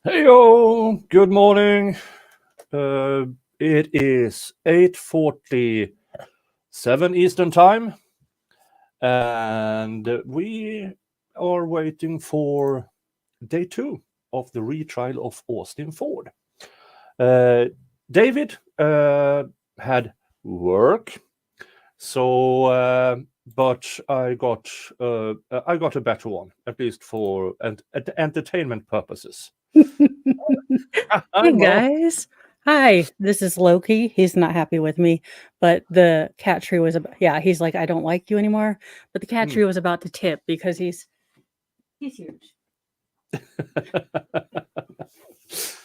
Heyo, good morning. It is 8:47 Eastern Time, and we are waiting for day 2 of the retrial of Austin Ford. David had work, so but I got a better one, at least for entertainment purposes. Hey guys. Hi, this is Loki. He's not happy with me, but the cat tree was he's like, I don't like you anymore. But the cat tree was about to tip because he's huge.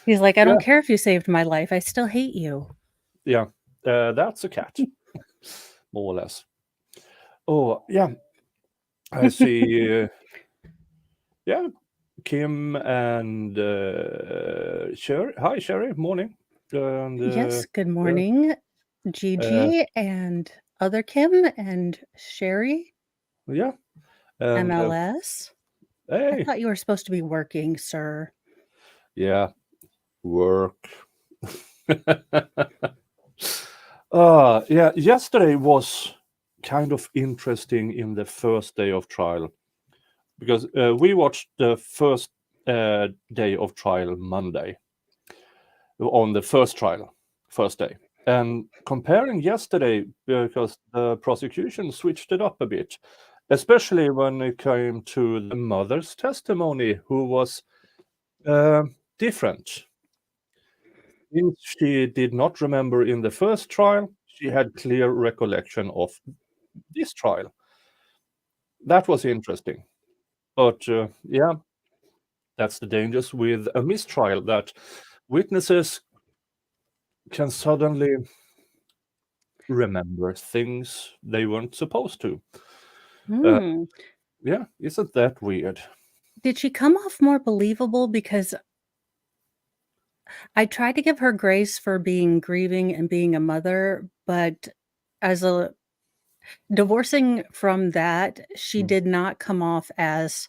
He's like, I don't care if you saved my life. I still hate you. Yeah, that's a cat, more or less. Oh, yeah. I see. Yeah. Kim and Sherry. Hi, Sherry. Morning. And, yes, good morning, Gigi and other Kim and Sherry. Yeah. And, MLS. Hey. I thought you were supposed to be working, sir. Yeah, work. Yeah, yesterday was kind of interesting in the first day of trial, because we watched the first day of trial Monday on the first day, and comparing yesterday, because the prosecution switched it up a bit, especially when it came to the mother's testimony, who was different. Since she did not remember in the first trial, she had clear recollection of this trial. That was interesting. But yeah, that's the dangers with a mistrial, that witnesses can suddenly remember things they weren't supposed to. Yeah, isn't that weird? Did she come off more believable? Because I tried to give her grace for being grieving and being a mother, but as a divorcing from that, she did not come off as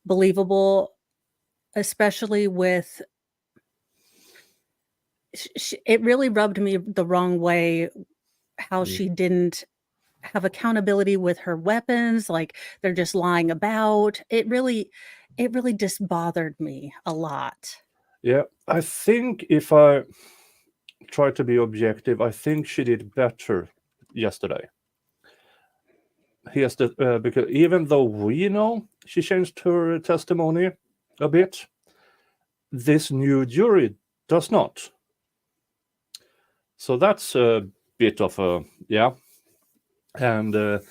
believable, especially with it really rubbed me the wrong way how she didn't have accountability with her weapons, like they're just lying about. It really just bothered me a lot. Yeah, I think if I try to be objective, I think she did better yesterday. Here's the because even though we know she changed her testimony a bit, this new jury does not. So that's a bit of a and the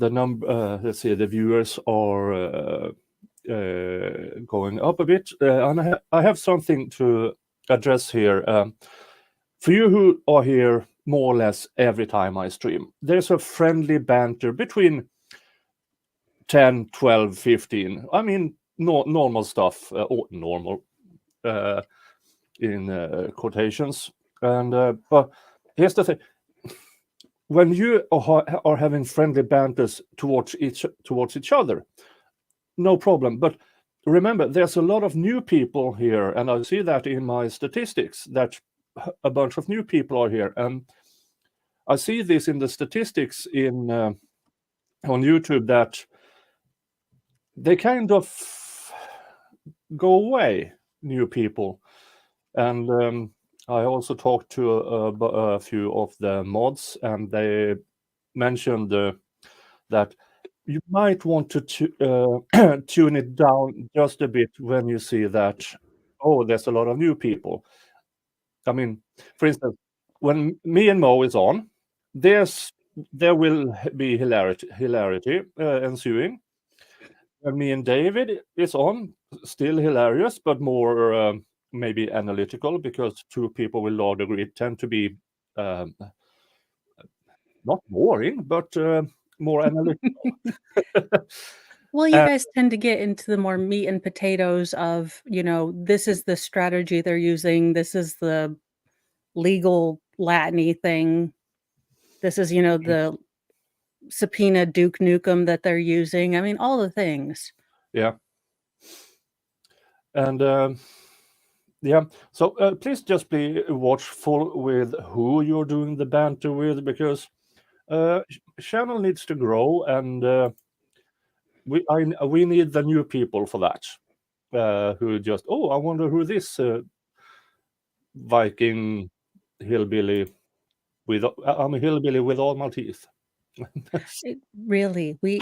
number, let's see, the viewers are going up a bit, and I have something to address here. For you who are here more or less every time I stream, there's a friendly banter between 10, 12, 15. I mean, normal stuff, or normal in quotations. And but here's the thing: when you are having friendly banters towards each other, no problem. But remember, there's a lot of new people here, and I see that in my statistics that a bunch of new people are here, and I see this in the statistics in on YouTube that they kind of go away, new people. And I also talked to a few of the mods, and they mentioned that you might want to tune it down just a bit when you see that, oh, there's a lot of new people. I mean, for instance, when me and Mo is on, there will be hilarity ensuing. When me and David is on, still hilarious, but more maybe analytical, because two people with low degree tend to be not boring, but more analytical. Well, you guys tend to get into the more meat and potatoes of, this is the strategy they're using. This is the legal Latin-y thing. This is, the subpoena Duke Nukem that they're using. I mean, all the things. Yeah. And yeah, so please just be watchful with who you're doing the banter with, because channel needs to grow, and we need the new people for that, who just, oh, I wonder who this Viking hillbilly with I'm a hillbilly with all my teeth. Really, we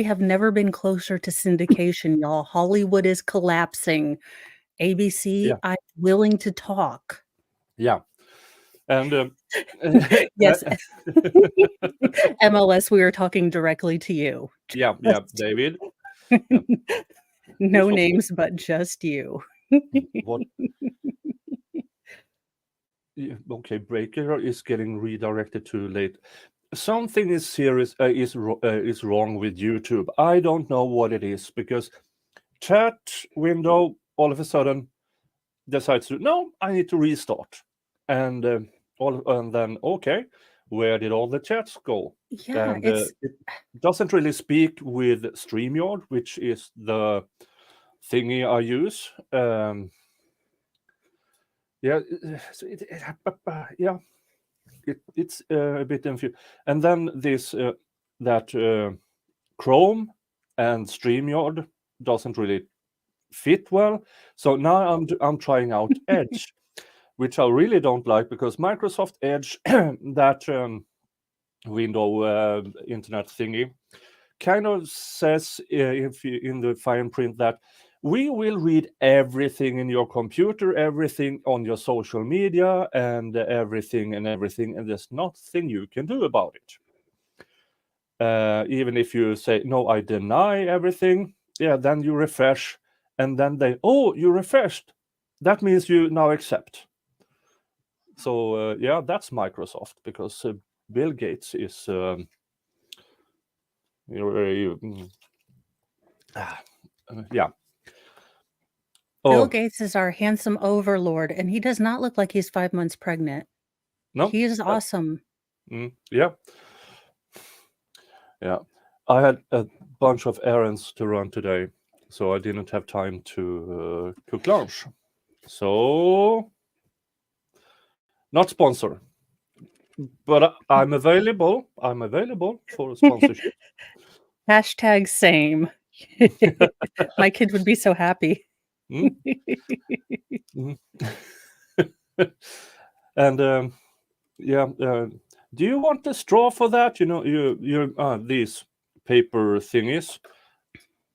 have never been closer to syndication, y'all. Hollywood is collapsing. ABC, Yeah. I'm willing to talk. Yeah. And yes, MLS, we are talking directly to you. Yeah, David. Yeah. No names, but just you. What? Okay, Breaker is getting redirected too late. Something is serious is wrong with YouTube. I don't know what it is, because chat window all of a sudden decides to, no, I need to restart, and then okay, where did all the chats go? Yeah, And it doesn't really speak with StreamYard, which is the thingy I use. Yeah, so it's a bit confusing. And then this that Chrome and StreamYard doesn't really fit well. So now I'm trying out Edge, which I really don't like, because Microsoft Edge, that window internet thingy, kind of says if you, in the fine print, that we will read everything in your computer, everything on your social media, and everything, and there's nothing you can do about it. Even if you say, no, I deny everything, yeah, then you refresh, and then you refreshed. That means you now accept. So yeah, that's Microsoft, because Bill Gates is yeah. Bill Gates is our handsome overlord, and he does not look like he's 5 months pregnant. No, he is awesome. Yeah. I had a bunch of errands to run today, so I didn't have time to cook lunch. So, not sponsor, but I'm available. I'm available for a sponsorship. Hashtag same. My kid would be so happy. And yeah, do you want a straw for that? These paper thingies.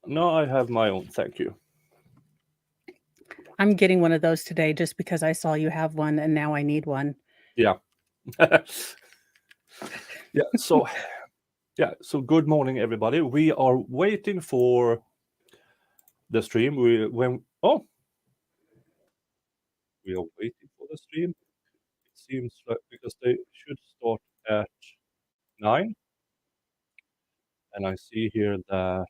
No, I have my own, thank you. I'm getting one of those today just because I saw you have one, and now I need one. Yeah. Yeah. So good morning, everybody. We are waiting for the stream. We are waiting for the stream. It seems like because they should start at 9, and I see here that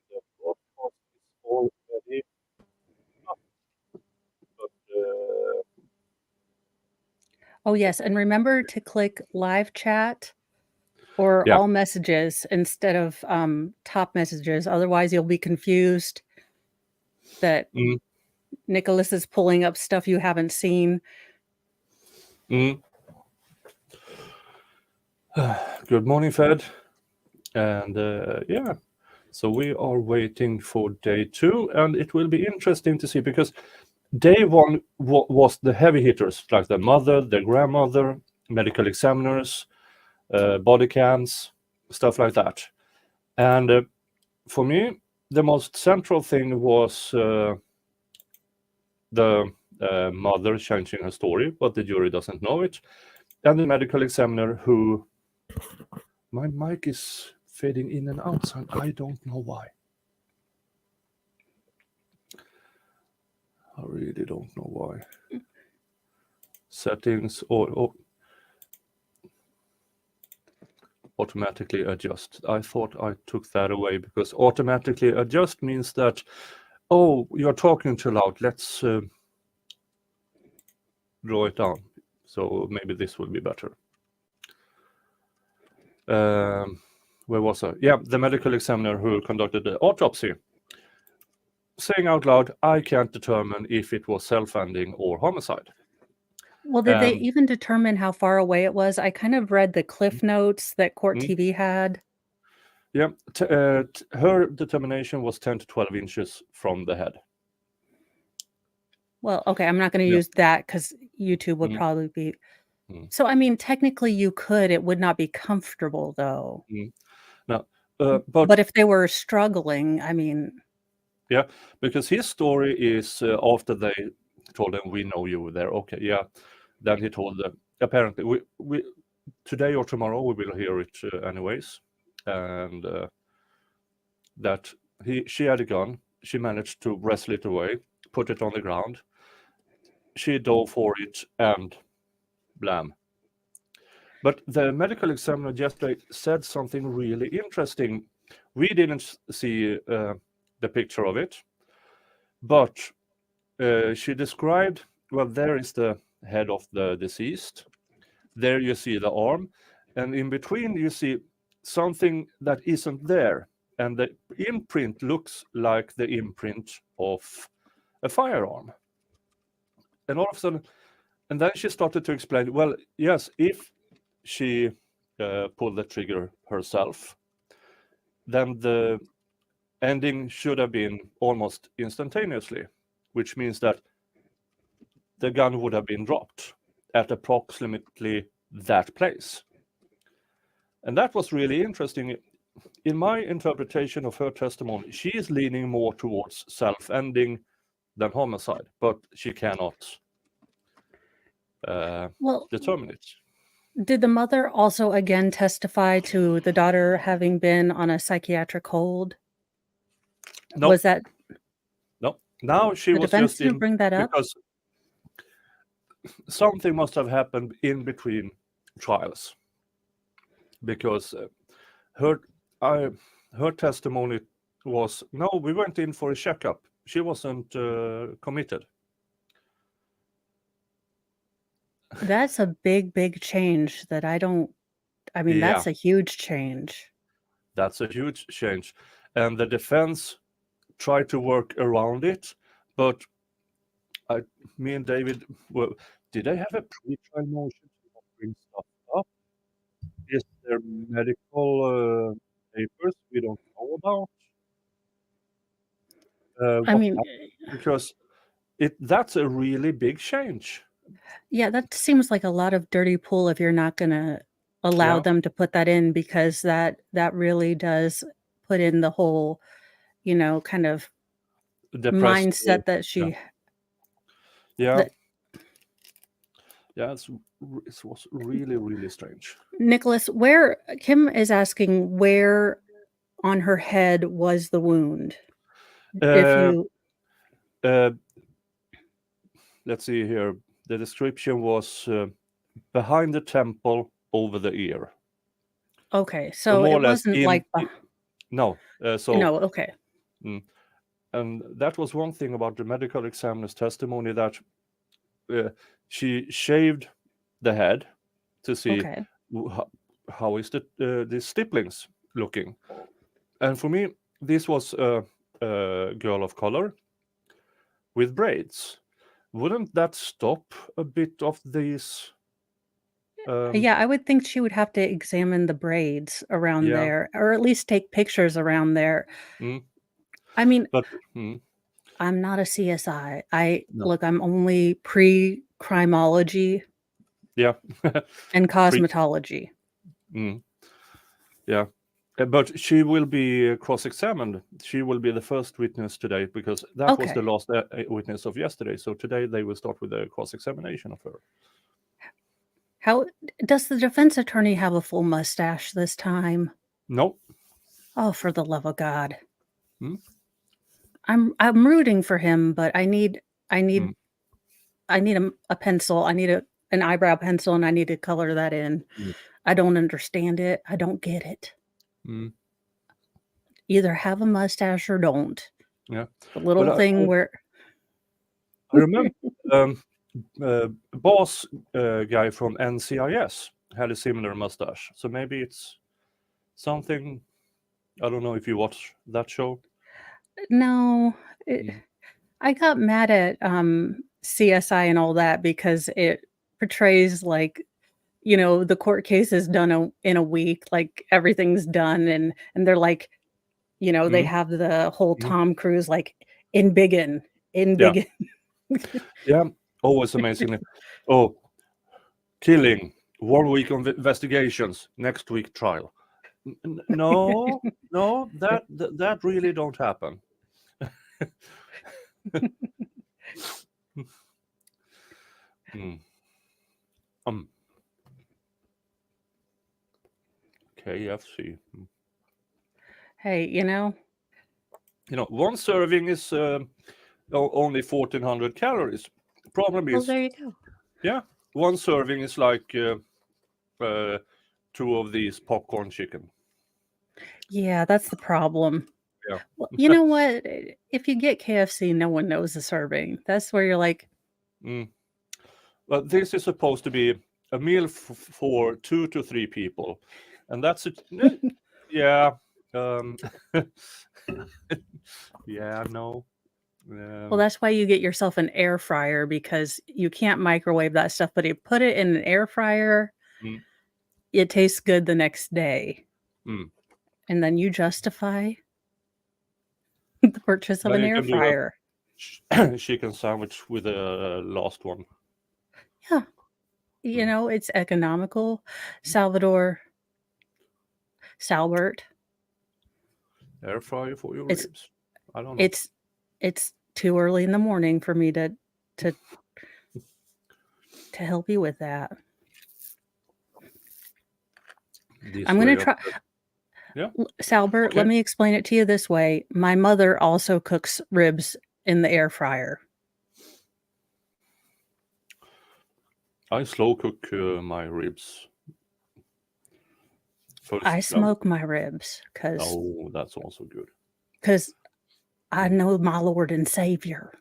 the broadcast is already up, but Oh, yes. And remember to click live chat or yeah. all messages instead of top messages. Otherwise, you'll be confused that Mm, Nicholas is pulling up stuff you haven't seen. mm. Good morning, Fed. And yeah, so we are waiting for day 2, and it will be interesting to see because day 1 was the heavy hitters, like the mother, the grandmother, medical examiners, body cams, stuff like that. And for me, the most central thing was the mother changing her story, but the jury doesn't know it, and the medical examiner who... My mic is fading in and out, so I don't know why. I really don't know why. Settings or automatically adjust. I thought I took that away because automatically adjust means that, oh, you're talking too loud. Let's draw it down. So maybe this will be better. Where was I? Yeah, the medical examiner who conducted the autopsy, saying out loud, I can't determine if it was self-ending or homicide. Well, did they even determine how far away it was? I kind of read the cliff notes that Court TV had. Yeah, her determination was 10 to 12 inches from the head. Well, okay, I'm not going to use that because YouTube would probably be... So, I mean, technically you could. It would not be comfortable, though. No, but if they were struggling, I mean... Yeah, because his story is after they told him, we know you were there. Okay, yeah. Then he told them, apparently, we today or tomorrow we will hear it anyways. And that she had a gun. She managed to wrestle it away, put it on the ground. She dove for it and blam. But the medical examiner yesterday said something really interesting. We didn't see the picture of it, but she described, well, there is the head of the deceased. There you see the arm. And in between you see something that isn't there. And the imprint looks like the imprint of a firearm. And all of a sudden, and then she started to explain, well, yes, if she pulled the trigger herself, then the ending should have been almost instantaneously, which means that the gun would have been dropped at approximately that place. And that was really interesting. In my interpretation of her testimony, she is leaning more towards self-ending than homicide, but she cannot determine it. Did the mother also again testify to the daughter having been on a psychiatric hold? No. Was that... No. Now she was defense just didn't bring that up? because something must have happened in between trials. Because her testimony was, no, we went in for a checkup. She wasn't committed. That's a big change that I don't... I mean, that's a huge change. That's a huge change. And the defense tried to work around it, but me and David, well, did they have a pre-trial motion to not bring stuff up? Is there medical papers we don't know about? I mean, because that's a really big change. Yeah, that seems like a lot of dirty pool if you're not gonna allow them to put that in, because that really does put in the whole, kind of Depressed, mindset that she... Yeah. The, Yeah, it was really, really strange. Nicholas, where Kim is asking where on her head was the wound? If you Let's see here. The description was behind the temple, over the ear. okay, So so more it or less wasn't like no. no, okay. And that was one thing about the medical examiner's testimony, that she shaved the head to see Okay. how is the stipplings looking. And for me, this was a girl of color with braids. Wouldn't that stop a bit of these? Yeah, I would think she would have to examine the braids around Yeah. there, or at least take pictures around there. Mm, I mean, but I'm not a CSI. no. Look, I'm only pre-crimology Yeah. and cosmetology. Yeah. But she will be cross-examined. She will be the first witness today, because that was the Okay. last witness of yesterday. So today they will start with a cross-examination of her. How does the defense attorney have a full mustache this time? No. Oh, for the love of God. Hmm? I'm rooting for him, but I need Hmm. a pencil. I need an eyebrow pencil, and I need to color that in. Hmm. I don't understand it. I don't get it. Hmm. Either have a mustache or don't. Yeah. The little But thing where I remember boss guy from NCIS had a similar mustache. So maybe it's something. I don't know if you watch that show. no, Mm. I got mad at CSI and all that because it portrays like, the court case is done in a week, like everything's done, and they're like, they Mm. have the whole Mm. Tom Cruise like in Biggin, in Yeah. Biggin. Yeah. Always amazingly. Oh, killing. 1 week of investigations. Next week trial. No, no, that really don't happen. Mm. KFC. Hey, One serving is only 1,400 calories. Problem well, is, there you go. yeah, one serving is like 2 of these popcorn chicken. Yeah, that's the problem. Yeah. Well, you know what? If you get KFC, no one knows the serving. That's where you're like, But this is supposed to be a meal for 2 to 3 people, and that's it. Yeah. Yeah. No. well, that's why you get yourself an air fryer, because you can't microwave that stuff, but you put it in an air fryer, Mm. it tastes good the next day. Mm. And then you justify the purchase of Then an you air can do fryer. a chicken sandwich with the last one. Yeah. It's economical. Salbert, Air fryer for your it's ribs. I don't know. it's too early in the morning for me to help you with that. I'm going to try. Yeah. Salbert, Okay. let me explain it to you this way. My mother also cooks ribs in the air fryer. I slow cook my ribs. First, I smoke my ribs because that's also good. I know my Lord and Savior.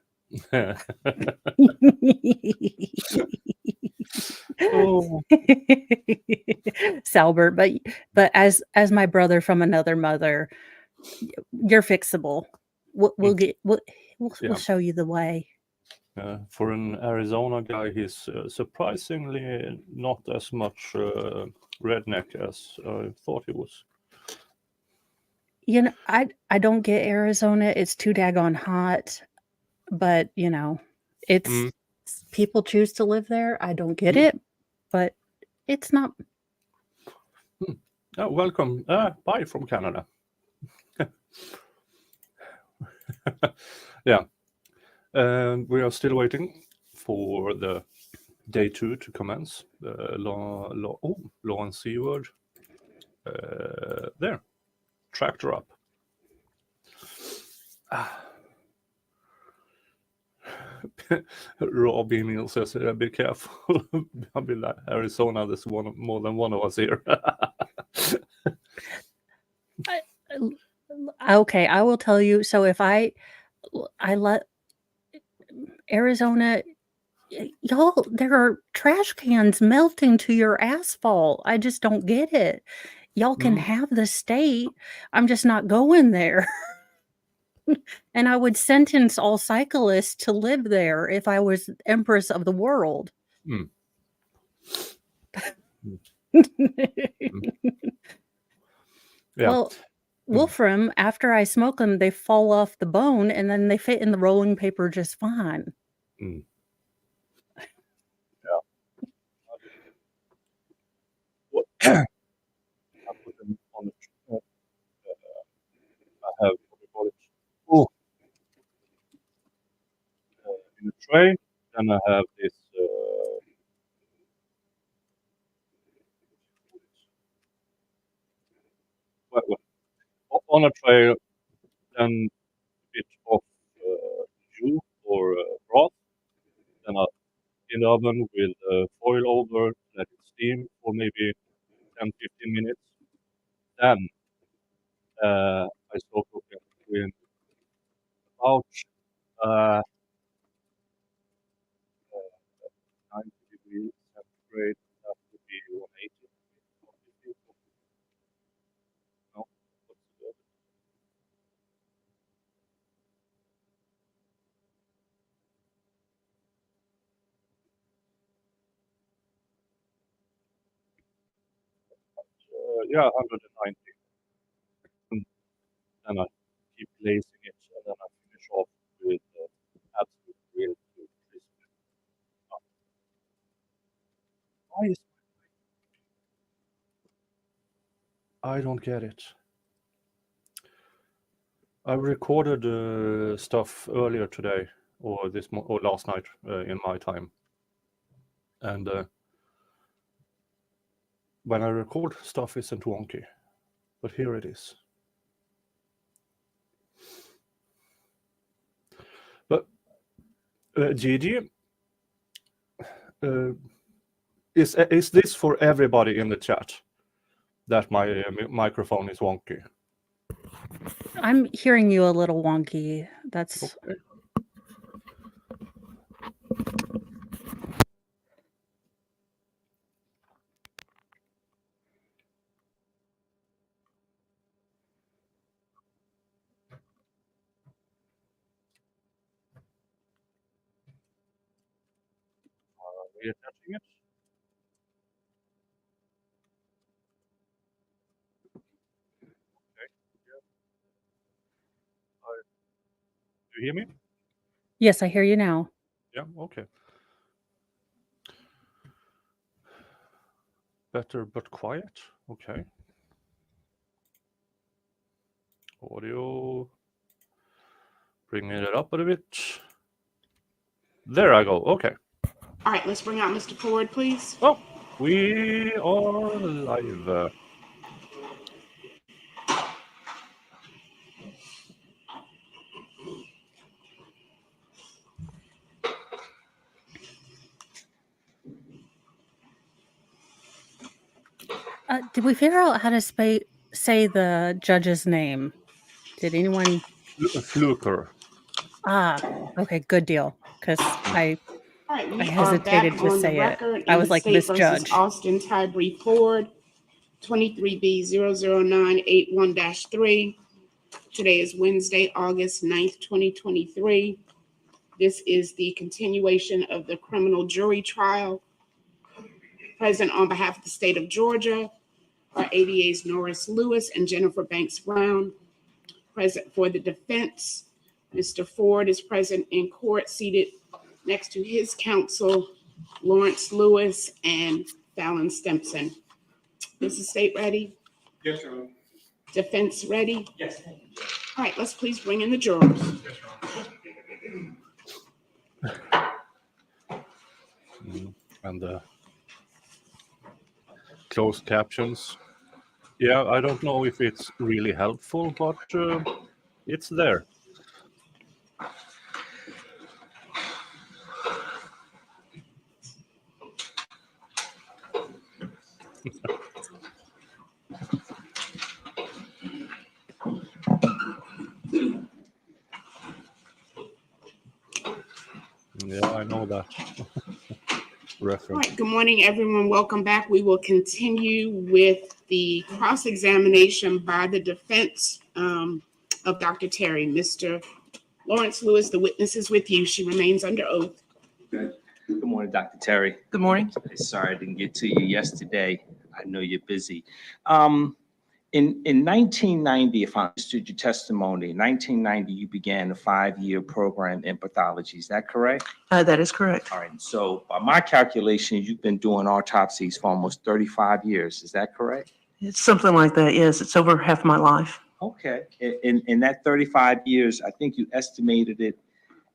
Oh. Salbert, but as my brother from another mother, you're fixable. We'll show you the way. For an Arizona guy, he's surprisingly not as much redneck as I thought he was. I don't get Arizona. It's too daggone hot, but it's people choose to live there. I don't get it, but it's not. Oh, welcome. Bye from Canada. Yeah. We are still waiting for the day 2 to commence. Law and Seaward. There. Tractor up. Robin says, be careful. I'll be like, Arizona, there's more than one of us here. Okay, I will tell you. So if I let Arizona, y'all, there are trash cans melting to your asphalt. I just don't get it. Y'all can have the state. I'm just not going there. And I would sentence all cyclists to live there if I was Empress of the world. Well, Wolfram, after I smoke them, they fall off the bone and then they fit in the rolling paper just fine. I put them on the I have what we call it in a tray. Then I have this on a tray, then a bit of jus or broth. Then I in the oven with foil over, let it steam for maybe 10-15 minutes. Then I start cooking with about 90 degrees centigrade. That would be 180. No, yeah, 190. And I keep glazing it, and then I finish off with absolute real good crispy. Why is I don't get it. I recorded stuff earlier today, or or last night in my time, and when I record, stuff isn't wonky, but here it is. But Gigi, is this for everybody in the chat that my microphone is wonky? I'm hearing you a little wonky. That's okay. Are you touching it? Okay. Yeah. Do you hear me? Yes, I hear you now. Yeah, okay. Better but quiet. Okay. Audio. Bringing it up a bit. There I go. Okay. All right, let's bring out Mr. Ford, please. Oh, we are live. Did we figure out how to say the judge's name? Did anyone? Fluker. Okay, good deal. Because I hesitated to say it. I was like, this judge. Austin Tyree Ford, 23B00981-3. Today is Wednesday, August 9th, 2023. This is the continuation of the criminal jury trial. Present on behalf of the state of Georgia are ADA's Norris Lewis and Jennifer Banks Brown. Present for the defense, Mr. Ford is present in court, seated next to his counsel, Lawrence Lewis and Fallon Stimson. Is the state ready? Yes, Your Honor. Defense ready? Yes. All right, let's please bring in the jurors. Yes, Your Honor. And the closed captions. Yeah, I don't know if it's really helpful, but it's there. Yeah, I know that All reference. right, good morning, everyone. Welcome back. We will continue with the cross-examination by the defense of Dr. Terry. Mr. Lawrence Lewis, the witness is with you. She remains under oath. Good morning, Dr. Terry. Good morning. Sorry I didn't get to you yesterday. I know you're busy. In 1990, if I understood your testimony, in 1990, you began a 5-year program in pathology. Is that correct? That is correct. All right. So by my calculations, you've been doing autopsies for almost 35 years. Is that correct? It's something like that. Yes, it's over half my life. Okay. In that 35 years, I think you estimated it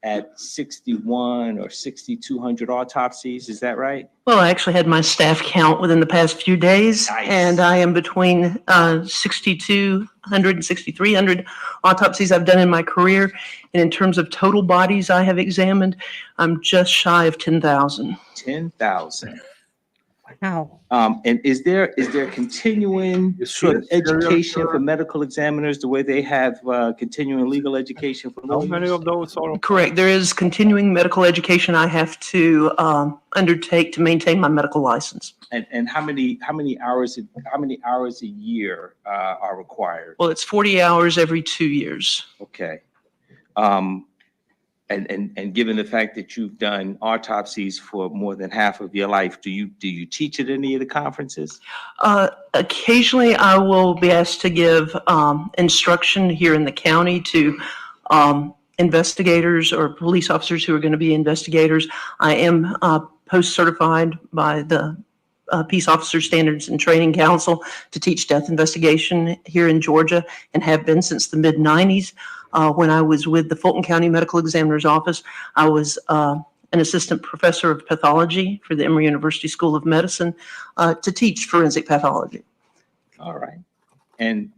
at 61 or 6,200 autopsies. Is that right? Well, I actually had my staff count within the past few days, Nice. and I am between 6,200 and 6,300 autopsies I've done in my career. And in terms of total bodies I have examined, I'm just shy of 10,000. 10,000. Wow. And is there continuing Is sort she of a serial education killer? for medical examiners the way they have continuing legal education for How many lawyers? of those are? Correct. There is continuing medical education I have to undertake to maintain my medical license. And how many hours a year are required? Well, it's 40 hours every 2 years. Okay. And given the fact that you've done autopsies for more than half of your life, do you teach at any of the conferences? Occasionally, I will be asked to give instruction here in the county to investigators or police officers who are going to be investigators. I am post-certified by the Peace Officer Standards and Training Council to teach death investigation here in Georgia, and have been since the mid-90s. When I was with the Fulton County Medical Examiner's Office, I was an assistant professor of pathology for the Emory University School of Medicine to teach forensic pathology. All right. And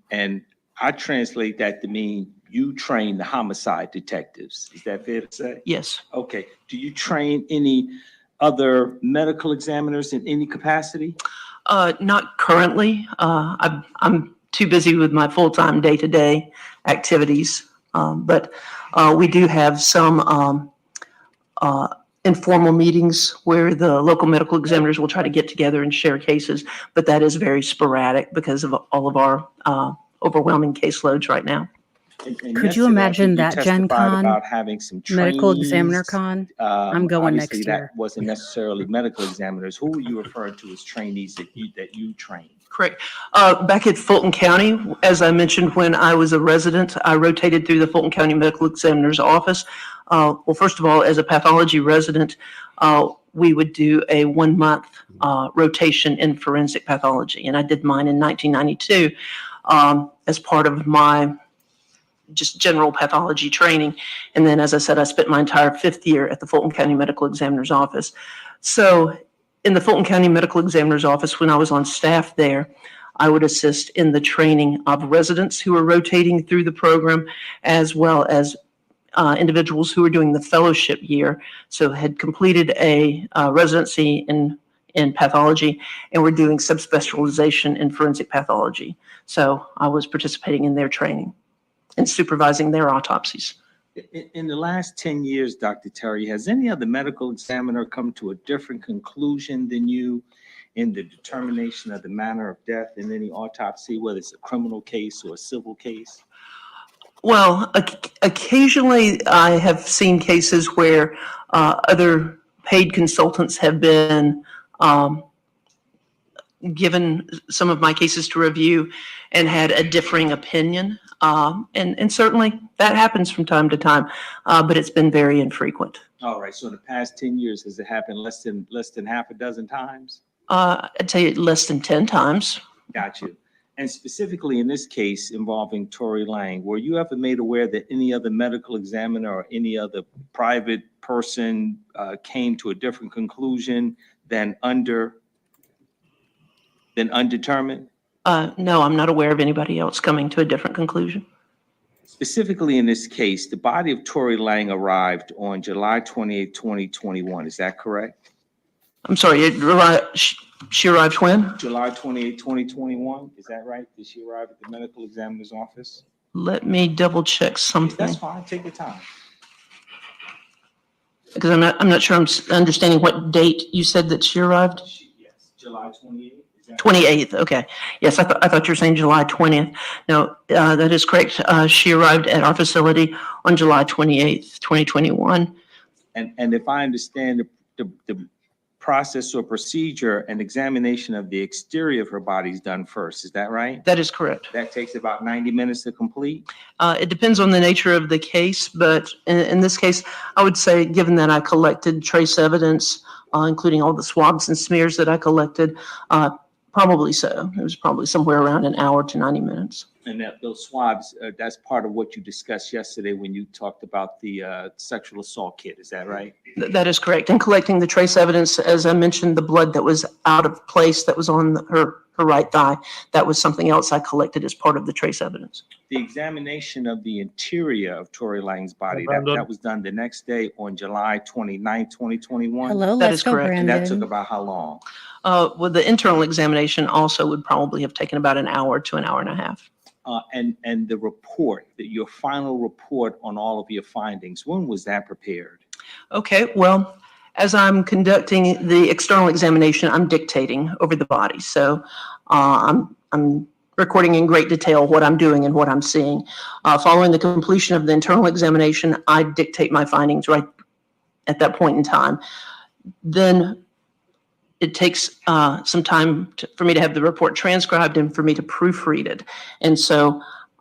I translate that to mean you train the homicide detectives. Is that fair to say? Yes. Okay. Do you train any other medical examiners in any capacity? Not currently. I'm too busy with my full-time day-to-day activities. But we do have some informal meetings where the local medical examiners will try to get together and share cases, but that is very sporadic because of all of our overwhelming caseloads right now. And Could you yesterday, I imagine think you that, Gen testified Con? about having some Medical trainees. Examiner Con? I'm going next Obviously, year. that wasn't necessarily medical examiners. Who were you referring to as trainees that you trained? Correct. Back at Fulton County, as I mentioned, when I was a resident, I rotated through the Fulton County Medical Examiner's Office. Well, first of all, as a pathology resident, we would do a 1-month rotation in forensic pathology. And I did mine in 1992 as part of my just general pathology training. And then, as I said, I spent my entire 5th year at the Fulton County Medical Examiner's Office. So in the Fulton County Medical Examiner's Office, when I was on staff there, I would assist in the training of residents who are rotating through the program, as well as individuals who are doing the fellowship year, so had completed a residency in pathology and were doing subspecialization in forensic pathology. So I was participating in their training and supervising their autopsies. In the last 10 years, Dr. Terry, has any other medical examiner come to a different conclusion than you in the determination of the manner of death in any autopsy, whether it's a criminal case or a civil case? Well, occasionally I have seen cases where other paid consultants have been given some of my cases to review and had a differing opinion. And certainly that happens from time to time, but it's been very infrequent. All right. So in the past 10 years, has it happened less than half a dozen times? I'd say less than 10 times. Got you. And specifically in this case involving Tory Lang, were you ever made aware that any other medical examiner or any other private person came to a different conclusion than undetermined? No, I'm not aware of anybody else coming to a different conclusion. Specifically in this case, the body of Tory Lang arrived on July 28, 2021. Is that correct? I'm sorry, she arrived when? July 28, 2021. Is that right? Did she arrive at the medical examiner's office? Let me double check something, That's fine. Take your time. because I'm not sure I'm understanding what date you said that she arrived. Yes, July 28th. 28th, okay. Yes, I thought you were saying July 20th. No, that is correct. She arrived at our facility on July 28th, 2021. And if I understand the process or procedure, an examination of the exterior of her body is done first. Is that right? That is correct. That takes about 90 minutes to complete? It depends on the nature of the case, but in this case, I would say, given that I collected trace evidence, including all the swabs and smears that I collected, probably so. It was probably somewhere around an hour to 90 minutes. And those swabs, that's part of what you discussed yesterday when you talked about the sexual assault kit. Is that right? That is correct. And collecting the trace evidence, as I mentioned, the blood that was out of place that was on her right thigh, that was something else I collected as part of the trace evidence. The examination of the interior of Tory Lang's body, that was done the next day on July 29, 2021? Hello, That let's is go, correct. And that took Brandon. about how long? Well, the internal examination also would probably have taken about an hour to an hour and a half. And the report, your final report on all of your findings, when was that prepared? Okay, well, as I'm conducting the external examination, I'm dictating over the body. So I'm recording in great detail what I'm doing and what I'm seeing. Following the completion of the internal examination, I dictate my findings right at that point in time. Then it takes some time for me to have the report transcribed and for me to proofread it. And so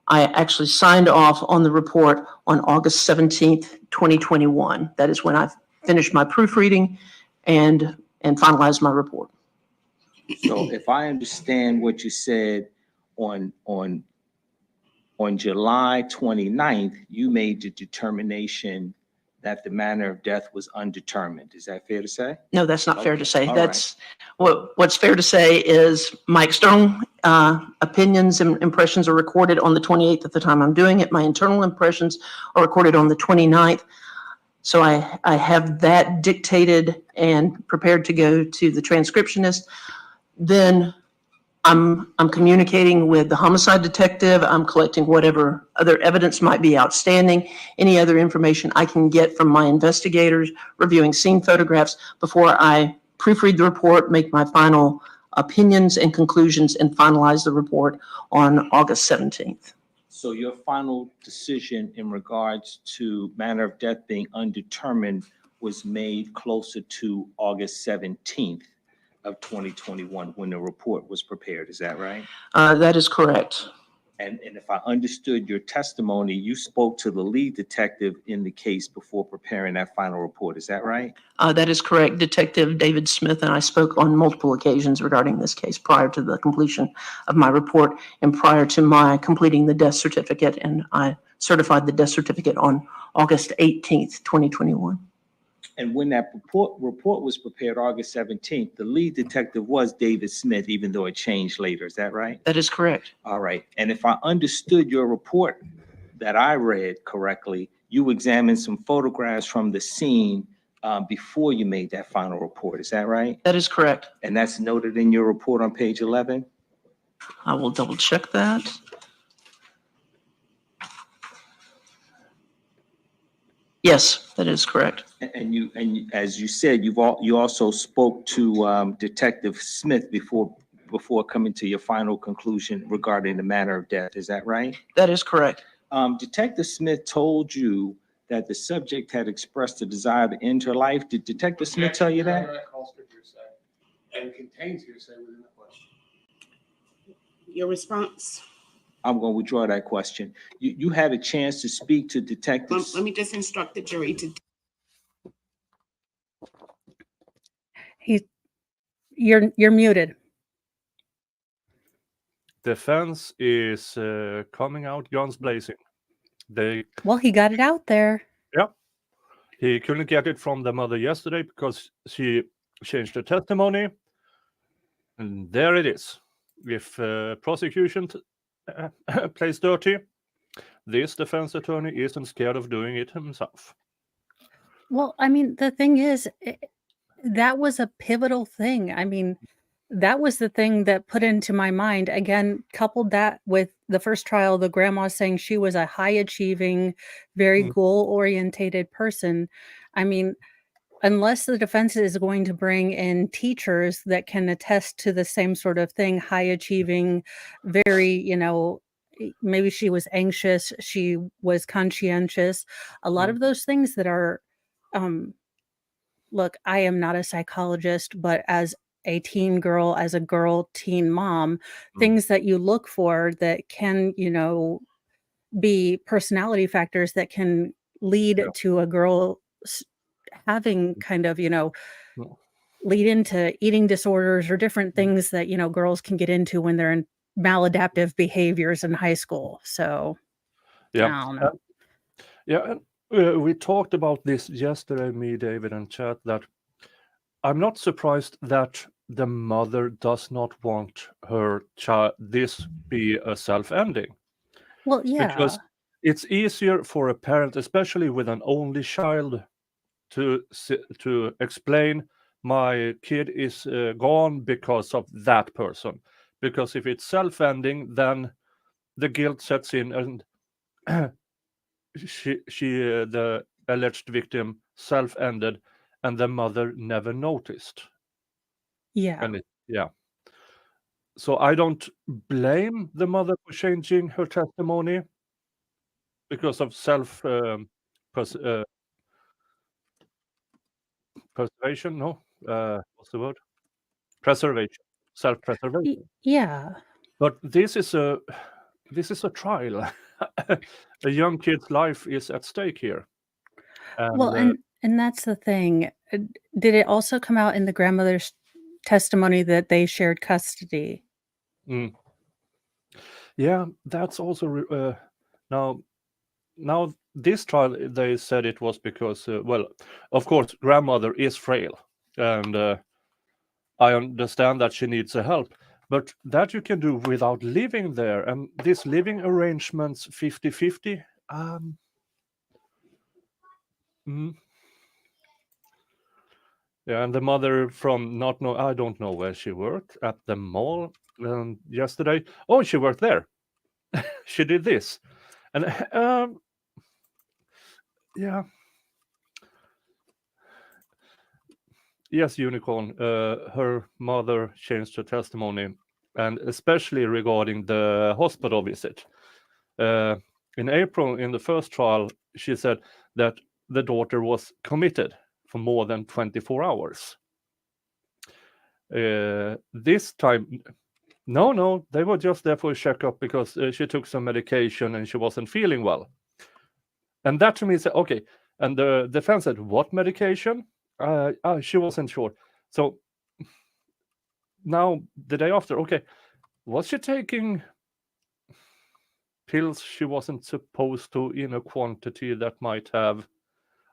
I actually signed off on the report on August 17th, 2021. That is when I finished my proofreading and finalized my report. So if I understand what you said, on July 29th, you made the determination that the manner of death was undetermined. Is that fair to say? No, that's not fair to say. All That's what's fair to say is my external opinions and impressions are recorded on the 28th at the time I'm doing it. My internal impressions are recorded on the 29th. So I have that dictated and prepared to go to the transcriptionist. Then I'm communicating with the homicide detective. I'm collecting whatever other evidence might be outstanding, any other information I can get from my investigators, reviewing scene photographs before I proofread the report, make my final opinions and conclusions, and finalize the report on August 17th. So your final decision in regards to manner of death being undetermined was made closer to August 17th of 2021 when the report was prepared. Is that right? That is correct. And if I understood your testimony, you spoke to the lead detective in the case before preparing that final report. Is that right? That is correct. Detective David Smith and I spoke on multiple occasions regarding this case prior to the completion of my report and prior to my completing the death certificate. And I certified the death certificate on August 18th, 2021. And when that report was prepared, August 17th, the lead detective was David Smith, even though it changed later. Is that right? That is correct. All right. And if I understood your report that I read correctly, you examined some photographs from the scene before you made that final report. Is that right? That is correct. And that's noted in your report on page 11? I will double check that. Yes, that is correct. And as you said, you also spoke to Detective Smith before coming to your final conclusion regarding the manner of death. Is that right? That is correct. Detective Smith told you that the subject had expressed a desire to end her life. Did Detective Smith tell you that? That calls for hearsay and contains hearsay within the question. Your response? I'm going to withdraw that question. You had a chance to speak to detectives. Let me just instruct the jury to. You're muted. defense is coming out guns blazing. Well, he got it out there. He couldn't get it from the mother yesterday because she changed the testimony, and there it is. If prosecution plays dirty, this defense attorney isn't scared of doing it himself. Well, I mean, the thing is, that was a pivotal thing. I mean, that was the thing that put into my mind, again, coupled that with the first trial, the grandma saying she was a high achieving, very Mm. goal orientated person. I mean, unless the defense is going to bring in teachers that can attest to the same sort of thing, high achieving, very, maybe she was anxious, she was conscientious, a lot of those things that are, look, I am not a psychologist, but as a teen girl, as a girl, teen mom, things that you look for that can, be personality factors that can lead Yeah. to a girl having kind of, No. lead into eating disorders or different things that, girls can get into when they're in maladaptive behaviors in high school. So, I Yeah. don't know. Yeah, and we talked about this yesterday, me, David, and chat, that I'm not surprised that the mother does not want her child this be a self-ending, Well, yeah. because it's easier for a parent, especially with an only child, to explain my kid is gone because of that person. Because if it's self-ending, then the guilt sets in, and the alleged victim self-ended, and the mother never noticed. Yeah. And so I don't blame the mother for changing her testimony because of preservation. No, what's the word? Preservation, self-preservation. Yeah. But this is a trial. A young kid's life is at stake here. Well, and that's the thing. Did it also come out in the grandmother's testimony that they shared custody? Yeah, that's also now this trial, they said it was because well, of course, grandmother is frail, and I understand that she needs a help, but that you can do without living there, and this living arrangements 50-50. Yeah, and the mother from I don't know where she worked, at the mall yesterday. Oh, she worked there. She did this, and yeah. Yes, Unicorn. Her mother changed her testimony, and especially regarding the hospital visit. In April, in the first trial, she said that the daughter was committed for more than 24 hours. This time, no, they were just there for a checkup because she took some medication and she wasn't feeling well. And that to me said, okay. And the defense said, what medication? She wasn't sure. So now the day after, okay, was she taking pills she wasn't supposed to in a quantity that might have?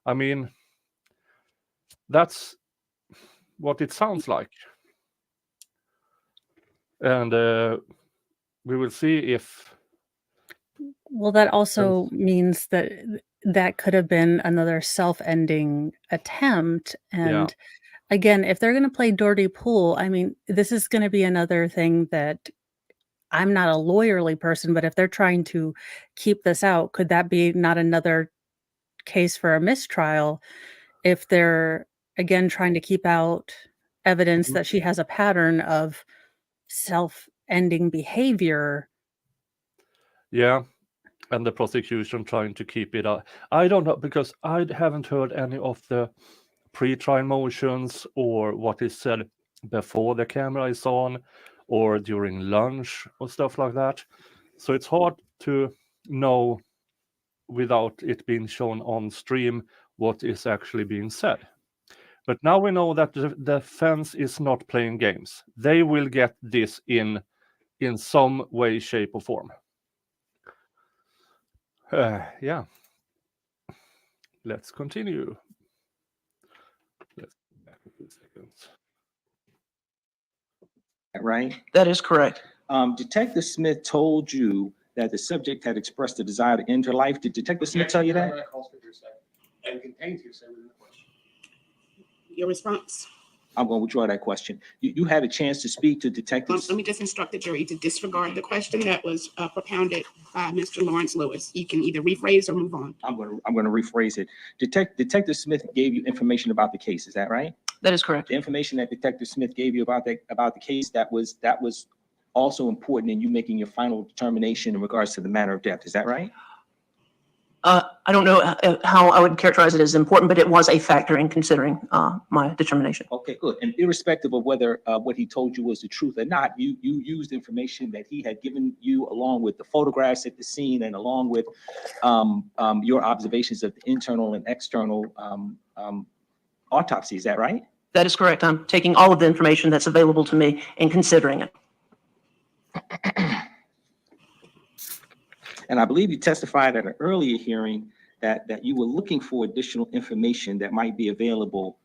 I mean, that's what it sounds like. And we will see if. Well, that also means that that could have been another self-ending attempt. And again, if they're going to play dirty pool, I mean, this is going to be another thing that I'm not a lawyerly person, but if they're trying to keep this out, could that be not another case for a mistrial if they're, again, trying to keep out evidence that she has a pattern of self-ending behavior? Yeah, and the prosecution trying to keep it out. I don't know, because I haven't heard any of the pre-trial motions or what is said before the camera is on or during lunch or stuff like that. So it's hard to know without it being shown on stream what is actually being said. But now we know that the defense is not playing games. They will get this in in some way, shape, or form. Yeah. Let's continue. Let's go back a few seconds. Right? That is correct. Detective Smith told you that the subject had expressed a desire to end her life. Did Detective Smith tell you that? Calls for hearsay and contains hearsay within the question. Your response? I'm going to withdraw that question. You had a chance to speak to Detective. Let me just instruct the jury to disregard the question that was propounded by Mr. Lawrence Lewis. You can either rephrase or move on. I'm going to rephrase it. Detective Smith gave you information about the case. Is that right? That is correct. The information that Detective Smith gave you about the case, that was also important in you making your final determination in regards to the manner of death. Is that right? I don't know how I would characterize it as important, but it was a factor in considering my determination. Okay, good. And irrespective of whether what he told you was the truth or not, you used information that he had given you along with the photographs at the scene and along with your observations of the internal and external autopsy. Is that right? That is correct. I'm taking all of the information that's available to me and considering it. And I believe you testified at an earlier hearing that you were looking for additional information that might be available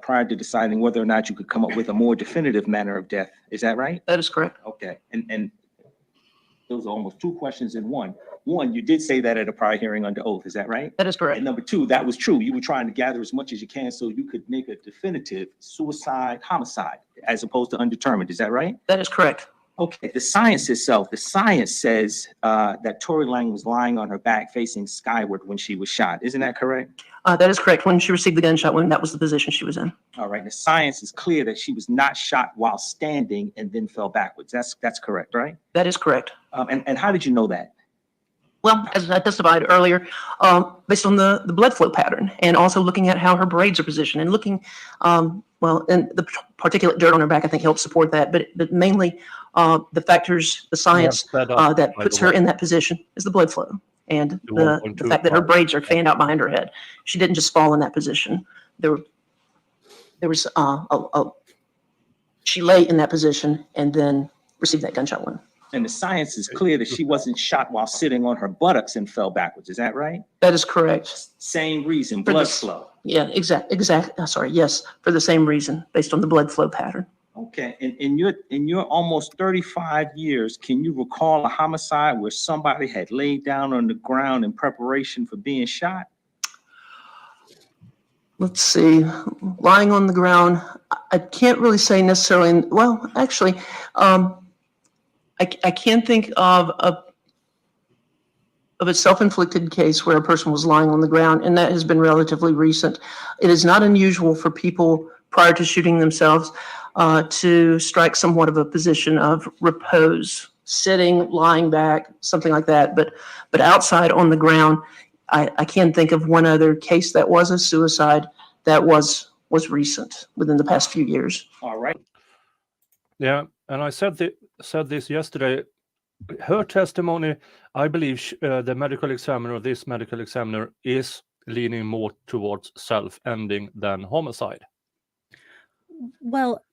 prior to deciding whether or not you could come up with a more definitive manner of death. Is that right? That is correct. Okay. And those are almost two questions in one. One, you did say that at a prior hearing under oath. Is that right? That is correct. And number two, that was true. You were trying to gather as much as you can so you could make a definitive suicide homicide as opposed to undetermined. Is that right? That is correct. Okay, the science itself, the science says that Tory Lang was lying on her back facing skyward when she was shot. Isn't that correct? That is correct. When she received the gunshot wound, that was the position she was in. All right, the science is clear that she was not shot while standing and then fell backwards. That's correct, right? That is correct. And how did you know that? Well, as I testified earlier, based on the blood flow pattern and also looking at how her braids are positioned and looking, and the particulate dirt on her back, I think helps support that. But mainly the factors, the science that puts her in that position is the blood flow and the fact that her braids are fanned out behind her head. She didn't just fall in that position. She lay in that position and then received that gunshot wound. And the science is clear that she wasn't shot while sitting on her buttocks and fell backwards. Is that right? That is correct. Same reason, blood flow. Yeah, exact. Sorry, yes, for the same reason, based on the blood flow pattern. Okay, in your almost 35 years, can you recall a homicide where somebody had laid down on the ground in preparation for being shot? Let's see, lying on the ground, I can't really say necessarily, well, actually, I can't think of a self-inflicted case where a person was lying on the ground, and that has been relatively recent. It is not unusual for people prior to shooting themselves to strike somewhat of a position of repose, sitting, lying back, something like that. But outside on the ground, I can't think of one other case that was a suicide that was recent within the past few years. All right. Yeah, and I said this yesterday. Her testimony, I believe the medical examiner, this medical examiner, is leaning more towards self-ending than homicide. Well,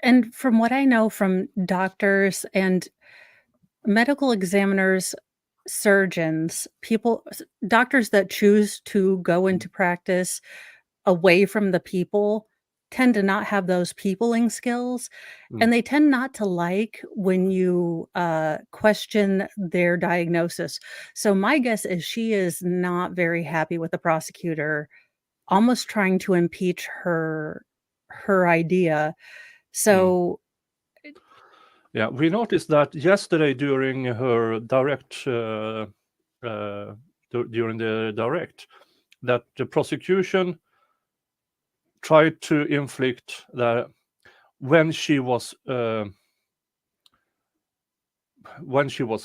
and from what I know from doctors and medical examiners, surgeons, doctors that choose to go into practice away from the people tend to not have those peopling skills, and they tend not to like when you question their diagnosis. So my guess is she is not very happy with the prosecutor almost trying to impeach her idea. So yeah, we noticed that yesterday during her direct during the direct, that the prosecution tried to inflict that when she was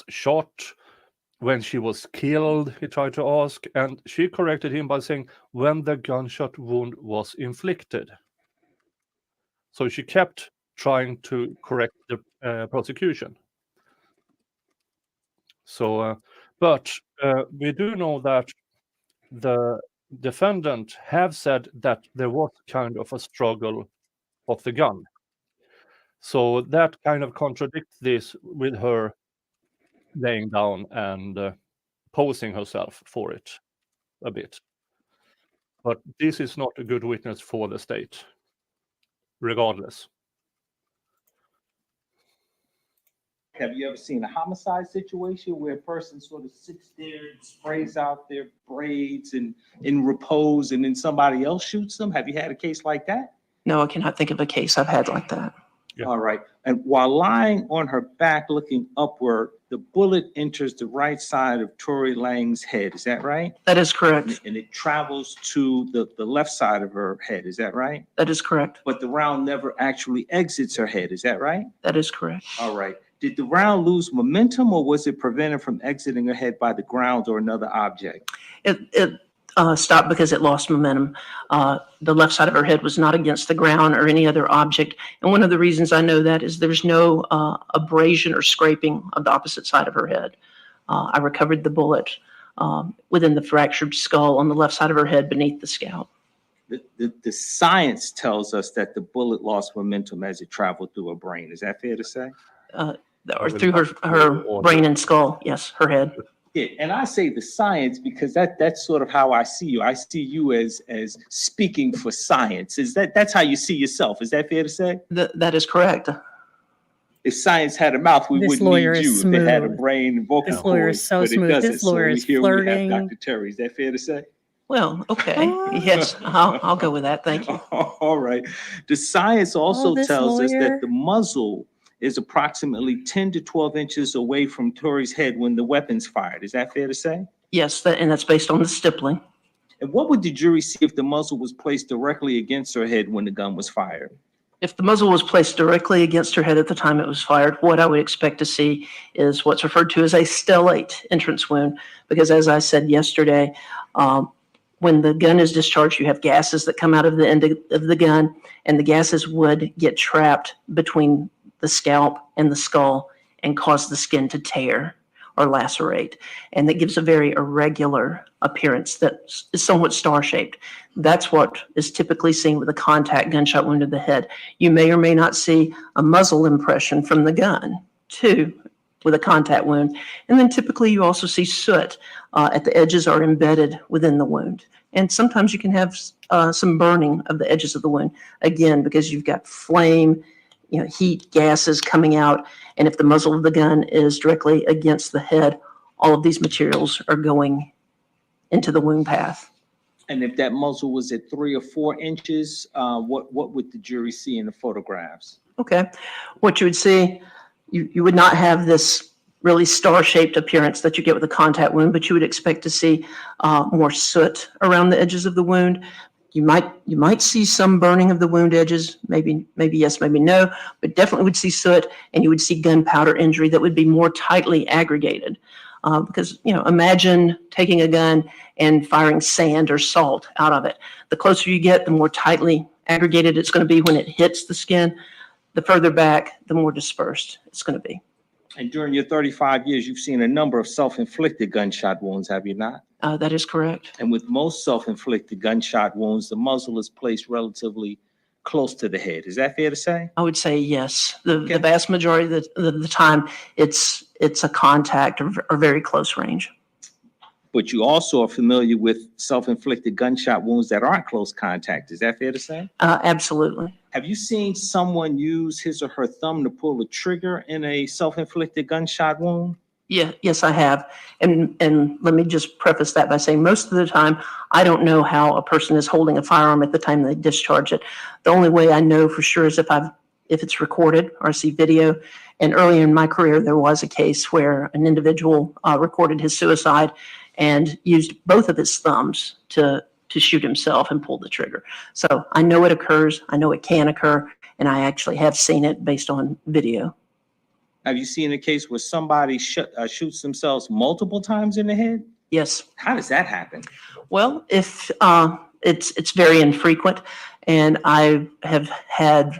shot, when she was killed, he tried to ask, and she corrected him by saying when the gunshot wound was inflicted. So she kept trying to correct the prosecution. So, but we do know that the defendant have said that there was kind of a struggle of the gun. So that kind of contradicts this with her laying down and posing herself for it a bit. But this is not a good witness for the state, regardless. Have you ever seen a homicide situation where a person sort of sits there and sprays out their braids and in repose and then somebody else shoots them? Have you had a case like that? No, I cannot think of a case I've had like that. Yeah. All right. And while lying on her back looking upward, the bullet enters the right side of Tory Lange's head. Is that right? That is correct. And it travels to the left side of her head. Is that right? That is correct. But the round never actually exits her head. Is that right? That is correct. All right. Did the round lose momentum, or was it prevented from exiting her head by the ground or another object? It stopped because it lost momentum. The left side of her head was not against the ground or any other object. And one of the reasons I know that is there's no abrasion or scraping of the opposite side of her head. I recovered the bullet within the fractured skull on the left side of her head beneath the scalp. The science tells us that the bullet lost momentum as it traveled through her brain. Is that fair to say? Or through her brain and skull. Yes, her head. Yeah, and I say the science because that's sort of how I see you. I see you as speaking for science. That's how you see yourself? Is that fair to say? That is correct. If science had a mouth, we This wouldn't lawyer need is you. If it had a smooth. brain and vocal This lawyer is cords, so but it smooth. doesn't. This lawyer is here we have flirting. Dr. Terry. Is that fair to say? Well, okay. Yes, I'll go with that. Thank you. All right. The science also this tells us lawyer. that the muzzle is approximately 10 to 12 inches away from Tory's head when the weapon's fired. Is that fair to say? Yes, and that's based on the stippling. And what would the jury see if the muzzle was placed directly against her head when the gun was fired? If the muzzle was placed directly against her head at the time it was fired, what I would expect to see is what's referred to as a stellate entrance wound. Because as I said yesterday, when the gun is discharged, you have gases that come out of the end of the gun, and the gases would get trapped between the scalp and the skull and cause the skin to tear or lacerate. And that gives a very irregular appearance that is somewhat star-shaped. That's what is typically seen with a contact gunshot wound to the head. You may or may not see a muzzle impression from the gun, too, with a contact wound. And then typically you also see soot at the edges are embedded within the wound. And sometimes you can have some burning of the edges of the wound, again, because you've got flame, heat, gases coming out. And if the muzzle of the gun is directly against the head, all of these materials are going into the wound path. And if that muzzle was at 3 or 4 inches, what would the jury see in the photographs? Okay. What you would see, you would not have this really star-shaped appearance that you get with a contact wound, but you would expect to see more soot around the edges of the wound. You might see some burning of the wound edges, maybe yes, maybe no, but definitely would see soot, and you would see gunpowder injury that would be more tightly aggregated. Because, imagine taking a gun and firing sand or salt out of it. The closer you get, the more tightly aggregated it's going to be when it hits the skin. The further back, the more dispersed it's going to be. And during your 35 years, you've seen a number of self-inflicted gunshot wounds, have you not? That is correct. And with most self-inflicted gunshot wounds, the muzzle is placed relatively close to the head. Is that fair to say? I would say yes. The vast majority of the time, it's a contact or very close range. But you also are familiar with self-inflicted gunshot wounds that aren't close contact. Is that fair to say? Absolutely. Have you seen someone use his or her thumb to pull a trigger in a self-inflicted gunshot wound? Yeah, yes, I have. And let me just preface that by saying most of the time, I don't know how a person is holding a firearm at the time they discharge it. The only way I know for sure is if it's recorded or I see video. And earlier in my career, there was a case where an individual recorded his suicide and used both of his thumbs to shoot himself and pull the trigger. So I know it occurs, I know it can occur, and I actually have seen it based on video. Have you seen a case where somebody shoots themselves multiple times in the head? Yes. How does that happen? Well, if it's very infrequent, and I have had,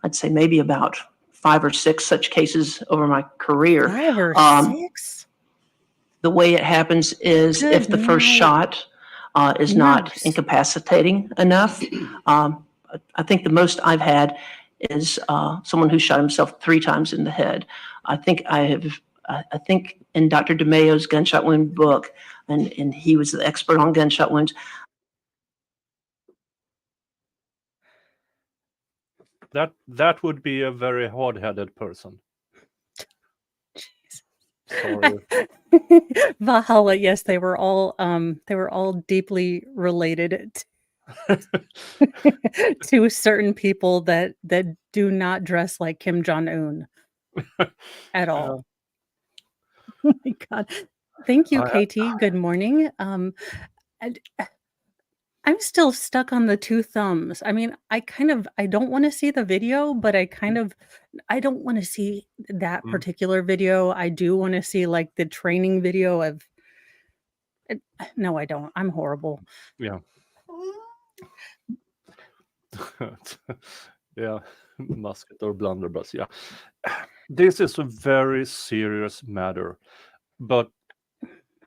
I'd say maybe about 5 or 6 such cases over my career. 5 or 6? The way it happens is if the first shot is not incapacitating enough. I think the most I've had is someone who shot himself 3 times in the head. I think in Dr. DeMayo's gunshot wound book, and he was the expert on gunshot wounds. That would be a very hard-headed person. Sorry. Valhalla, yes, they were all deeply related to certain people that do not dress like Kim Jong-un at all. Oh my God. Thank you, Katie. Good morning. I'm still stuck on the 2 thumbs. I mean, I don't want to see the video, but I don't want to see that particular video. I do want to see like the training video of. No, I don't. I'm horrible. Yeah. Yeah, musket or blunderbuss. Yeah, this is a very serious matter, but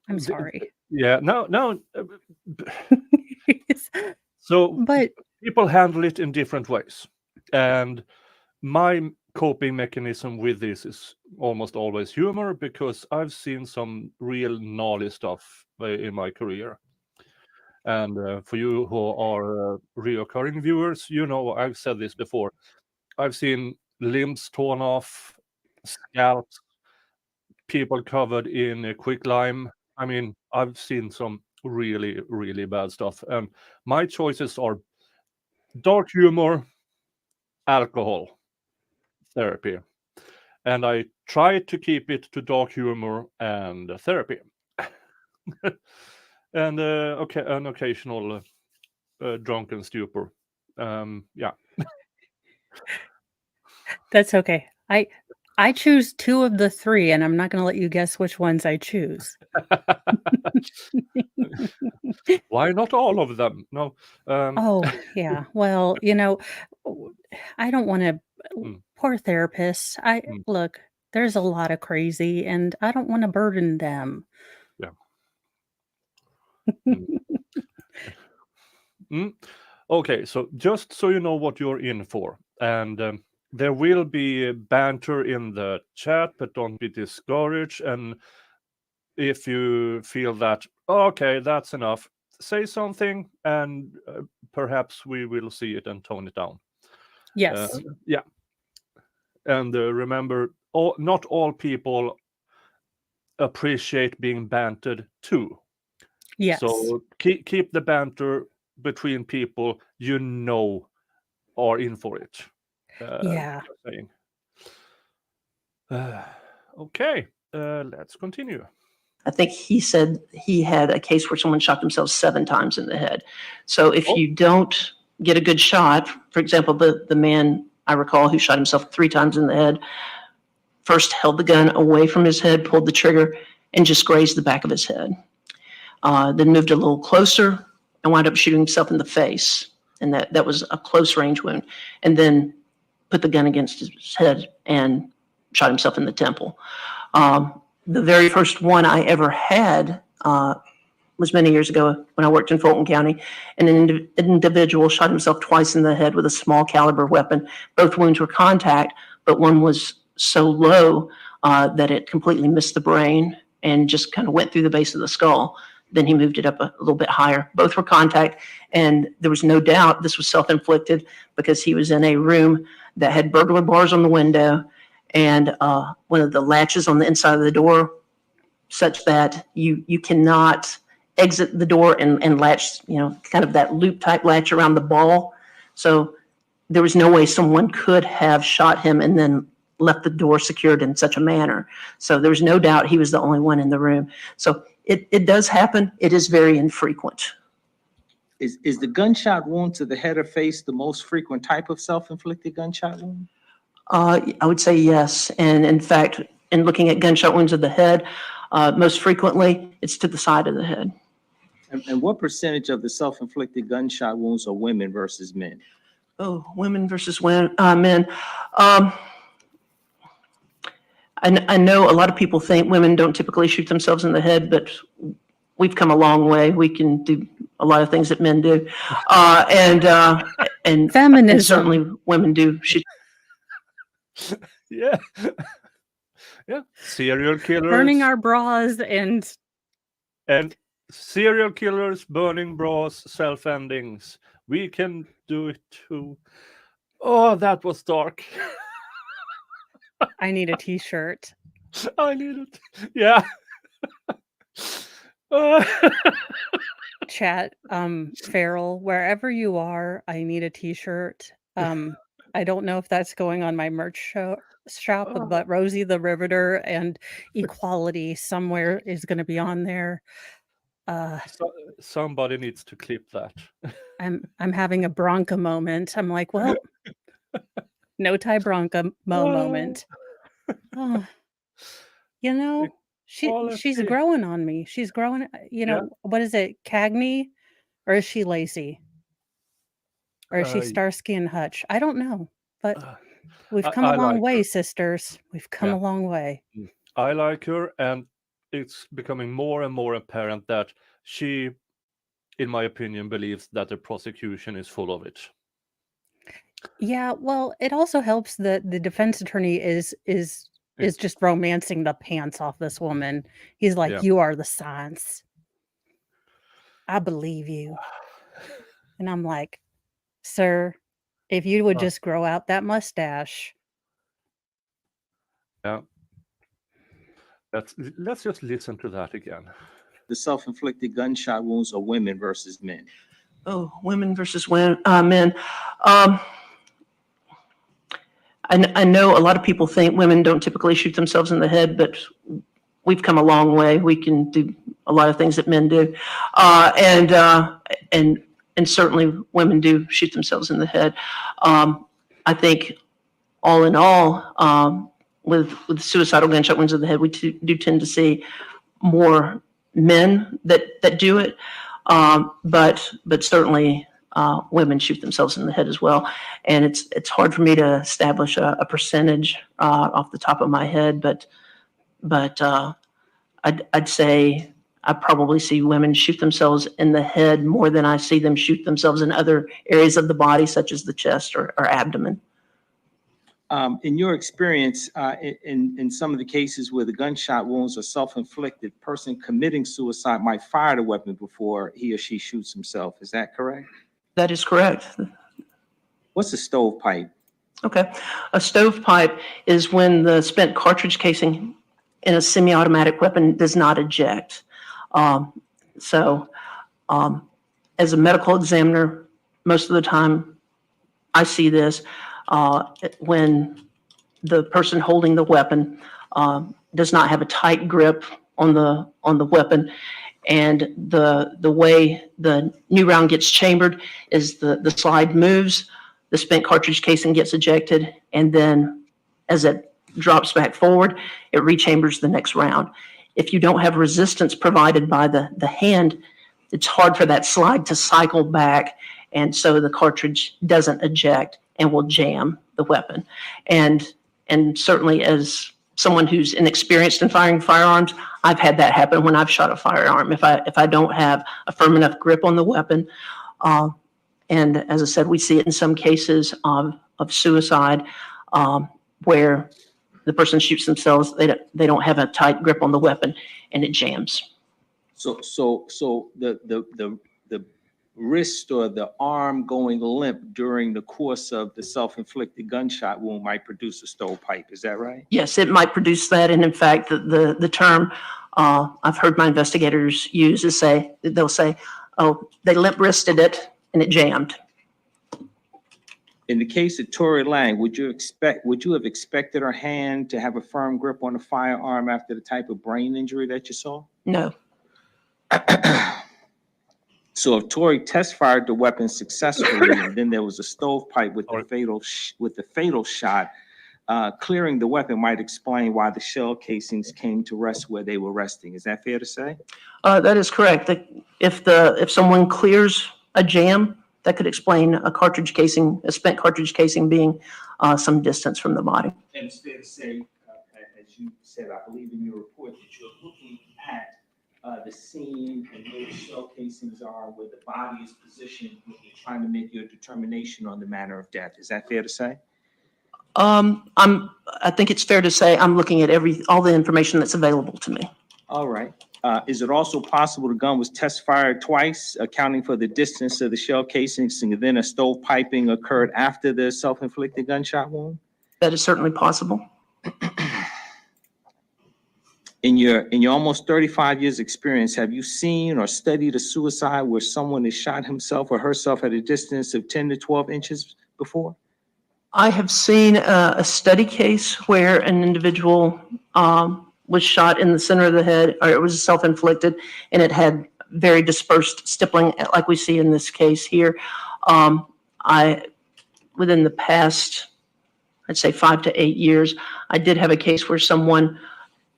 I'm sorry. yeah, no. So, But people handle it in different ways, and my coping mechanism with this is almost always humor, because I've seen some real gnarly stuff in my career. And for you who are reoccurring viewers, you know I've said this before. I've seen limbs torn off, scalps, people covered in quicklime. I mean, I've seen some really, really bad stuff. And my choices are dark humor, alcohol, therapy. And I try to keep it to dark humor and therapy. And an occasional drunken stupor. Yeah. that's okay. I choose 2 of the 3, and I'm not going to let you guess which ones I choose. Why not all of them? No. Oh, yeah. Well, I don't want to. Mm. Poor therapists. Mm. Look, there's a lot of crazy, and I don't want to burden them. Yeah. Okay, so just so you know what you're in for, and there will be banter in the chat, but don't be discouraged. And if you feel that, okay, that's enough, say something, and perhaps we will see it and tone it down. Yes. Yeah. And remember, not all people appreciate being bantered too. Yes. So keep the banter between people you know are in for it. Yeah. just saying. Okay, let's continue. I think he said he had a case where someone shot themselves 7 times in the head. So if you don't get a good shot, for example, the man I recall who shot himself 3 times in the head, first held the gun away from his head, pulled the trigger, and just grazed the back of his head. Then moved a little closer and wound up shooting himself in the face. And that was a close range wound. And then put the gun against his head and shot himself in the temple. The very first one I ever had was many years ago when I worked in Fulton County. And an individual shot himself twice in the head with a small caliber weapon. Both wounds were contact, but one was so low that it completely missed the brain and just kind of went through the base of the skull. Then he moved it up a little bit higher. Both were contact, and there was no doubt this was self-inflicted because he was in a room that had burglar bars on the window and one of the latches on the inside of the door, such that you cannot exit the door and latch, kind of that loop type latch around the ball. So there was no way someone could have shot him and then left the door secured in such a manner. So there was no doubt he was the only one in the room. So it does happen. It is very infrequent. Is the gunshot wound to the head or face the most frequent type of self-inflicted gunshot wound? I would say yes. And in fact, in looking at gunshot wounds of the head, most frequently it's to the side of the head. And what percentage of the self-inflicted gunshot wounds are women versus men? Oh, women versus men. I know a lot of people think women don't typically shoot themselves in the head, but we've come a long way. We can do a lot of things that men do. And Feminism. certainly women do shoot Yeah. Yeah. Serial killers. Burning our bras And serial killers, burning bras, self-endings. We can do it too. Oh, that was dark. I need a t-shirt. I need it. Yeah. Uh, Chat, Farrell, wherever you are, I need a t-shirt. I don't know if that's going on my merch shop, Oh. but Rosie the Riveter and Equality somewhere is going to be on there. Somebody needs to clip that. I'm having a Bronca moment. I'm like, well, no tie Bronca moment. Oh, you know, she's Equality. growing on me. She's growing. You know, what is it, Cagney, or is she Lacey, or is she Starsky and Hutch? I don't know, but we've come a long way, sisters. We've come a long way. I like her, and it's becoming more and more apparent that she, in my opinion, believes that the prosecution is full of it. Yeah, well, it also helps that the defense attorney is just romancing the pants off this woman. He's like, you are the science. I believe you. And I'm like, sir, if you would just grow out that mustache. Yeah. Let's just listen to that again. The self-inflicted gunshot wounds are women versus men. Oh, women versus men. I know a lot of people think women don't typically shoot themselves in the head, but we've come a long way. We can do a lot of things that men do, and certainly women do shoot themselves in the head. I think all in all, with suicidal gunshot wounds in the head, we do tend to see more men that do it, but certainly women shoot themselves in the head as well. And it's hard for me to establish a percentage off the top of my head, but I'd say I probably see women shoot themselves in the head more than I see them shoot themselves in other areas of the body, such as the chest or abdomen. In your experience, in some of the cases where the gunshot wounds are self-inflicted, person committing suicide might fire the weapon before he or she shoots himself. Is that correct? That is correct. What's a stovepipe? Okay. A stovepipe is when the spent cartridge casing in a semi-automatic weapon does not eject. As a medical examiner, most of the time I see this when the person holding the weapon does not have a tight grip on the weapon, and the way the new round gets chambered is the slide moves, the spent cartridge casing gets ejected, and then as it drops back forward, it rechambers the next round. If you don't have resistance provided by the hand, it's hard for that slide to cycle back, and so the cartridge doesn't eject and will jam the weapon. And certainly as someone who's inexperienced in firing firearms, I've had that happen when I've shot a firearm. If I don't have a firm enough grip on the weapon, and as I said, we see it in some cases of suicide where the person shoots themselves. They don't have a tight grip on the weapon, and it jams. So the wrist or the arm going limp during the course of the self-inflicted gunshot wound might produce a stovepipe. Is that right? Yes, it might produce that. And in fact, the term I've heard my investigators use is they'll say, oh, they limp wristed it and it jammed. In the case of Tory Lang, would you have expected her hand to have a firm grip on the firearm after the type of brain injury that you saw? No. So if Tory test fired the weapon successfully, and then there was a stovepipe with the fatal shot, clearing the weapon might explain why the shell casings came to rest where they were resting. Is that fair to say? That is correct. If someone clears a jam, that could explain a spent cartridge casing being some distance from the body. And it's fair to say, as you said, I believe in your report, that you're looking at the scene and where the shell casings are, where the body is positioned, when you're trying to make your determination on the manner of death. Is that fair to say? I think it's fair to say I'm looking at all the information that's available to me. All right. Is it also possible the gun was test fired twice, accounting for the distance of the shell casings, and then a stovepiping occurred after the self-inflicted gunshot wound? That is certainly possible. In your almost 35 years experience, have you seen or studied a suicide where someone has shot himself or herself at a distance of 10 to 12 inches before? I have seen a study case where an individual was shot in the center of the head, or it was self-inflicted, and it had very dispersed stippling, like we see in this case here. Within the past, I'd say 5 to 8 years, I did have a case where someone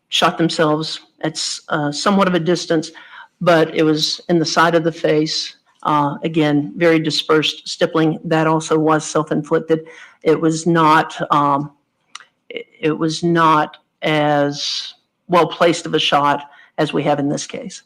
shot themselves at somewhat of a distance, but it was in the side of the face. Again, very dispersed stippling. That also was self-inflicted. It was not as well placed of a shot as we have in this case.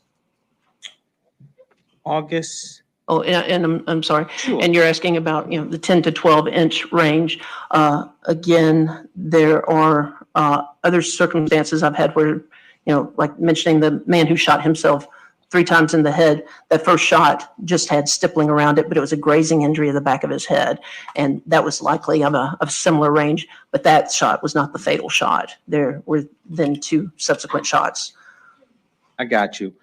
August? Oh, and I'm sorry. Sure. And you're asking about, the 10 to 12 inch range. Again, there are other circumstances I've had where, like mentioning the man who shot himself 3 times in the head. That first shot just had stippling around it, but it was a grazing injury of the back of his head. And that was likely of a similar range, but that shot was not the fatal shot. There were then 2 subsequent shots. I got you.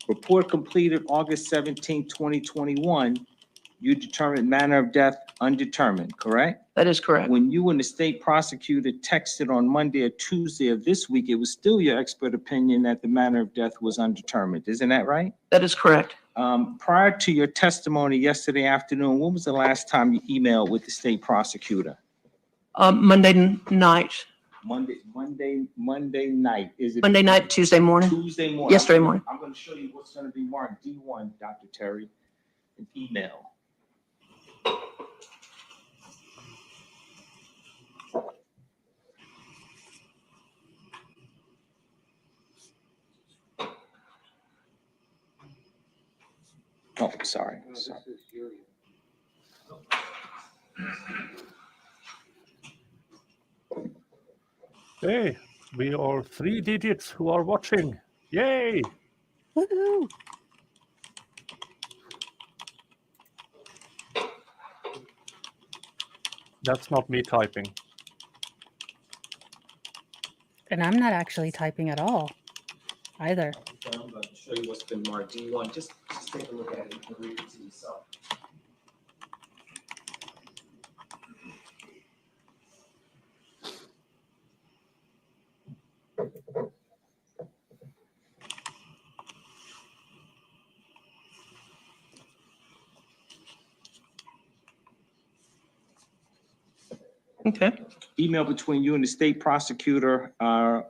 Report completed August 17, 2021. You determined manner of death undetermined, correct? That is correct. When you and the state prosecutor texted on Monday or Tuesday of this week, it was still your expert opinion that the manner of death was undetermined. Isn't that right? That is correct. Prior to your testimony yesterday afternoon, when was the last time you emailed with the state prosecutor? Monday night. Monday night. Is it? Monday night, Tuesday morning. Tuesday morning. Yesterday morning. I'm going to show you what's going to be marked D1, Dr. Terry, an email. Oh, sorry. Hey, we are 3 digits who are watching. Yay! Woohoo! That's not me typing. And I'm not actually typing at all either. I'm going to show you what's been marked D1. Just take a look at it and read it to yourself. Okay. Email between you and the state prosecutor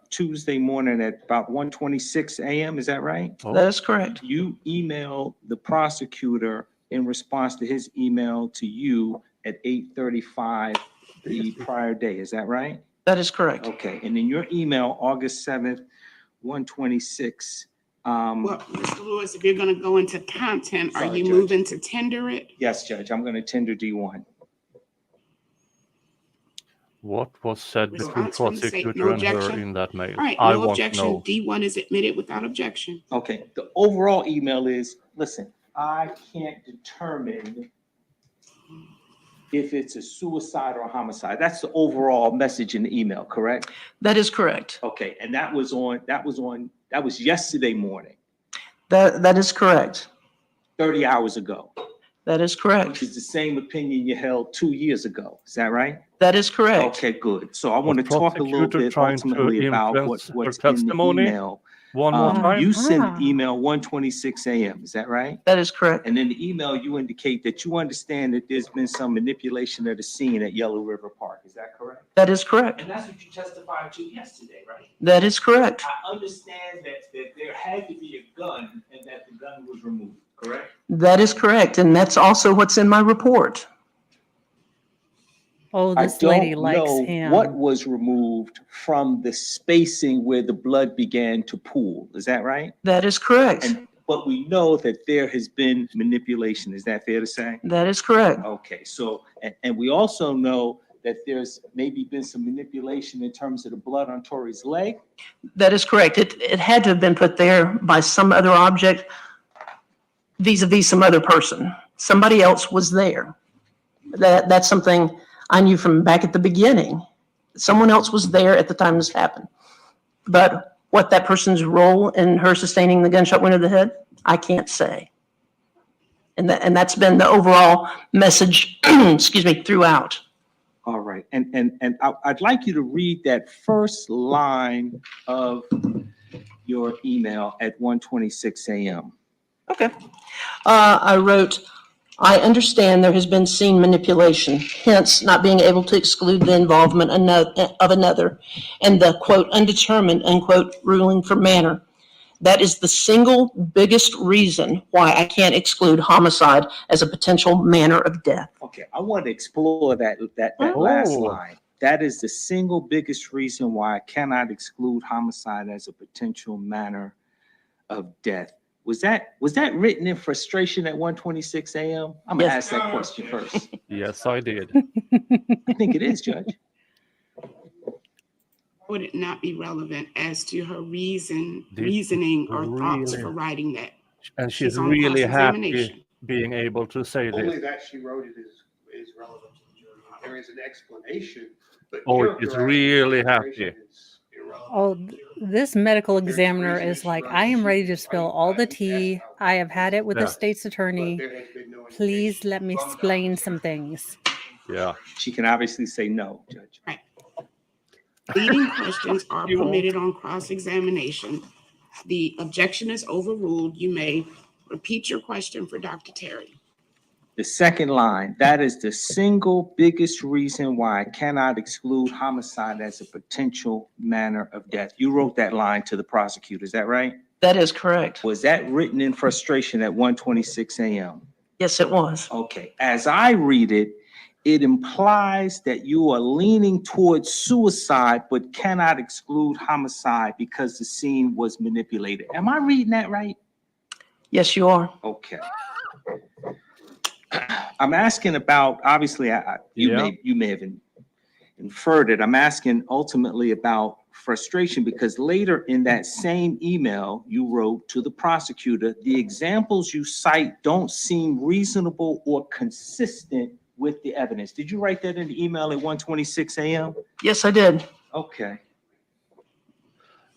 Tuesday morning at about 1:26 a.m. Is that right? Oh. That is correct. You emailed the prosecutor in response to his email to you at 8:35 the prior day. Is that right? That is correct. Okay. And in your email, August 7th, 1:26. Well, Mr. Lewis, if you're going to go into content, are Sorry, you Judge. moving to tender it? Yes, Judge. I'm going to tender D1. What was said between Response from the state, prosecutor no and her objection? in that mail? All right, I no want to objection. know. D1 is admitted without objection. Okay. The overall email is, listen, I can't determine if it's a suicide or a homicide. That's the overall message in the email, correct? That is correct. Okay. And that was yesterday morning, That is correct. 30 hours ago, That is which correct. is the same opinion you held 2 years ago. Is that right? That is correct. Okay, good. So I want to Was talk a little prosecutor bit trying to ultimately about influence what's her in the testimony? email. One more time? You sent Uh-huh. the email 1:26 a.m. Is that right? That is correct. And in the email, you indicate that you understand that there's been some manipulation of the scene at Yellow River Park. Is that correct? That is correct. And that's what you testified to yesterday, right? That is correct. I understand that there had to be a gun and that the gun was removed, correct? That is correct. And that's also what's in my report. Oh, I this lady don't likes know him. what was removed from the spacing where the blood began to pool. Is that right? That is correct. And but we know that there has been manipulation. Is that fair to say? That is correct. Okay, so, and we also know that there's maybe been some manipulation in terms of the blood on Tori's leg. That is correct. It had to have been put there by some other object vis-a-vis some other person. Somebody else was there. That's something I knew from back at the beginning. Someone else was there at the time this happened. But what that person's role in her sustaining the gunshot wound to the head, I can't say. And that's been the overall message, excuse me, throughout. All right, and I'd like you to read that first line of your email at 1:26 a.m. Okay. I wrote, I understand there has been scene manipulation, hence not being able to exclude the involvement of another, and the quote, undetermined, unquote, ruling for manner. That is the single biggest reason why I can't exclude homicide as a potential manner of death. Okay, I want to explore that last line. That is the single biggest reason why I cannot exclude homicide as a potential manner of death. Was that written in frustration at 1:26 a.m.? I'm gonna ask that question first. Yes, I did. I think it is, Judge. Would it not be relevant as to her reasoning or thoughts really- for writing that? And she's She's on really cross-examination. happy being able to say Only this. that she wrote it is relevant to the jury. There is an explanation, but Oh, it's characterizing really the happy. situation is irrelevant Oh, to the jury. this medical There's a examiner reason is she like, wrote I it. am ready to She's spill right. all the That's tea. how I have had it with Yeah. the state's But attorney. there has been no Please indication. let me explain some things. Yeah. She can obviously say no, Judge. Leading questions are You won't. permitted on cross-examination. The objection is overruled. You may repeat your question for Dr. Terry. The second line, that is the single biggest reason why I cannot exclude homicide as a potential manner of death. You wrote that line to the prosecutor, is that right? That is correct. Was that written in frustration at 1:26 a.m.? Yes, it was. Okay, as I read it, it implies that you are leaning towards suicide but cannot exclude homicide because the scene was manipulated. Am I reading that right? Yes, you are. Okay. I'm asking about, obviously, you Yeah. may have inferred it. I'm asking ultimately about frustration because later in that same email you wrote to the prosecutor, the examples you cite don't seem reasonable or consistent with the evidence. Did you write that in the email at 1:26 a.m.? Yes, I did. Okay.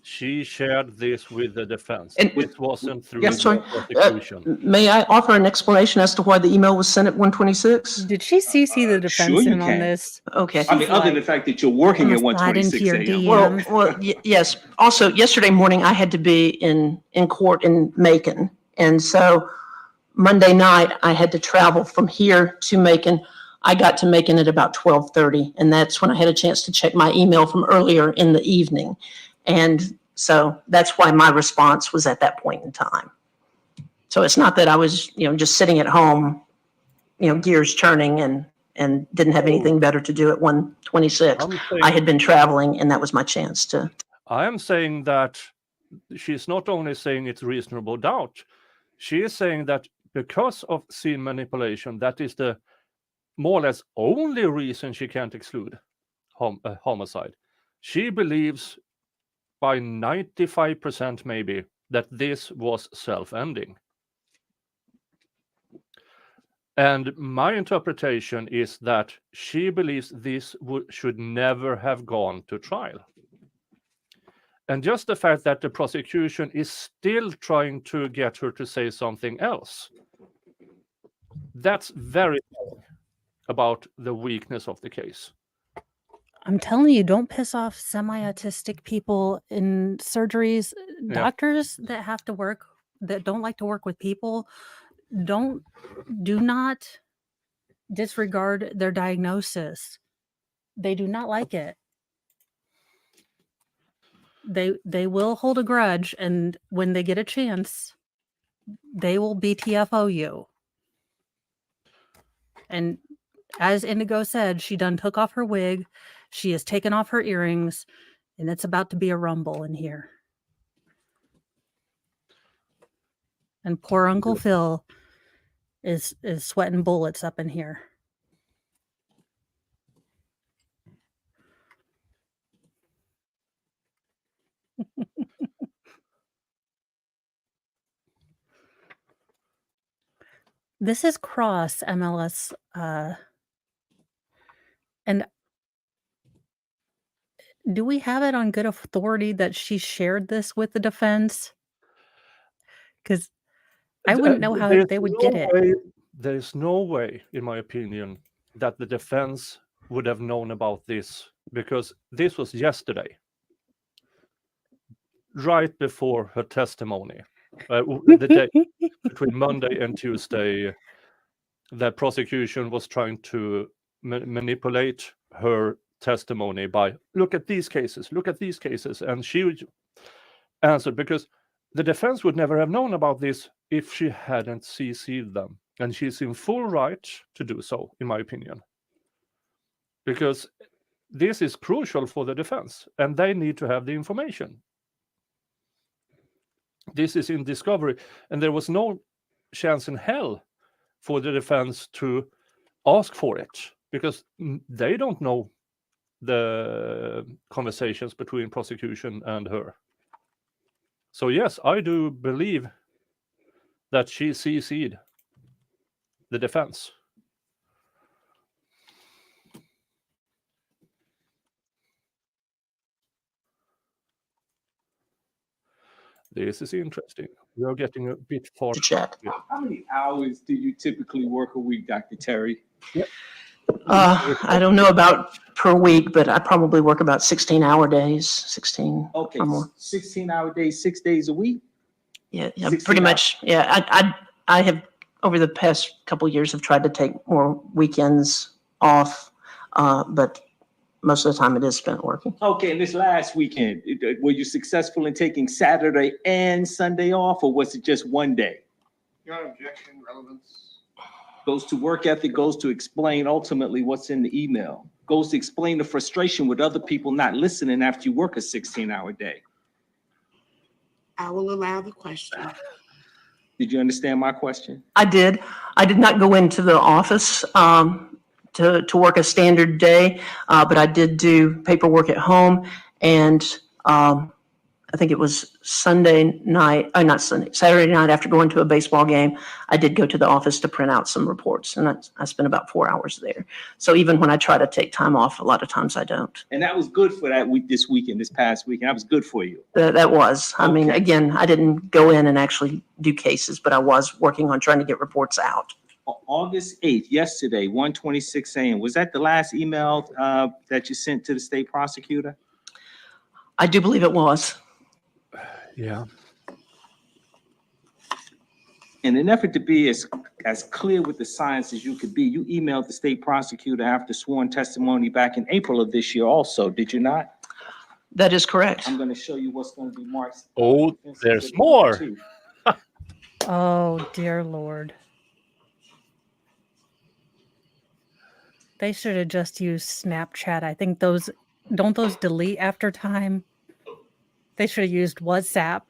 She shared this with the defense. And- It wasn't through Yes, the sorry. prosecution. May I offer an explanation as to why the email was sent at 1:26? Did she CC the defense you in on can. this? Okay. I mean, other than the fact that you're working at I'm gonna slide into 1:26 your a.m. DM. Well, yes. Also, yesterday morning, I had to be in court in Macon. And so Monday night, I had to travel from here to Macon. I got to Macon at about 12:30, and that's when I had a chance to check my email from earlier in the evening. And so that's why my response was at that point in time. So it's not that I was, just sitting at home, gears churning and didn't have anything better to do at 1:26. I had been traveling, and that was my chance to. I am saying that she's not only saying it's reasonable doubt, she is saying that because of scene manipulation, that is the more or less only reason she can't exclude homicide. She believes by 95% maybe that this was self-ending. And my interpretation is that she believes this should never have gone to trial. And just the fact that the prosecution is still trying to get her to say something else, that's very about the weakness of the case. I'm telling you, don't piss off semi-autistic people in surgeries. Yeah. Doctors that have to work, that don't like to work with people, do not disregard their diagnosis. They do not like it. They will hold a grudge, and when they get a chance, they will BTFO you. And as Indigo said, she done took off her wig. She has taken off her earrings, and it's about to be a rumble in here. And poor Uncle Phil is sweating bullets up in here. This is cross MLS, and do we have it on good authority that she shared this with the defense? Because I wouldn't know how There's they would no get it. way- There's no way, in my opinion, that the defense would have known about this, because this was yesterday, right before her testimony. The day between Monday and Tuesday, the prosecution was trying to manipulate her testimony by look at these cases, and she would answer, because the defense would never have known about this if she hadn't CC'd them, and she's in full right to do so, in my opinion, because this is crucial for the defense and they need to have the information. This is in discovery, and there was no chance in hell for the defense to ask for it, because they don't know the conversations between prosecution and her. So yes, I do believe that she CC'd the defense. This is interesting. We are getting a bit far. To check. How many hours do you typically work a week, Dr. Terry? I don't know about per week, but I probably work about 16-hour days, 16 Okay, or more. 16-hour days, 6 days a week? Yeah, 16 pretty hours. much. Yeah, I have, over the past couple of years, have tried to take more weekends off, but most of the time it is spent working. Okay, and this last weekend, were you successful in taking Saturday and Sunday off, or was it just one day? Your objection, relevance? Goes to work ethic, goes to explain ultimately what's in the email, goes to explain the frustration with other people not listening after you work a 16-hour day. I will allow the question. Did you understand my question? I did. I did not go into the office to work a standard day, but I did do paperwork at home, and I think it was Sunday night, not Sunday, Saturday night after going to a baseball game, I did go to the office to print out some reports, and I spent about 4 hours there. So even when I try to take time off, a lot of times I don't. And that was good for that week, this past weekend. That was good for you. That was, I mean, Okay. again, I didn't go in and actually do cases, but I was working on trying to get reports out. August 8th, yesterday, 1:26 a.m. Was that the last email that you sent to the state prosecutor? I do believe it was. Yeah. In an effort to be as clear with the science as you could be, you emailed the state prosecutor after sworn testimony back in April of this year also, did you not? That is correct. I'm going to show you what's going to be marked. Oh, there's more. Oh, dear Lord. They should have just used Snapchat. I think don't those delete after time? They should have used WhatsApp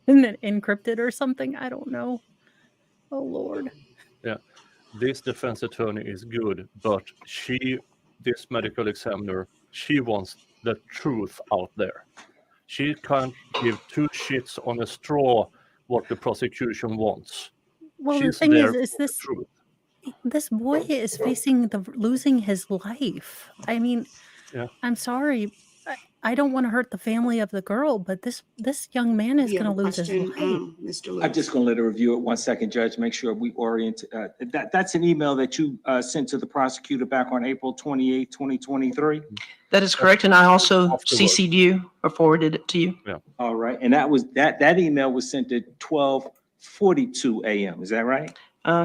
and then encrypted or something. I don't know. Oh, Lord. Yeah, this defense attorney is good, but this medical examiner, she wants the truth out there. She can't give two shits on a straw what the prosecution wants. Well, the She's thing there is for the this truth. this boy is facing losing his life. I mean, Yeah. I'm sorry. I don't want to hurt the family of the girl, but this young man is You going have to a lose his question, life. Mr. Lewis? I'm just going to let her review it 1 second, Judge, make sure we orient. That's an email that you sent to the prosecutor back on April 28, 2023. That is correct, and I also Afterward. CC'd you or forwarded it to you. All right, and that email was sent at 12:42 a.m. Is that right?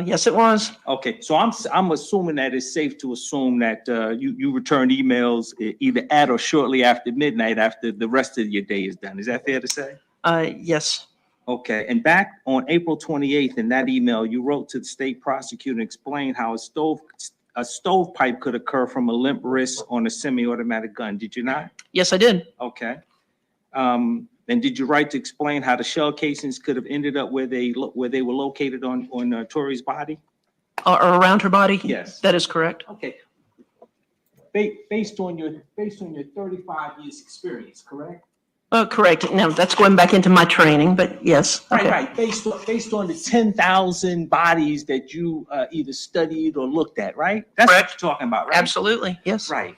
Yes, it was. Okay, so I'm assuming that it's safe to assume that you returned emails either at or shortly after midnight after the rest of your day is done. Is that fair to say? Yes. Okay, and back on April 28th, in that email, you wrote to the state prosecutor and explained how a stovepipe could occur from a limp wrist on a semi-automatic gun. Did you not? Yes, I did. Okay. And did you write to explain how the shell casings could have ended up where they were located on Tori's body? Or around her body? Yes. That is correct. Okay. Based on your 35 years experience, correct? Correct. Now, that's going back into my training, but yes. Okay. Right. Based on the 10,000 bodies that you either studied or looked at, right? That's Correct. what you're talking about, right? Absolutely, yes. Right.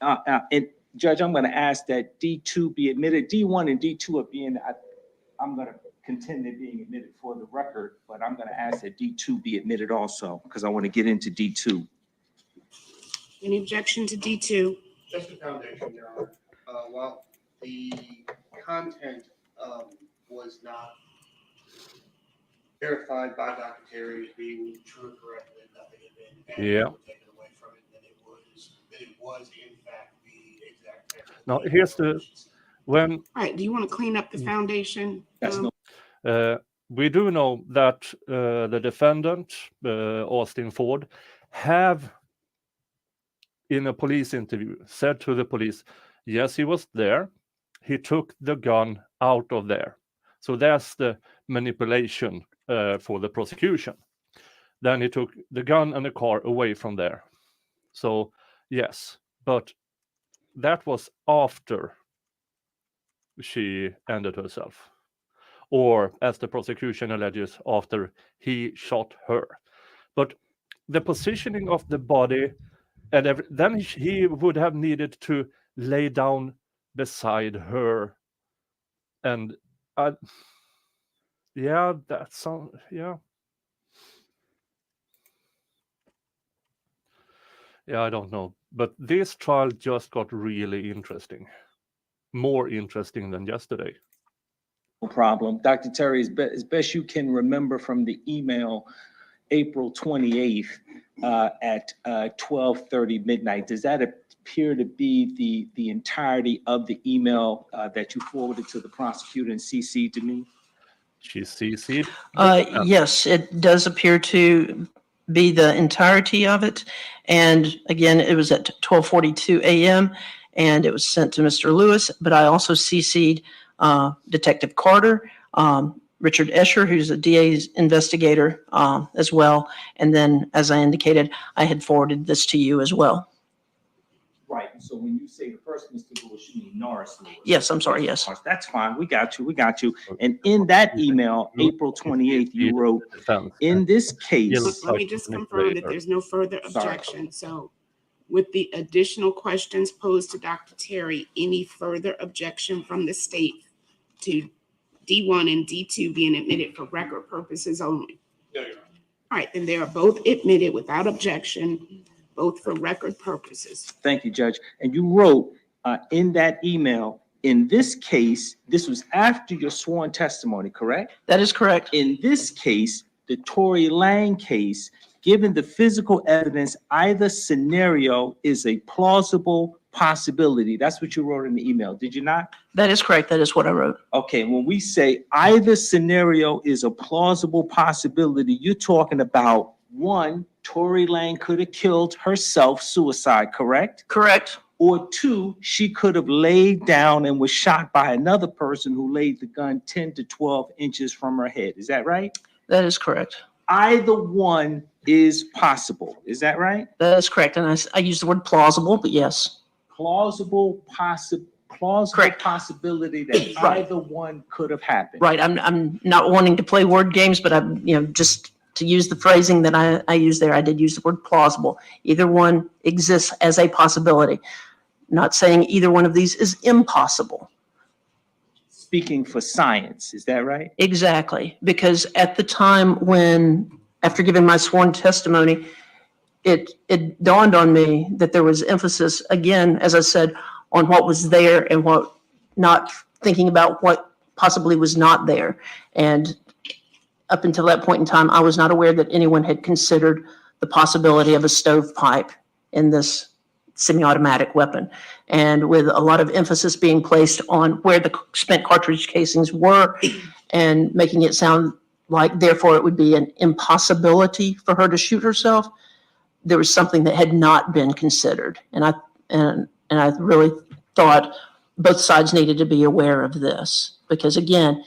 And Judge, I'm going to ask that D2 be admitted. D1 and D2 are being, I'm going to contend they're being admitted for the record, but I'm going to ask that D2 be admitted also, because I want to get into D2. Any objection to D2? Just a foundation, Your Honor. While the content was not verified by Dr. Terry as being true and correct, that nothing had been Yeah. taken away from it, that it was in fact the exact text. Now, here's the when All right, do you want to clean up the foundation? That's no. we do know that the defendant, Austin Ford, have in a police interview said to the police, yes, he was there. He took the gun out of there. So that's the manipulation for the prosecution. Then he took the gun and the car away from there. So yes, but that was after she ended herself. Or as the prosecution alleges, after he shot her. But the positioning of the body, and then he would have needed to lay down beside her. And yeah, that sounds, yeah. Yeah, I don't know. But this trial just got really interesting. More interesting than yesterday. No problem. Dr. Terry, as best you can remember from the email, April 28th at 12:30 midnight, does that appear to be the entirety of the email that you forwarded to the prosecutor and CC'd to me? She CC'd? Yes, it does appear to be the entirety of it. And again, it was at 12:42 a.m. and it was sent to Mr. Lewis, but I also CC'd Detective Carter, Richard Escher, who's a DA's investigator as well. And then, as I indicated, I had forwarded this to you as well. Right. So when you say the first Mr. Lewis, you mean Norris Lewis? Yes, I'm sorry, yes. That's fine. We got you. And in that email, April 28th, you wrote, in this case. Let me just confirm that there's no further objection. So with the additional questions posed to Dr. Terry, any further objection from the state to D1 and D2 being admitted for record purposes only? No, Your Honor. All right, then they are both admitted without objection, both for record purposes. Thank you, Judge. And you wrote in that email, in this case, this was after your sworn testimony, correct? That is correct. In this case, the Tory Lang case, given the physical evidence, either scenario is a plausible possibility. That's what you wrote in the email, did you not? That is correct. That is what I wrote. Okay, when we say either scenario is a plausible possibility, you're talking about one, Tory Lang could have killed herself, suicide, correct? Correct. Or two, she could have laid down and was shot by another person who laid the gun 10 to 12 inches from her head. Is that right? That is correct. Either one is possible. Is that right? That is correct. And I use the word plausible, but yes. Plausible possibility that Right. either one could have happened. Right. I'm not wanting to play word games, but I'm, just to use the phrasing that I used there, I did use the word plausible. Either one exists as a possibility. Not saying either one of these is impossible. Speaking for science, is that right? Exactly. Because at the time when, after giving my sworn testimony, it dawned on me that there was emphasis, again, as I said, on what was there and what, not thinking about what possibly was not there. And up until that point in time, I was not aware that anyone had considered the possibility of a stovepipe in this semi-automatic weapon. And with a lot of emphasis being placed on where the spent cartridge casings were and making it sound like, therefore, it would be an impossibility for her to shoot herself, there was something that had not been considered. And I really thought both sides needed to be aware of this, because again,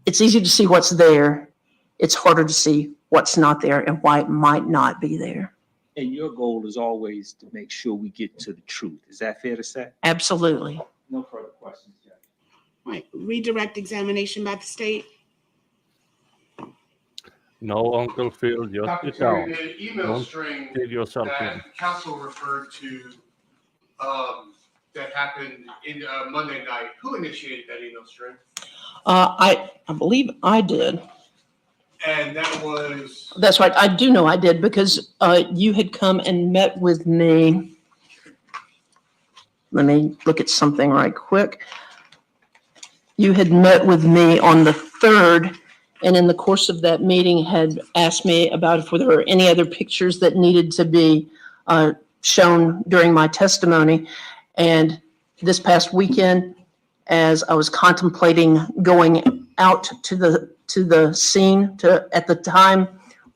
it's easy to see what's there. It's harder to see what's not there and why it might not be there. And your goal is always to make sure we get to the truth. Is that fair to say? Absolutely. No further questions, Judge. Right, redirect examination by the state. No, Uncle Phil, just Dr. sit down. Terry, the email Don't string dig yourself in. that council referred to, that happened in Monday night, who initiated that email string? I believe I did. And that was, That's right. I do know I did, because you had come and met with me. Let me look at something right quick. You had met with me on the 3rd, and in the course of that meeting had asked me about if there were any other pictures that needed to be shown during my testimony. And this past weekend, as I was contemplating going out to the scene at the time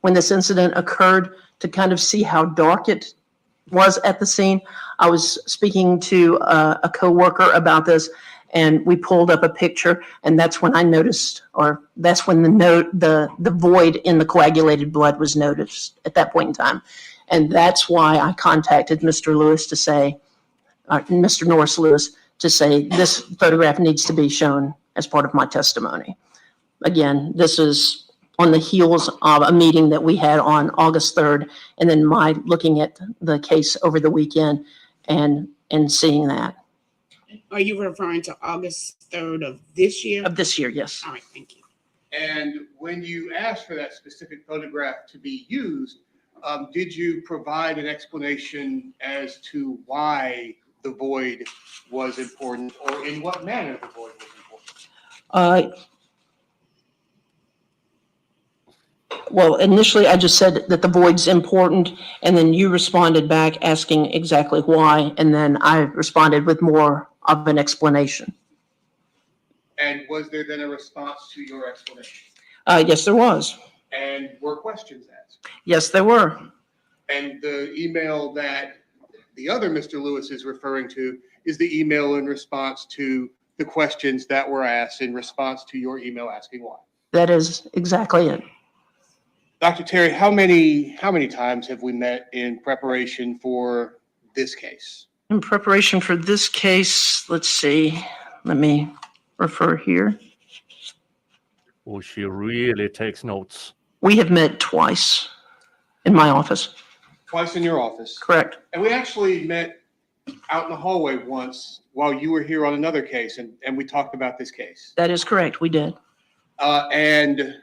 when this incident occurred, to kind of see how dark it was at the scene, I was speaking to a coworker about this, and we pulled up a picture, and that's when I noticed, or that's when the void in the coagulated blood was noticed at that point in time. And that's why I contacted Mr. Lewis to say, Mr. Norris Lewis, to say this photograph needs to be shown as part of my testimony. Again, this is on the heels of a meeting that we had on August 3rd, and then my looking at the case over the weekend and seeing that. Are you referring to August 3rd of this year? Of this year, yes. All right, thank you. and when you asked for that specific photograph to be used, did you provide an explanation as to why the void was important, or in what manner the void was important? Well, initially I just said that the void's important, and then you responded back asking exactly why, and then I responded with more of an explanation. And was there then a response to your explanation? Yes, there was. And were questions asked? Yes, there were. And the email that the other Mr. Lewis is referring to is the email in response to the questions that were asked in response to your email asking why. That is exactly it. Dr. Terry, how many times have we met in preparation for this case? In preparation for this case, let's see, let me refer here. Oh, she really takes notes. We have met twice in my office. Twice in your office. Correct. And we actually met out in the hallway once while you were here on another case, and we talked about this case. That is correct. We did. And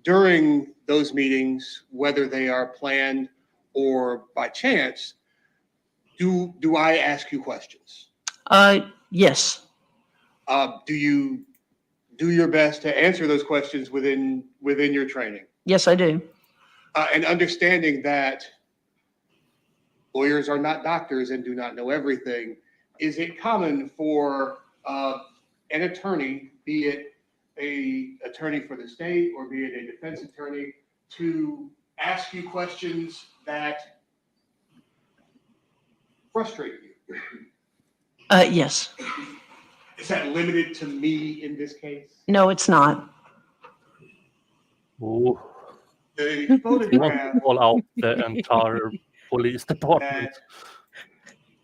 during those meetings, whether they are planned or by chance, do I ask you questions? Yes. Do you do your best to answer those questions within your training? Yes, I do. And understanding that lawyers are not doctors and do not know everything, is it common for an attorney, be it an attorney for the state or be it a defense attorney, to ask you questions that frustrate you? Yes. Is that limited to me in this case? No, it's not. Oh, The you want photograph to call out the entire police department.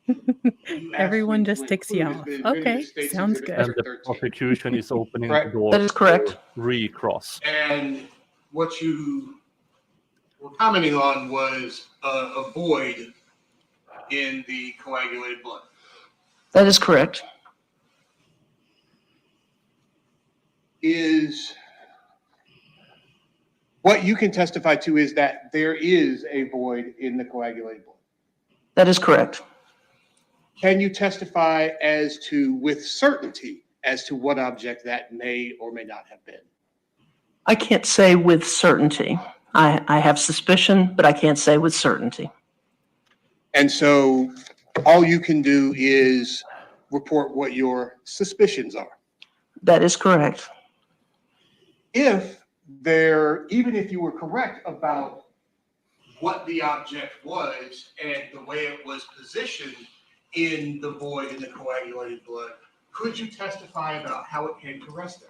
that you asked Everyone me to just ticks you include has off. been written Okay, to State's sounds Exhibit good. And the 13. prosecution is opening Correct. the door. That is correct. for recross. And what you were commenting on was a void in the coagulated blood. That is correct. Is what you can testify to is that there is a void in the coagulated blood. That is correct. Can you testify as to, with certainty, as to what object that may or may not have been? I can't say with certainty. I have suspicion, but I can't say with certainty. And so all you can do is report what your suspicions are. That is correct. Even if you were correct about what the object was and the way it was positioned in the void in the coagulated blood, Could you testify about how it came to rest there?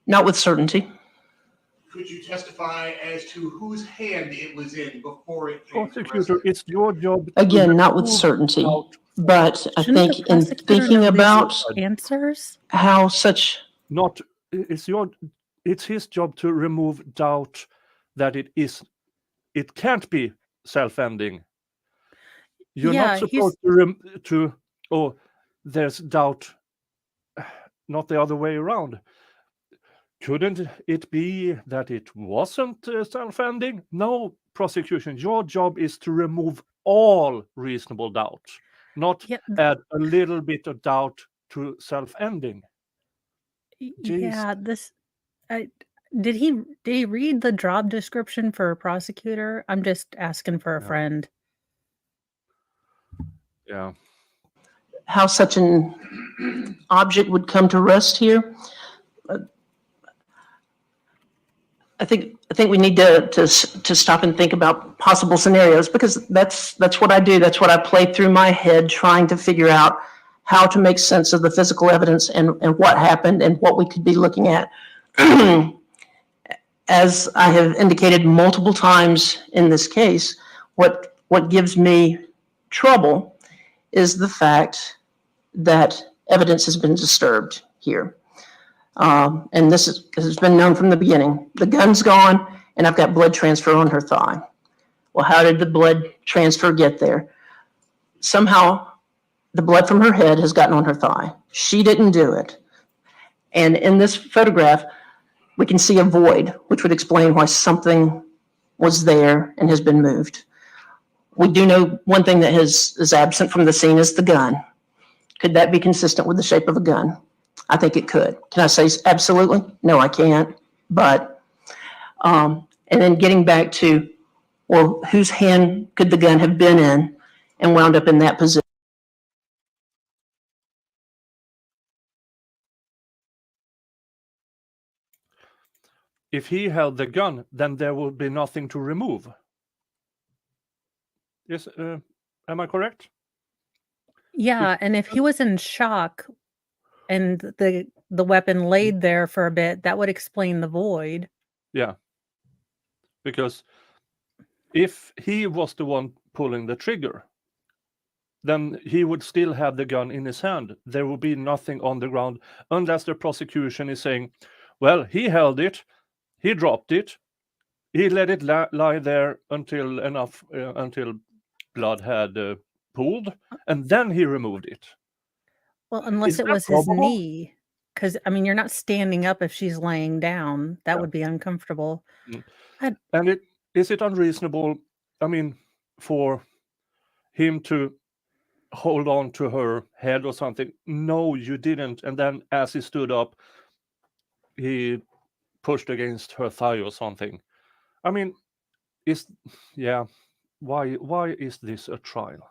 Not with certainty. Could you testify as to whose hand it was in before it came to rest Prosecutor, there? it's your job. Again, not with remove certainty, doubt. but I Shouldn't think the in prosecutor thinking know these about answers? how such, Not it's his job to remove doubt that it can't be self-ending. You're Yeah, not supposed to oh, there's doubt, not the other way around. Couldn't it be that it wasn't self-ending? No, prosecution, your job is to remove all reasonable doubt, not Yeah, add a little bit of doubt to self-ending. yeah. Did he read the job description for a prosecutor? I'm just asking for a Yeah. friend. Yeah. how such an object would come to rest here. I think we need to stop and think about possible scenarios, because that's what I do. That's what I play through my head, trying to figure out how to make sense of the physical evidence and what happened and what we could be looking at. As I have indicated multiple times in this case, what gives me trouble is the fact that evidence has been disturbed here. And this has been known from the beginning. The gun's gone, and I've got blood transfer on her thigh. Well, how did the blood transfer get there? Somehow, the blood from her head has gotten on her thigh. She didn't do it. And in this photograph, we can see a void, which would explain why something was there and has been moved. We do know one thing that is absent from the scene is the gun. Could that be consistent with the shape of a gun? I think it could. Can I say absolutely? No, I can't. But, and then getting back to, well, whose hand could the gun have been in and wound up in that position? If he held the gun, then there would be nothing to remove. Yes, am I correct? Yeah, and if he was in shock and the weapon laid there for a bit, that would explain the void. Yeah. Because if he was the one pulling the trigger, then he would still have the gun in his hand. There would be nothing on the ground, unless the prosecution is saying, well, he held it, he dropped it, he let it lie there until blood had pooled, and then he removed it. Well, unless Is it that was his probable? knee, because I mean, you're not standing up if she's laying down. That Yeah. would be uncomfortable. And is it unreasonable, I mean, for him to hold on to her head or something? No, you didn't. And then as he stood up, he pushed against her thigh or something. I mean, why is this a trial?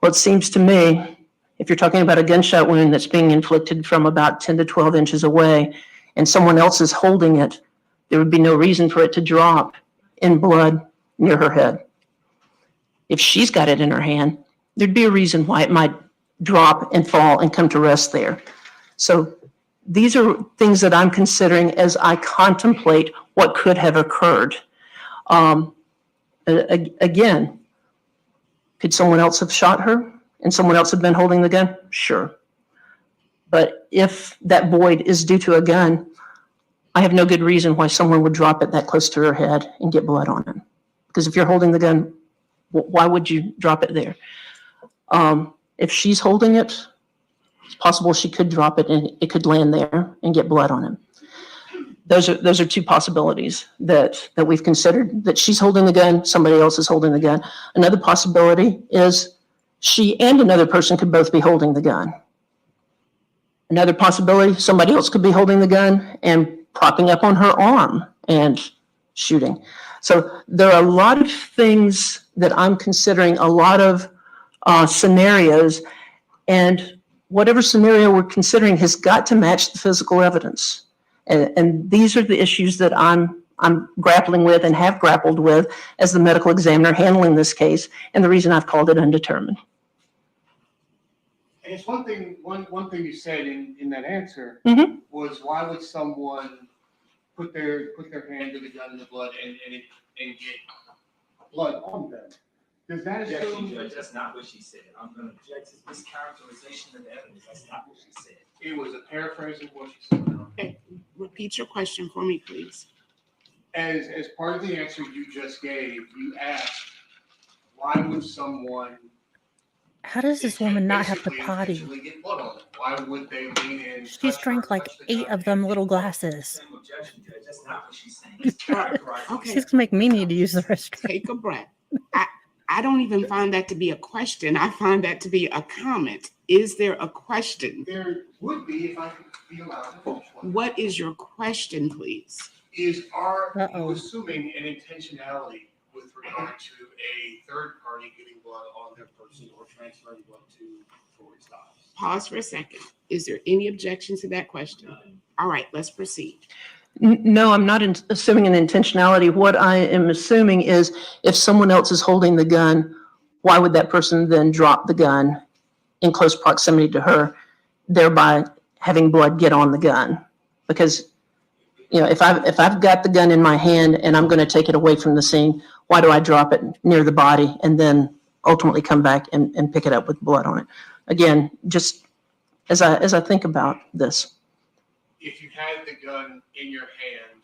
Well, it seems to me, if you're talking about a gunshot wound that's being inflicted from about 10 to 12 inches away, and someone else is holding it, there would be no reason for it to drop in blood near her head. If she's got it in her hand, there'd be a reason why it might drop and fall and come to rest there. So these are things that I'm considering as I contemplate what could have occurred. Again, could someone else have shot her and someone else have been holding the gun? Sure. But if that void is due to a gun, I have no good reason why someone would drop it that close to her head and get blood on it. Because if you're holding the gun, why would you drop it there? If she's holding it, it's possible she could drop it and it could land there and get blood on it. Those are two possibilities that we've considered, that she's holding the gun, somebody else is holding the gun. Another possibility is she and another person could both be holding the gun. Another possibility, somebody else could be holding the gun and propping up on her arm and shooting. So there are a lot of things that I'm considering, a lot of scenarios, and whatever scenario we're considering has got to match the physical evidence. And these are the issues that I'm I'm grappling with and have grappled with as the medical examiner handling this case, and the reason I've called it undetermined. I guess one thing you said in that answer Mhm. was, why would someone put their hand to the gun in the blood and get blood on them? Does that assume? Judge, that's not what she said. I'm going to object to mischaracterization of the evidence. That's not what she said. It was a paraphrase of what she said. Okay, repeat your question for me, please. As part of the answer you just gave, you asked, why would someone How does this woman not have to basically potty? intentionally get blood on them? Why would they lean in? She's touch drank her, like touch the 8 gun, of them and little get blood? glasses. Same objection, Judge. That's not what she's saying. It's characterizing. Okay. She's gonna make me need to use the restroom. Take a breath. I don't even find that to be a question. I find that to be a comment. Is there a question? There would be, if I could be allowed to finish one. What is your question, please? Are you Uh-oh. assuming an intentionality with regard to a third party getting blood on their person or transferring blood to Troy Styles? Pause for a second. Is there any objection to that question? All right, let's proceed. No, I'm not assuming an intentionality. What I am assuming is if someone else is holding the gun, why would that person then drop the gun in close proximity to her, thereby having blood get on the gun? Because, you know, if I've got the gun in my hand and I'm going to take it away from the scene, why do I drop it near the body and then ultimately come back and pick it up with blood on it? Again, just as I think about this. If you had the gun in your hand,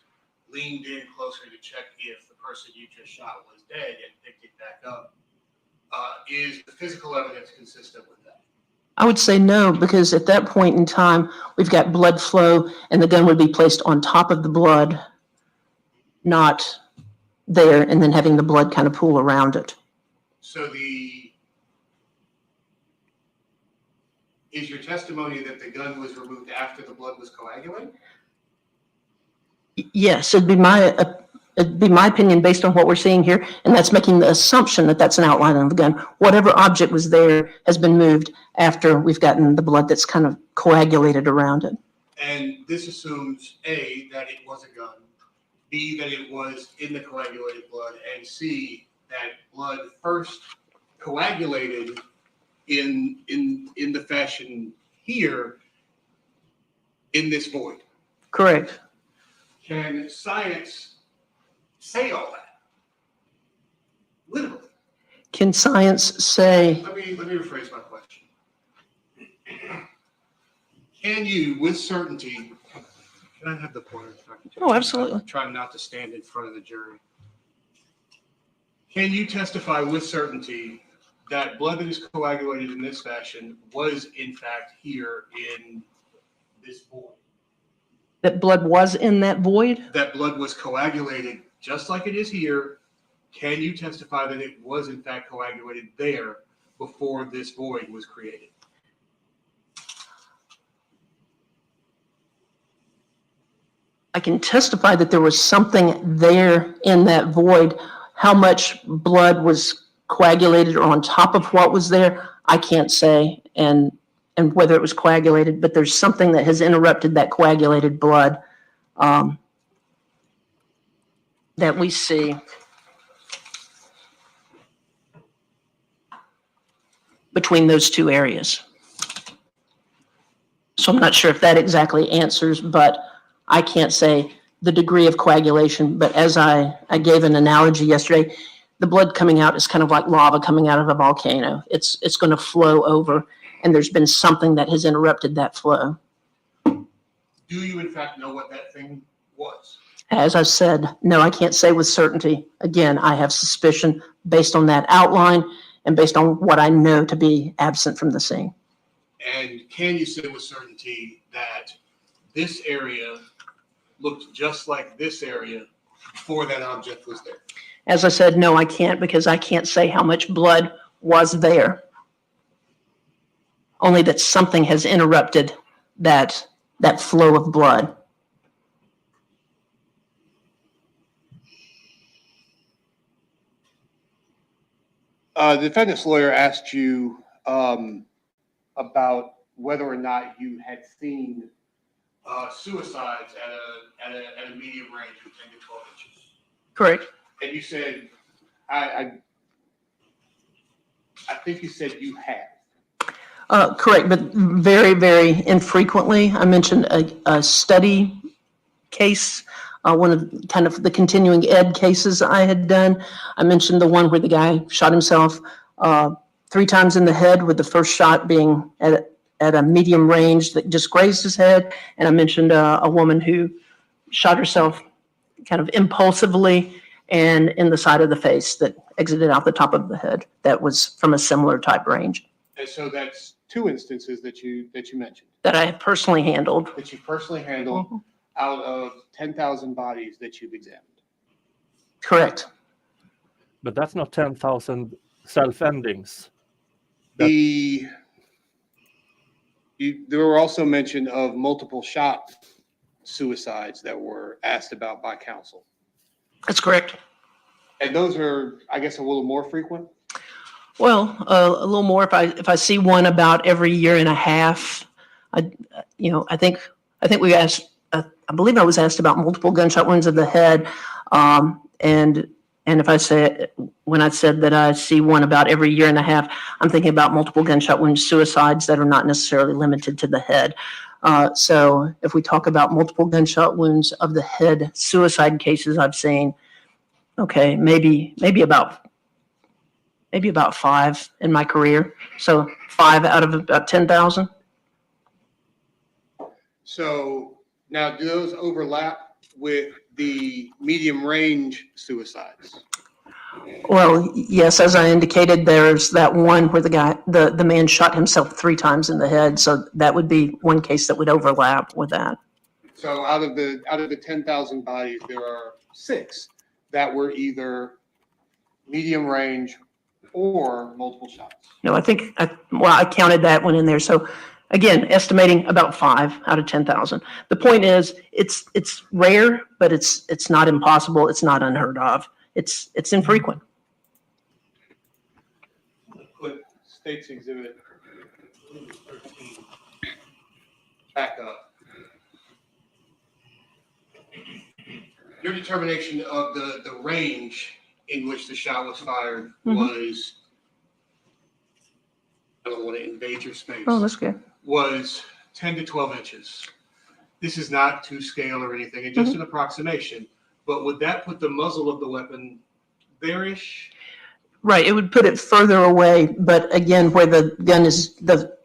leaned in closer to check if the person you just shot was dead and picked it back up, is the physical evidence consistent with that? I would say no, because at that point in time, we've got blood flow and the gun would be placed on top of the blood, not there, and then having the blood kind of pool around it. So is your testimony that the gun was removed after the blood was coagulated? Yes, it'd be my opinion based on what we're seeing here, and that's making the assumption that that's an outline of the gun. Whatever object was there has been moved after we've gotten the blood that's kind of coagulated around it. And this assumes A, that it was a gun, B, that it was in the coagulated blood, and C, that blood first coagulated in the fashion here in this void. Correct. Can science say all that? Literally. Can science say, Let me rephrase my question. Can you, with certainty, can I have the pointer? Oh, absolutely. I'm trying not to stand in front of the jury. Can you testify with certainty that blood that is coagulated in this fashion was in fact here in this void? that blood was in that void? That blood was coagulated just like it is here. Can you testify that it was in fact coagulated there before this void was created? I can testify that there was something there in that void. How much blood was coagulated or on top of what was there, I can't say, and whether it was coagulated, but there's something that has interrupted that coagulated blood that we see between those two areas. So I'm not sure if that exactly answers, but I can't say the degree of coagulation. But as I gave an analogy yesterday, the blood coming out is kind of like lava coming out of a volcano. It's going to flow over, and there's been something that has interrupted that flow. Do you in fact know what that thing was? As I said, no, I can't say with certainty. Again, I have suspicion based on that outline and based on what I know to be absent from the scene. And can you say with certainty that this area looked just like this area before that object was there? As I said, no, I can't, because I can't say how much blood was there. Only that something has interrupted that flow of blood. The defendant's lawyer asked you about whether or not you had seen suicides at a medium range of 10 to 12 inches. Correct. And you said, I think you said you have. Correct, but very, very infrequently. I mentioned a study case, one of kind of the continuing ed cases I had done. I mentioned the one where the guy shot himself 3 times in the head, with the first shot being at a medium range that just grazed his head. And I mentioned a woman who shot herself kind of impulsively and in the side of the face that exited out the top of the head. That was from a similar type range. And so that's 2 instances that you mentioned. That I have personally handled. That you personally handled out of 10,000 bodies that you've examined. Correct. But that's not 10,000 self-endings. There were also mention of multiple shot suicides that were asked about by counsel. That's correct. And those are, I guess, a little more frequent? Well, a little more if I see one about every year and a half. I think we asked. I believe I was asked about multiple gunshot wounds of the head, and if I say when I said that I see one about every year and a half, I'm thinking about multiple gunshot wound suicides that are not necessarily limited to the head. So if we talk about multiple gunshot wounds of the head suicide cases I've seen, okay, maybe about 5 in my career. So 5 out of about 10,000. So now, do those overlap with the medium range suicides? Well, yes, as I indicated, there's that one where the man shot himself 3 times in the head. So that would be one case that would overlap with that. So out of the 10,000 bodies, there are 6 that were either medium range or multiple shots. No, I think I counted that one in there. So again, estimating about 5 out of 10,000. The point is, it's rare, but it's not impossible. It's not unheard of. It's infrequent. Put State's Exhibit 13 back up. Your determination of the range in which the shot was fired was, I don't want to invade your space. Oh, that's good. Was 10 to 12 inches. This is not to scale or anything, it's just an approximation. But would that put the muzzle of the weapon there-ish? Right, it would put it further away, but again, where the gun is, the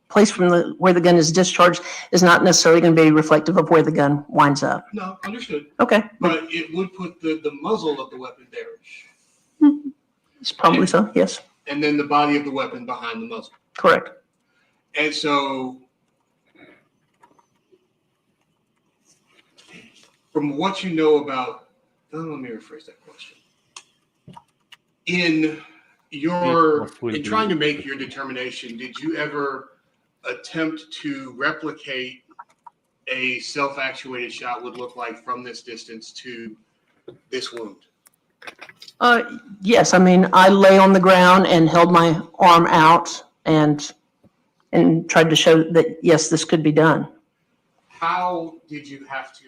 place from where the gun is discharged is not necessarily going to be reflective of where the gun winds up. No, understood. Okay. But it would put the muzzle of the weapon there-ish. It's probably so, yes. And then the body of the weapon behind the muzzle. Correct. And so, from what you know about, let me rephrase that question. In trying to make your determination, did you ever attempt to replicate a self-actuated shot would look like from this distance to this wound? Yes, I mean, I lay on the ground and held my arm out and tried to show that, yes, this could be done. How did you have to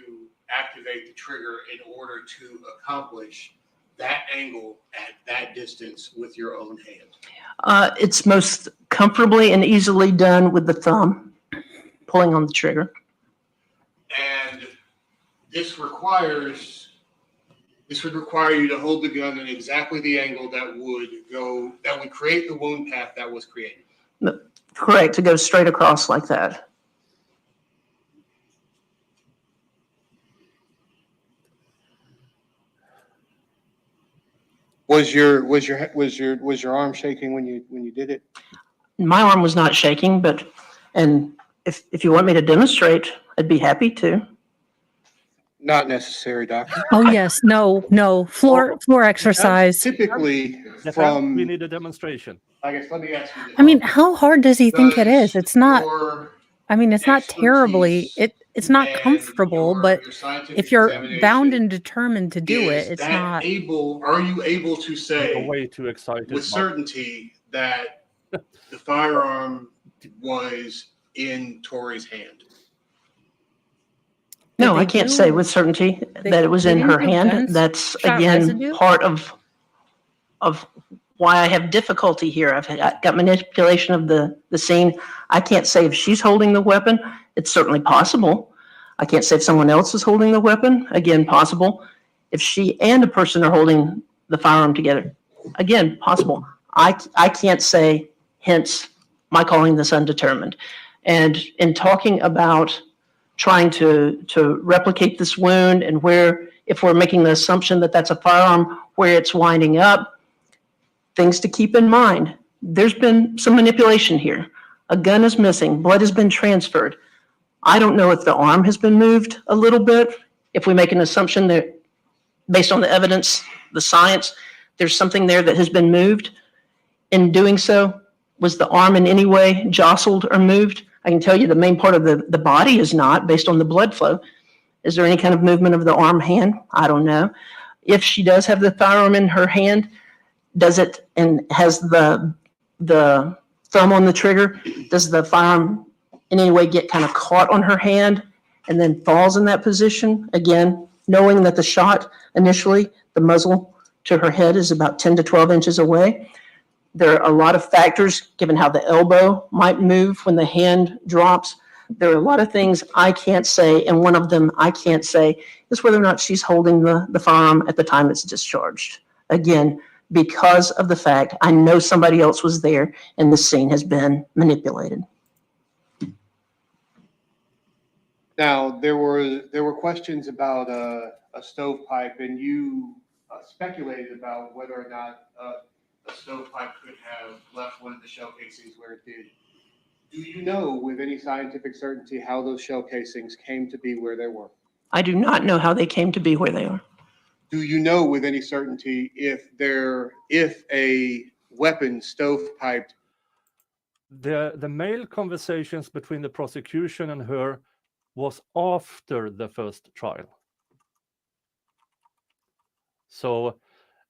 activate the trigger in order to accomplish that angle at that distance with your own hand? It's most comfortably and easily done with the thumb, pulling on the trigger. And this would require you to hold the gun at exactly the angle that would create the wound path that was created. Correct, to go straight across like that. Was your arm shaking when you did it? My arm was not shaking, and if you want me to demonstrate, I'd be happy to. Not necessary, doctor. Oh, yes. No. Floor exercise. Typically, We need a demonstration. I guess, let me ask you this. I mean, how hard does he think it is? It's not, I mean, it's not terribly, it's not comfortable, but if you're bound and determined to do it, it's not. Are you able to say Way too excited. with certainty that the firearm was in Tori's hand? No, they I can't say do- with certainty they- that it was they in her didn't do hand. gunshot That's again residue? part of why I have difficulty here. I've got manipulation of the scene. I can't say if she's holding the weapon. It's certainly possible. I can't say if someone else is holding the weapon. Again, possible. If she and a person are holding the firearm together, again, possible. I can't say, hence my calling this undetermined. And in talking about trying to replicate this wound and where, if we're making the assumption that that's a firearm, where it's winding up, things to keep in mind. There's been some manipulation here. A gun is missing, blood has been transferred. I don't know if the arm has been moved a little bit. If we make an assumption that based on the evidence, the science, there's something there that has been moved. In doing so, was the arm in any way jostled or moved? I can tell you the main part of the body is not, based on the blood flow. Is there any kind of movement of the arm, hand? I don't know. If she does have the firearm in her hand, does it, and has the thumb on the trigger, does the firearm in any way get kind of caught on her hand and then falls in that position? Again, knowing that the shot initially, the muzzle to her head is about 10 to 12 inches away. There are a lot of factors, given how the elbow might move when the hand drops. There are a lot of things I can't say, and one of them I can't say is whether or not she's holding the firearm at the time it's discharged. Again, because of the fact I know somebody else was there and the scene has been manipulated. Now, there were questions about a stovepipe, and you speculated about whether or not a stovepipe could have left one of the shell casings where it did. Do you know with any scientific certainty how those shell casings came to be where they were? I do not know how they came to be where they are. Do you know with any certainty if a weapon stovepiped? The mail conversations between the prosecution and her was after the first trial. So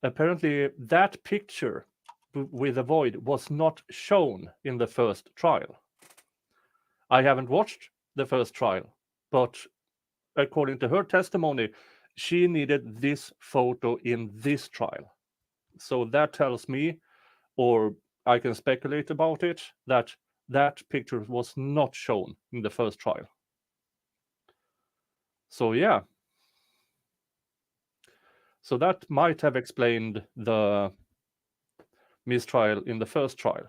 apparently that picture with the void was not shown in the first trial. I haven't watched the first trial, but according to her testimony, she needed this photo in this trial. So that tells me, or I can speculate about it, that that picture was not shown in the first trial. So yeah. So that might have explained the mistrial in the first trial,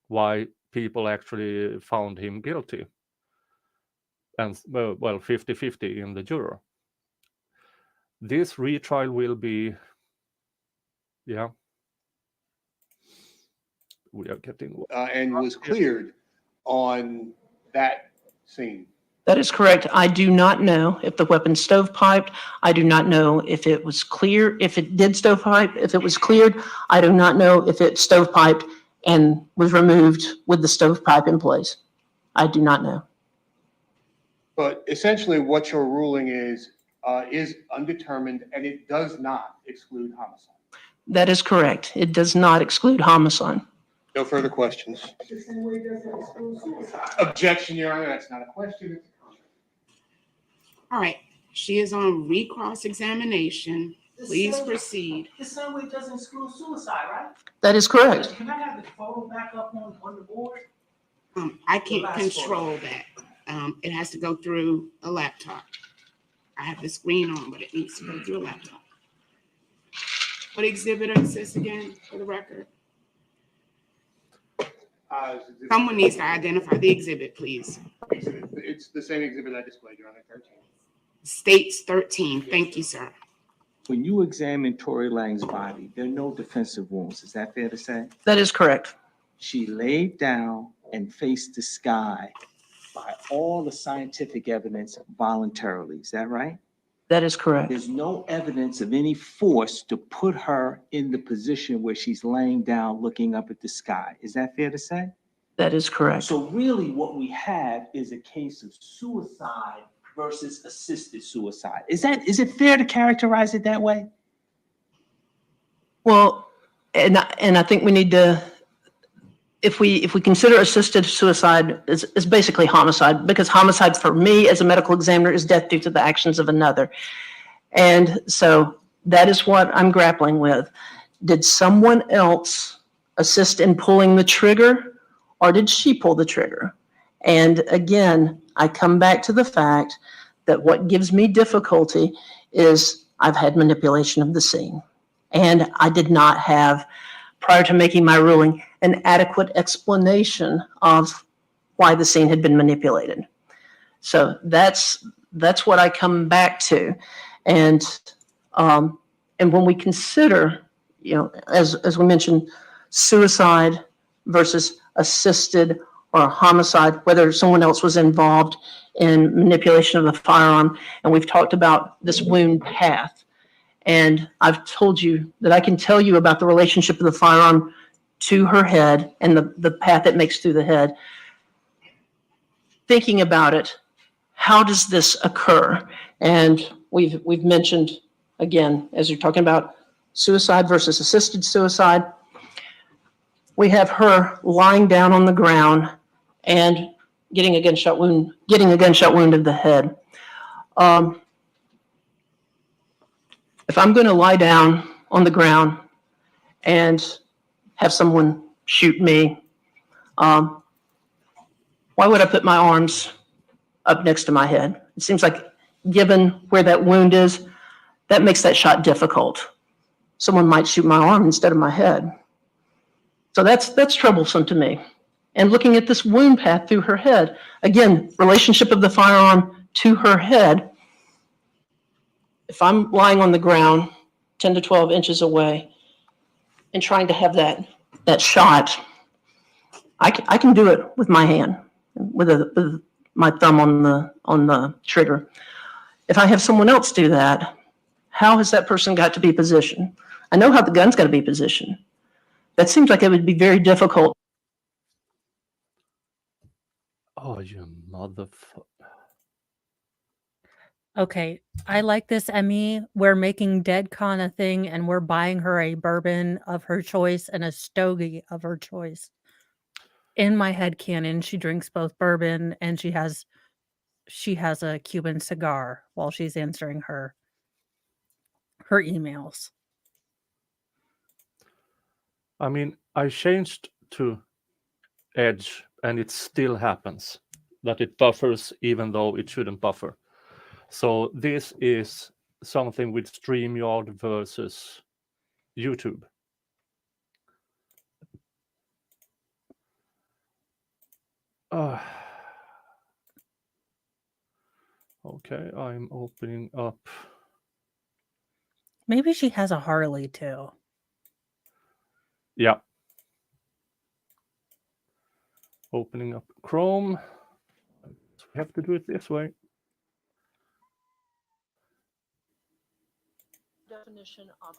why people actually found him guilty. And well, 50-50 in the juror. This retrial will be, yeah, we are getting. And was cleared on that scene. That is correct. I do not know if the weapon stovepiped. I do not know if it was clear, if it did stovepipe, if it was cleared. I do not know if it stovepiped and was removed with the stovepipe in place. I do not know. But essentially what your ruling is undetermined, and it does not exclude homicide. That is correct. It does not exclude homicide. No further questions. Objection, Your Honor, that's not a question, it's a comment. All right, she is on recross-examination. Please proceed. The same way it doesn't exclude suicide, right? That is correct. Can I have the photo back up on the board? I can't control that. It has to go through a laptop. I have the screen on, but it needs to go through a laptop. What exhibit is this again, for the record? Someone needs to identify the exhibit, please. It's the same exhibit I displayed, Your Honor, 13. States 13. Thank you, sir. When you examine Tory Lange's body, there are no defensive wounds. Is that fair to say? That is correct. She laid down and faced the sky by all the scientific evidence voluntarily. Is that right? That is correct. There's no evidence of any force to put her in the position where she's laying down looking up at the sky. Is that fair to say? That is correct. So really what we have is a case of suicide versus assisted suicide. Is it fair to characterize it that way? Well, and I think we need to, if we consider assisted suicide is basically homicide, because homicide for me as a medical examiner is death due to the actions of another. And so that is what I'm grappling with. Did someone else assist in pulling the trigger, or did she pull the trigger? And again, I come back to the fact that what gives me difficulty is I've had manipulation of the scene. And I did not have, prior to making my ruling, an adequate explanation of why the scene had been manipulated. So that's what I come back to. And when we consider, as we mentioned, suicide versus assisted or homicide, whether someone else was involved in manipulation of the firearm, and we've talked about this wound path. And I've told you that I can tell you about the relationship of the firearm to her head and the path it makes through the head. Thinking about it, how does this occur? And we've mentioned, again, as you're talking about suicide versus assisted suicide, we have her lying down on the ground and getting a gunshot wound of the head. If I'm going to lie down on the ground and have someone shoot me, why would I put my arms up next to my head? It seems like, given where that wound is, that makes that shot difficult. Someone might shoot my arm instead of my head. So that's troublesome to me. And looking at this wound path through her head, again, relationship of the firearm to her head. If I'm lying on the ground 10 to 12 inches away and trying to have that shot, I can do it with my hand, with my thumb on the trigger. If I have someone else do that, how has that person got to be positioned? I know how the gun's got to be positioned. That seems like it would be very difficult. Oh, you motherfucker. Okay, I like this, Emmy. We're making DeadCon a thing, and we're buying her a bourbon of her choice and a stogie of her choice. In my head canon, she drinks both bourbon and she has a Cuban cigar while she's answering her emails. I mean, I changed to Edge and it still happens that it buffers even though it shouldn't buffer. So this is something with StreamYard versus YouTube. Okay, I'm opening up. Maybe she has a Harley too. Yeah. Opening up Chrome. So we have to do it this way. Definition of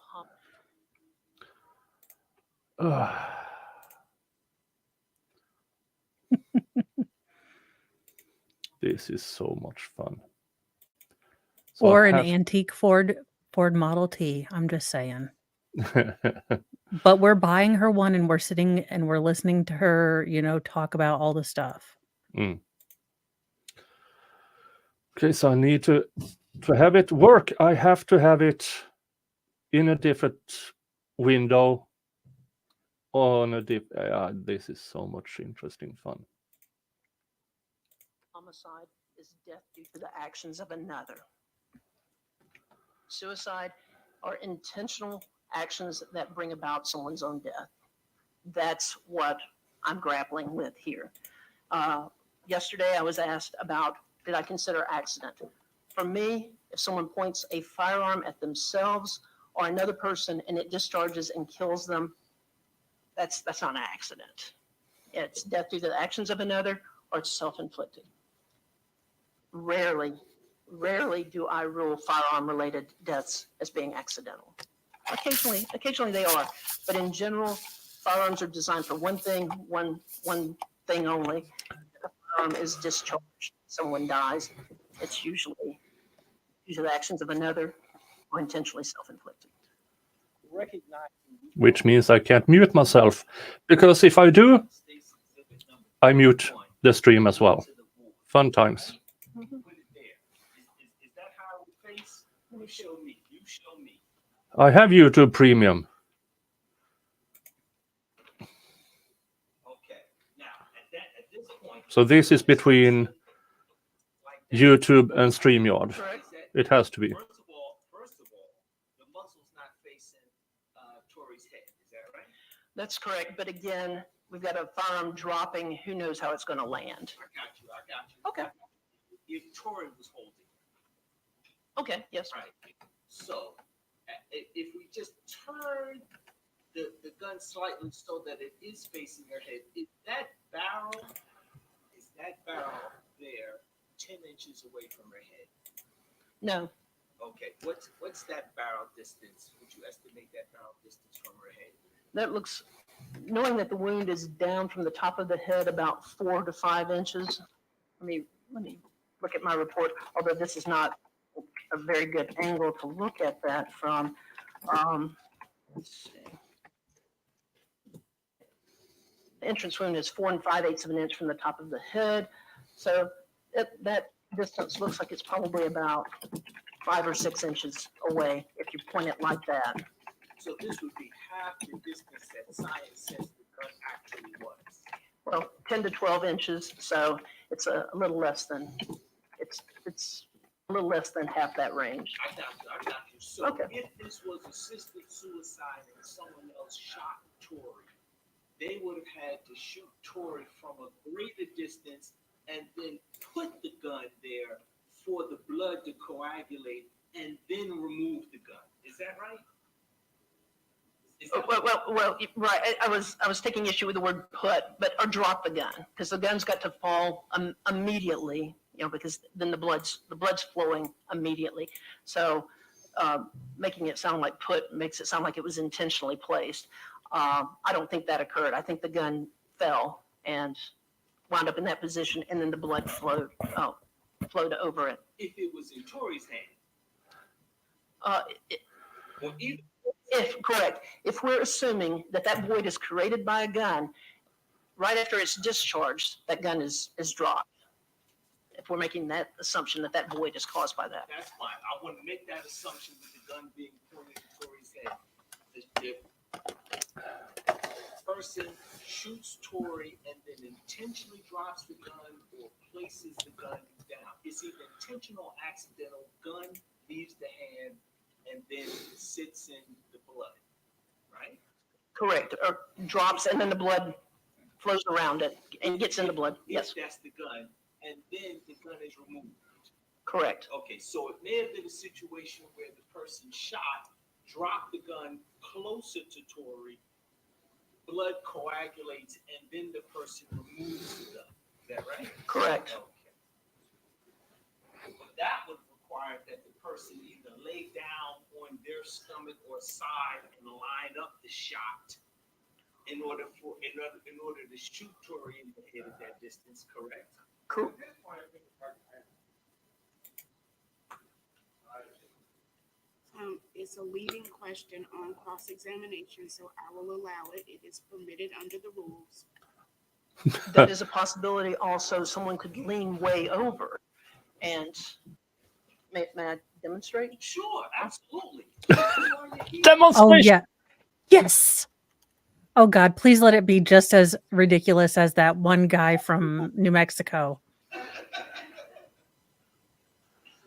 This is so much fun. So Or an antique Ford Model T. I'm just saying. But we're buying her one and we're sitting and we're listening to her, talk about all the stuff. Okay, so I need to have it work. I have to have it in a different window on a this is so much interesting fun. homicide is death due to the actions of another. Suicide are intentional actions that bring about someone's own death. That's what I'm grappling with here. Yesterday, I was asked about, did I consider accident? For me, if someone points a firearm at themselves or another person and it discharges and kills them, that's not an accident. It's death due to the actions of another, or it's self-inflicted. Rarely do I rule firearm-related deaths as being accidental. Occasionally they are, but in general, firearms are designed for one thing only. If a firearm is discharged, someone dies, it's usually due to the actions of another or intentionally self-inflicted. Which means I can't mute myself, because if I do, I mute the stream as well. Fun times. Put it there. Is that how it would face? You show me. You show me. I have YouTube Premium. Okay. Now, at this point, So this is between YouTube and StreamYard. It has to be. First of all, the muzzle's not facing Tori's head. Is that right? That's correct, but again, we've got a firearm dropping, who knows how it's going to land. I got you. Okay. If Tori was holding, Okay, yes. right? So, if we just turn the gun slightly so that it is facing her head, is that barrel there 10 inches away from her head? No, Okay, what's that barrel distance? Would you estimate that barrel distance from her head? that looks, knowing that the wound is down from the top of the head about 4 to 5 inches. Let me look at my report, although this is not a very good angle to look at that from. Let's see. The entrance wound is 4 5/8 of an inch from the top of the head. So that distance looks like it's probably about 5 or 6 inches away if you point it like that. So this would be half the distance that science says the gun actually was. Well, 10 to 12 inches, so it's a little less than, it's a little less than half that range. I got you. So Okay. if this was assisted suicide and someone else shot Tori, they would have had to shoot Tori from a greater distance and then put the gun there for the blood to coagulate and then remove the gun. Is that right? Is that Well, right, I was taking issue with the word put, or drop the gun, because the gun's got to fall immediately, because then the blood's flowing immediately. So making it sound like put makes it sound like it was intentionally placed. I don't think that occurred. I think the gun fell and wound up in that position, and then the blood flowed over it. if it was in Tori's hand? Or either Correct. If we're assuming that void is created by a gun, right after it's discharged, that gun is dropped. If we're making that assumption that void is caused by that. that's fine. I want to make that assumption with the gun being pointed at Tori's head. The person shoots Tori and then intentionally drops the gun or places the gun down. It's either intentional or accidental. Gun leaves the hand and then sits in the blood, right? Correct. Or drops and then the blood flows around it and gets in the blood. Yes, If that's the gun, and then the gun is removed. correct. Okay, so it may have been a situation where the person shot, dropped the gun closer to Tori, blood coagulates, and then the person removes the gun. Is that right? Correct. Okay. But that would require that the person either lay down on their stomach or side and line up the shot in order to shoot Tori in the head at that distance, correct? Cool. It's a leading question on cross-examination, so I will allow it. It is permitted under the rules. That is a possibility also. Someone could lean way over and may I demonstrate? Sure, absolutely. Oh, Demonstration. yeah. Yes. Oh, God, please let it be just as ridiculous as that one guy from New Mexico.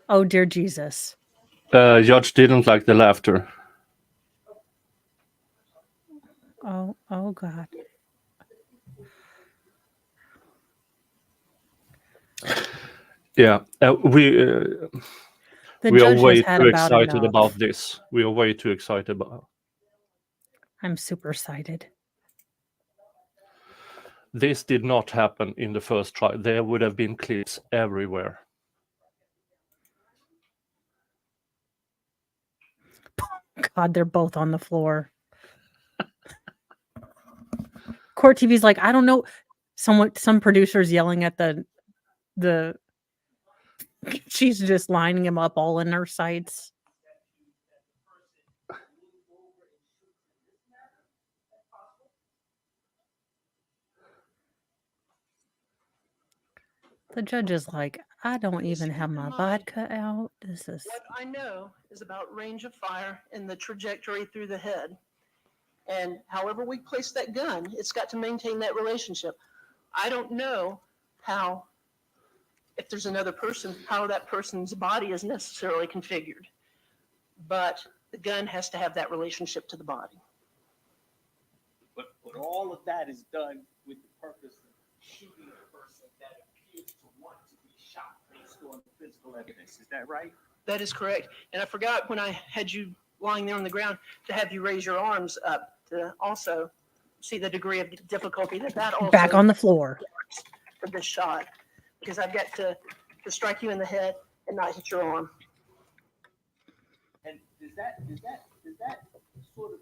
Oh, dear Jesus. Judge didn't like the laughter. Oh, God. Yeah, we The are judge way has had too about excited enough. about this. We are way too excited about. I'm super excited. This did not happen in the first trial. There would have been clips everywhere. God, they're both on the floor. Court TV's like, I don't know. Some producers yelling at the she's just lining him up all in her sights. The judge is like, I don't Just even have keep in my mind, vodka out. This is what I know is about range of fire and the trajectory through the head. And however we place that gun, it's got to maintain that relationship. I don't know how, if there's another person, how that person's body is necessarily configured. But the gun has to have that relationship to the body. But all of that is done with the purpose of shooting a person that appears to want to be shot based on the physical evidence. Is that right? That is correct. And I forgot when I had you lying there on the ground to have you raise your arms up to also see the degree of difficulty that also back on the floor. for this shot, because I've got to strike you in the head and not hit your arm. And does that sort of,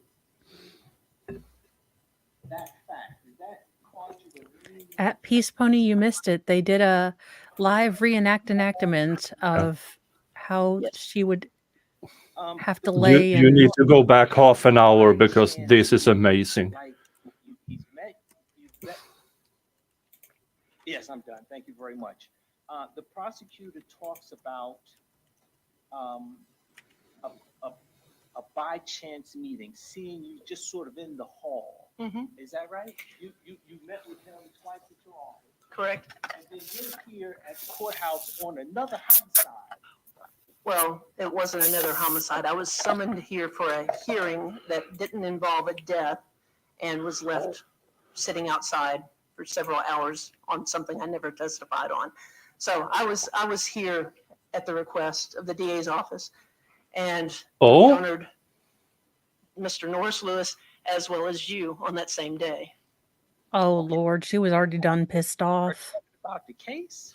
that fact, does that cause you to really? At Peace Pony, you missed it. They did a live reenactment of how Yes. she would Um, have to You, lay you and need to go back half an hour because this is amazing. Like, he's met. Yes, I'm done. Thank you very much. The prosecutor talks about a by chance meeting, seeing you just sort of in the hall. Mm-hmm. Is that right? You met with him twice at your office. Correct. And then you're here at the courthouse on another homicide. Well, it wasn't another homicide. I was summoned here for a hearing that didn't involve a death and was left sitting outside for several hours on something I never testified on. So I was here at the request of the DA's office, and Oh, honored Mr. Norris Lewis as well as you on that same day. oh Lord, she was already done pissed off. About the case?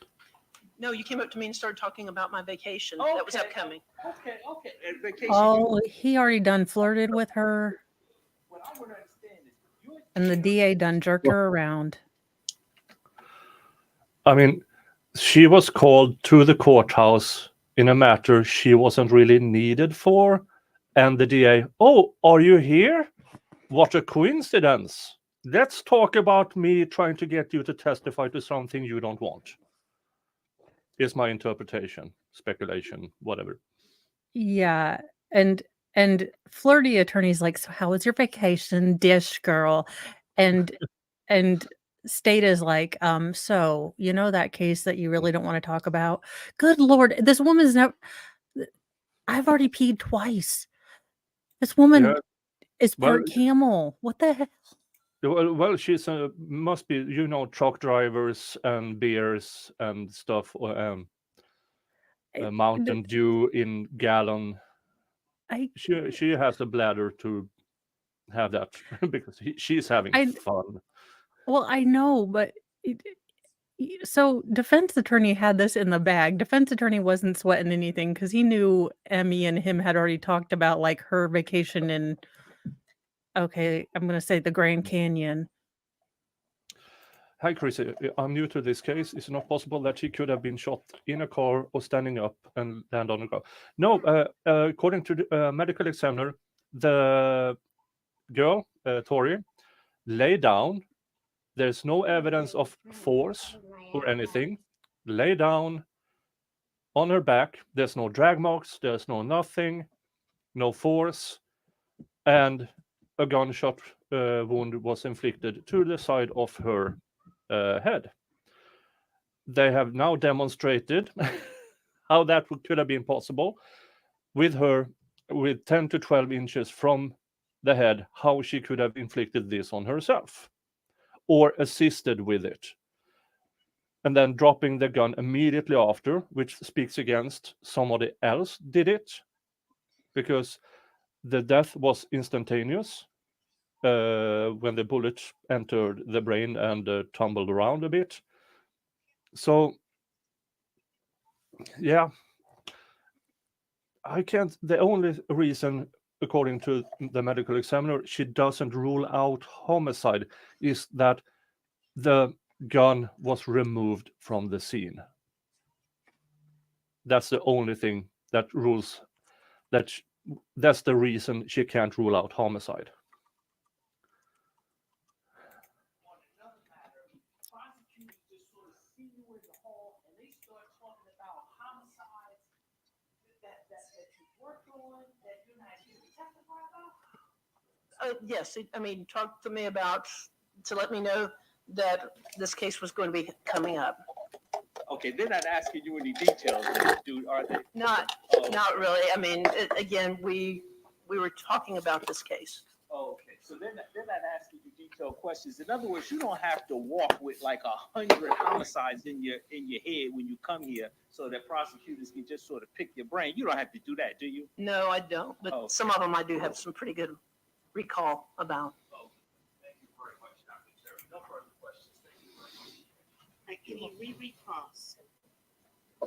No, you came up to me and started talking about my vacation that was Okay. upcoming. Okay. And vacation. Oh, he already done flirted with her, What I want to understand is you're and the DA done jerked her around. I mean, she was called to the courthouse in a matter she wasn't really needed for. And the DA, oh, are you here? What a coincidence. Let's talk about me trying to get you to testify to something you don't want. Is my interpretation, speculation, whatever. Yeah, and flirty attorney's like, so how was your vacation, dish girl? And State is like, so you know that case that you really don't want to talk about? Good Lord, this woman's never. I've already peed twice. This woman Yeah, is well, part camel. What the hell? well, she's must be, truck drivers and beers and stuff, Mountain Dew in gallon. She has a bladder to have that because she's having fun. Well, I know, but so defense attorney had this in the bag. Defense attorney wasn't sweating anything because he knew Emmy and him had already talked about like her vacation in, okay, I'm going to say the Grand Canyon. Hi, Chris. I'm new to this case. Is it not possible that she could have been shot in a car or standing up and land on the ground? No, according to the medical examiner, the girl, Tori, lay down. There's no evidence of force or anything. Lay down on her back. There's no drag marks. There's no nothing. No force. And a gunshot wound was inflicted to the side of her head. They have now demonstrated how that could have been possible with her with 10 to 12 inches from the head, how she could have inflicted this on herself or assisted with it. And then dropping the gun immediately after, which speaks against somebody else did it, because the death was instantaneous when the bullet entered the brain and tumbled around a bit. So, yeah, I can't. The only reason, according to the medical examiner, she doesn't rule out homicide is that the gun was removed from the scene. That's the only thing that rules that. That's the reason she can't rule out homicide. On another matter, prosecutors just sort of see you in the hall and going that you're not here to testify about? Yes, I mean, talk to me about, to let me know that this case was going to be coming up. Okay, they're not asking you any details, dude, are they? Not Oh, really. I mean, again, we were talking about this case. oh, okay, so they're not asking you detailed questions. In other words, you don't have to walk with like 100 homicides in your head when you come here, so that prosecutors can just sort of pick your brain. You don't have to do that, do you? No, I don't, but Oh. some of them I do have some pretty good recall about. Thank you very much, Dr. Terry. No further questions. Thank you very much. Right, any re-recalls?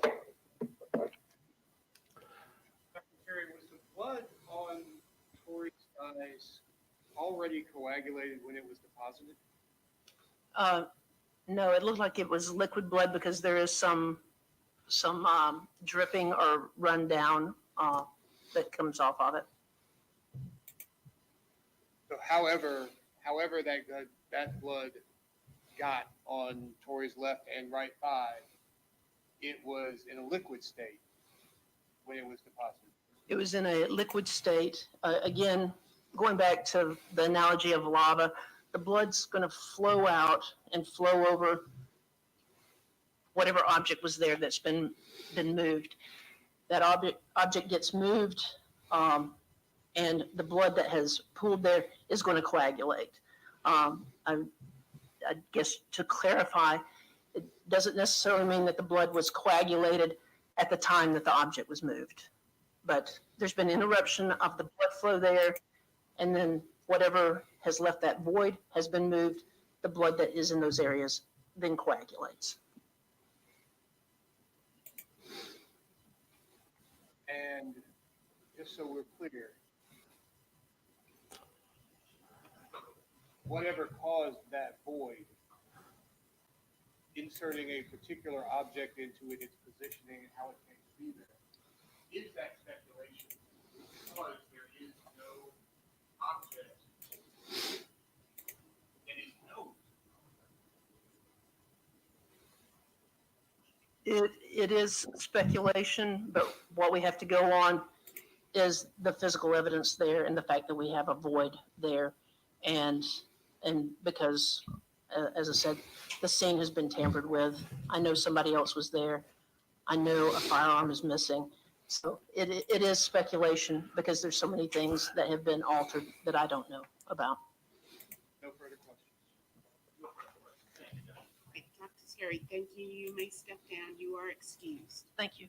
Dr. Terry, was the blood on Tori's thighs already coagulated when it was deposited? No, it looked like it was liquid blood because there is some dripping or rundown that comes off of it. So however that blood got on Tori's left and right thigh, it was in a liquid state when it was deposited. It was in a liquid state. Again, going back to the analogy of lava, the blood's going to flow out and flow over whatever object was there that's been moved. That object gets moved, and the blood that has pooled there is going to coagulate. I guess to clarify, it doesn't necessarily mean that the blood was coagulated at the time that the object was moved. But there's been interruption of the blood flow there, and then whatever has left that void has been moved. The blood that is in those areas then coagulates. And just so we're clear, whatever caused that void, inserting a particular object into it, its positioning and how it came to be there, is that speculation because there is no object that is known. It is speculation, but what we have to go on is the physical evidence there and the fact that we have a void there. And because, as I said, the scene has been tampered with. I know somebody else was there. I know a firearm is missing. So it is speculation because there's so many things that have been altered that I don't know about. No further questions. Right, Dr. Terry, thank you. You may step down. You are excused. Thank you.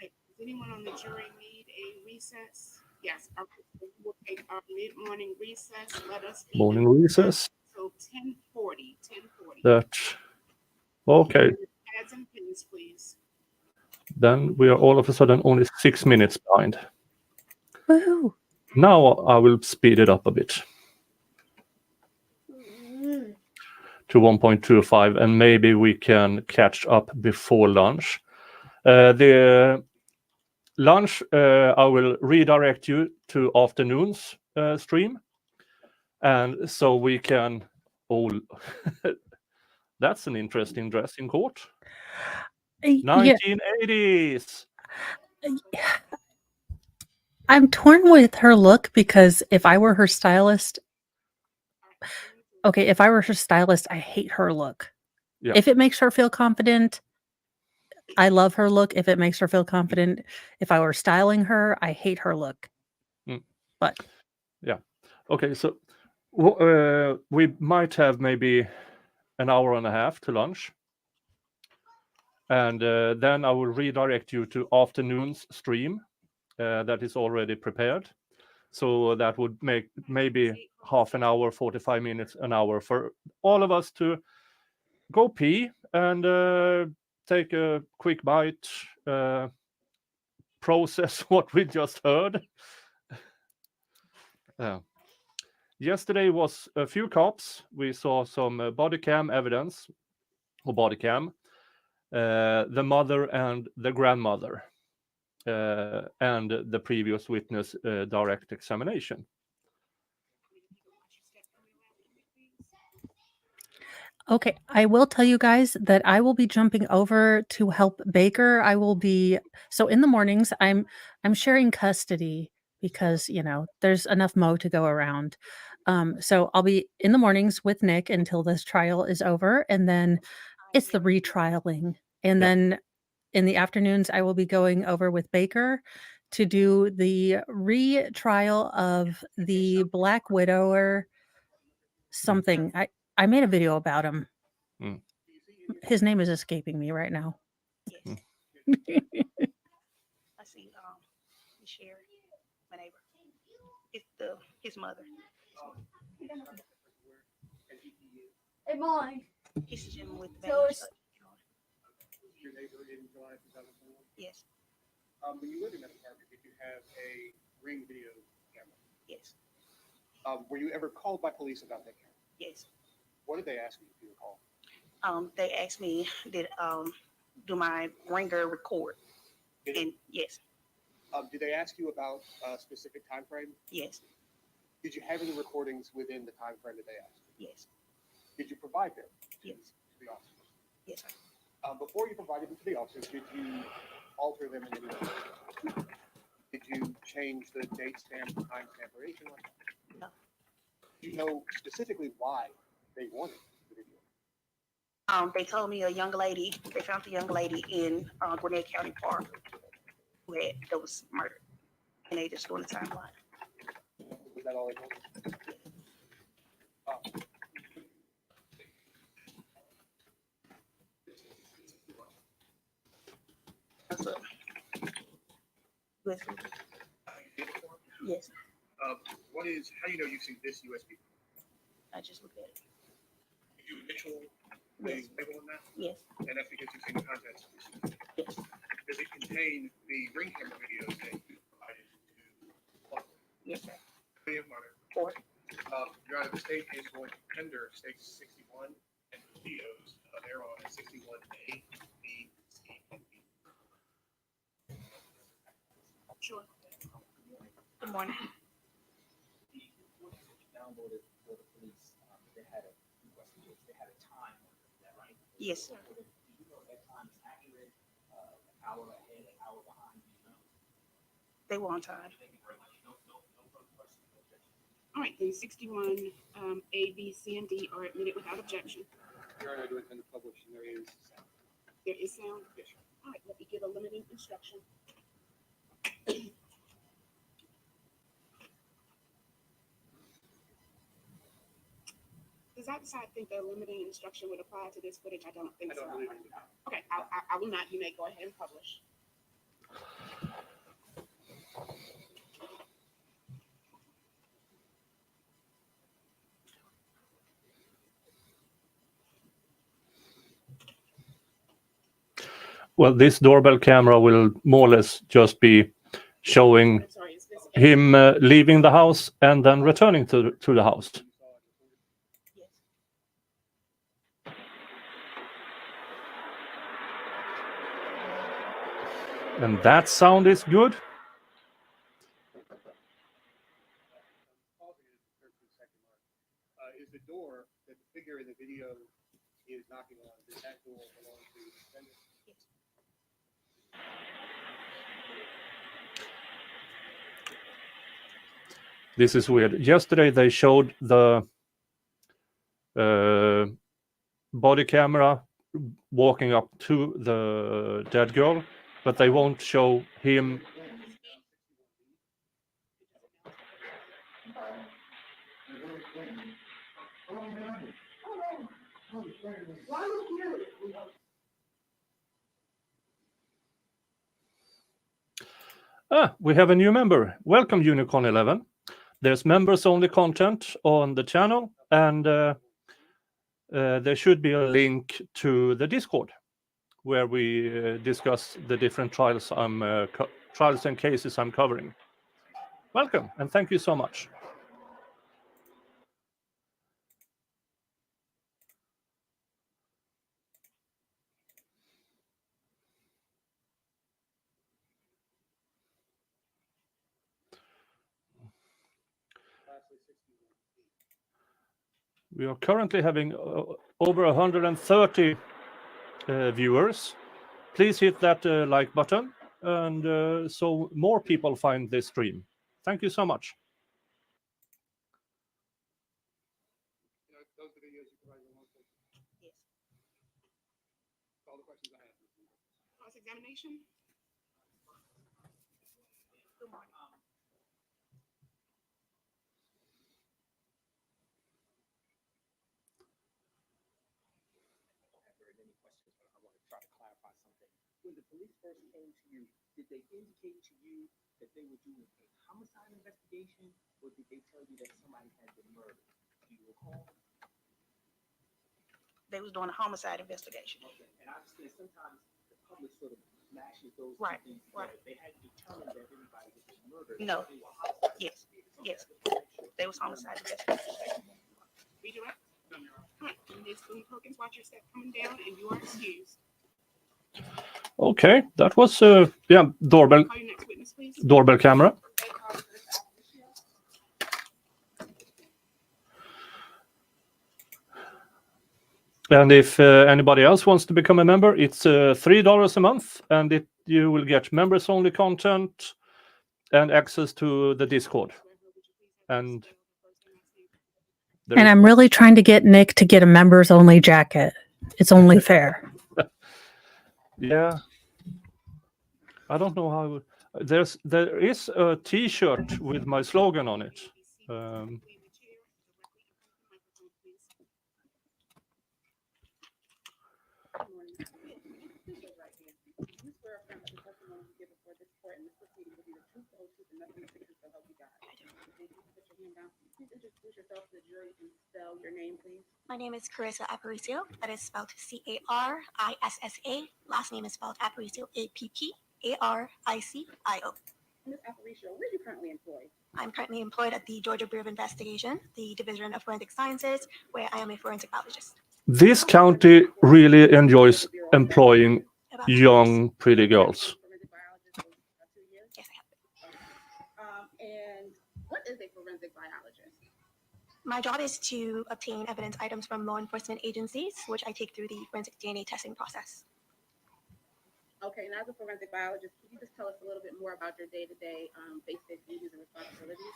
Right, does anyone on the jury need a recess? Yes, we'll take our mid-morning recess. Let us be Morning in recess. So 10:40. That okay. Pads and pens, please. Then we are all of a sudden only 6 minutes behind. Woohoo! Now I will speed it up a bit to 1.25, and maybe we can catch up before lunch. The lunch, I will redirect you to afternoon's stream, and so we can all. That's an interesting dress in court. Yeah, 1980s. I'm torn with her look because if I were her stylist, I hate her look. Yeah. If it makes her feel confident, I love her look. If it makes her feel confident, if I were styling her, I hate her look. But yeah, okay. So we might have maybe an hour and a half to lunch, and then I will redirect you to afternoon's stream that is already prepared. So that would make maybe half an hour, 45 minutes, an hour for all of us to go pee and take a quick bite, process what we just heard. Yesterday was a few cops. We saw some body cam evidence, or body cam, the mother and the grandmother, and the previous witness direct examination. Okay, I will tell you guys that I will be jumping over to help Baker. I will be so in the mornings I'm sharing custody because, you know, there's enough mo to go around. So I'll be in the mornings with Nick until this trial is over, and then it's the retrialing. And Yeah. then in the afternoons I will be going over with Baker to do the retrial of the Black Widower something. I made a video about him. Mm. His name is escaping me right now. Yes. I see, Miss Sherry, my neighbor. It's his mother. Hey, Molly. He's the gentleman with the So badge. it's- Your neighbor in July 2021? Yes, When you lived in that apartment, did you have a Ring video camera? yes, Were you ever called by police about that camera? yes. What did they ask you if you recall? They asked me, do my ringer record? Did, And yes, did they ask you about a specific time frame? yes, Did you have any recordings within the time frame that they asked? yes, Did you provide them yes, to the officers? yes. Before you provided them to the officers, did you alter them in any way? Did you change the date stamp, time stamp, or anything like that? No. Do you know specifically why they wanted the video? They told me they found the young lady in Gwinnett County Park that was murdered. And they just doing the timeline. Was that all they told you? That's up. Yes. Yes, How do you know you've seen this USB? I just looked at it. Did you initial Yes, the label on that? yes, And that's because you've seen the contents. yes, Does it contain the ring camera videos that you provided to yes, sir. William Murder? Four. Your Honor, the state is going to tender stakes 61 and the videos thereon at 61A, B, C, and D. Sure. Good morning. Downloaded for the police, they had a investigation, they had a time, is that right? Yes, sir. Do you know if that time is accurate, an hour ahead, an hour behind, do you know? They were on time. Thank you very much. No further questions, no objection. All right, then 61, A, B, C, and D are admitted without objection. Your Honor, I do intend to publish, and there is sound. There is sound. Yes, sir. All right, let me give a limiting instruction. Does either side think the limiting instruction would apply to this footage? I don't think I so. don't believe it. Okay, I will not. You may go ahead and publish. Well, this doorbell camera will more or less just be showing I'm sorry, is this him leaving the house and then returning to the house. Yes. And that sound is good. Is the door that the figure in the video is knocking on, does that door belong to the defendant? This is weird. Yesterday they showed the body camera walking up to the dead girl, but they won't show him. We have a new member. Welcome, Unicorn 11. There's members-only content on the channel, and there should be a link to the Discord where we discuss the different trials trials and cases I'm covering. Welcome, and thank you so much. We are currently having over 130 viewers. Please hit that like button, and so more people find this stream. Thank you so much. Those are the videos you provided along with. Yes. All the questions I have. Cross-examination? Good morning. I've heard many questions, but I want to try to clarify something. When the police first came to you, did they indicate to you that they were doing a homicide investigation, or did they tell you that somebody had been murdered? Do you recall? They was doing a homicide investigation. Okay, and I understand sometimes the public sort of mashes those two Right, things right. together. They hadn't determined that everybody had been murdered. No. They were homicide Yes, investigators. yes. They was homicide investigators. Redirect? All right, Ms. Boone-Perkins, watch your step coming down, and you are excused. Okay, that was doorbell Call your next witness, please. camera. And if anybody else wants to become a member, it's $3 a month, and you will get members-only content and access to the Discord. And I'm really trying to get Nick to get a members only jacket. It's only fair. Yeah, I don't know how. There is a T-shirt with my slogan on it. Your name, please. My name is Carissa Aparicio. That is spelled Carissa. Last name is spelled Aparicio, Aparicio. Ms. Aparicio, where are you currently employed? I'm currently employed at the Georgia Bureau of Investigation, the Division of Forensic Sciences, where I am a forensic biologist. This county really enjoys employing About young, pretty girls. Forensic biologist for 2 years. Yes, I have. And what is a forensic biologist? My job is to obtain evidence items from law enforcement agencies, which I take through the forensic DNA testing process. Okay, now as a forensic biologist, can you just tell us a little bit more about your day-to-day basic duties and responsibilities?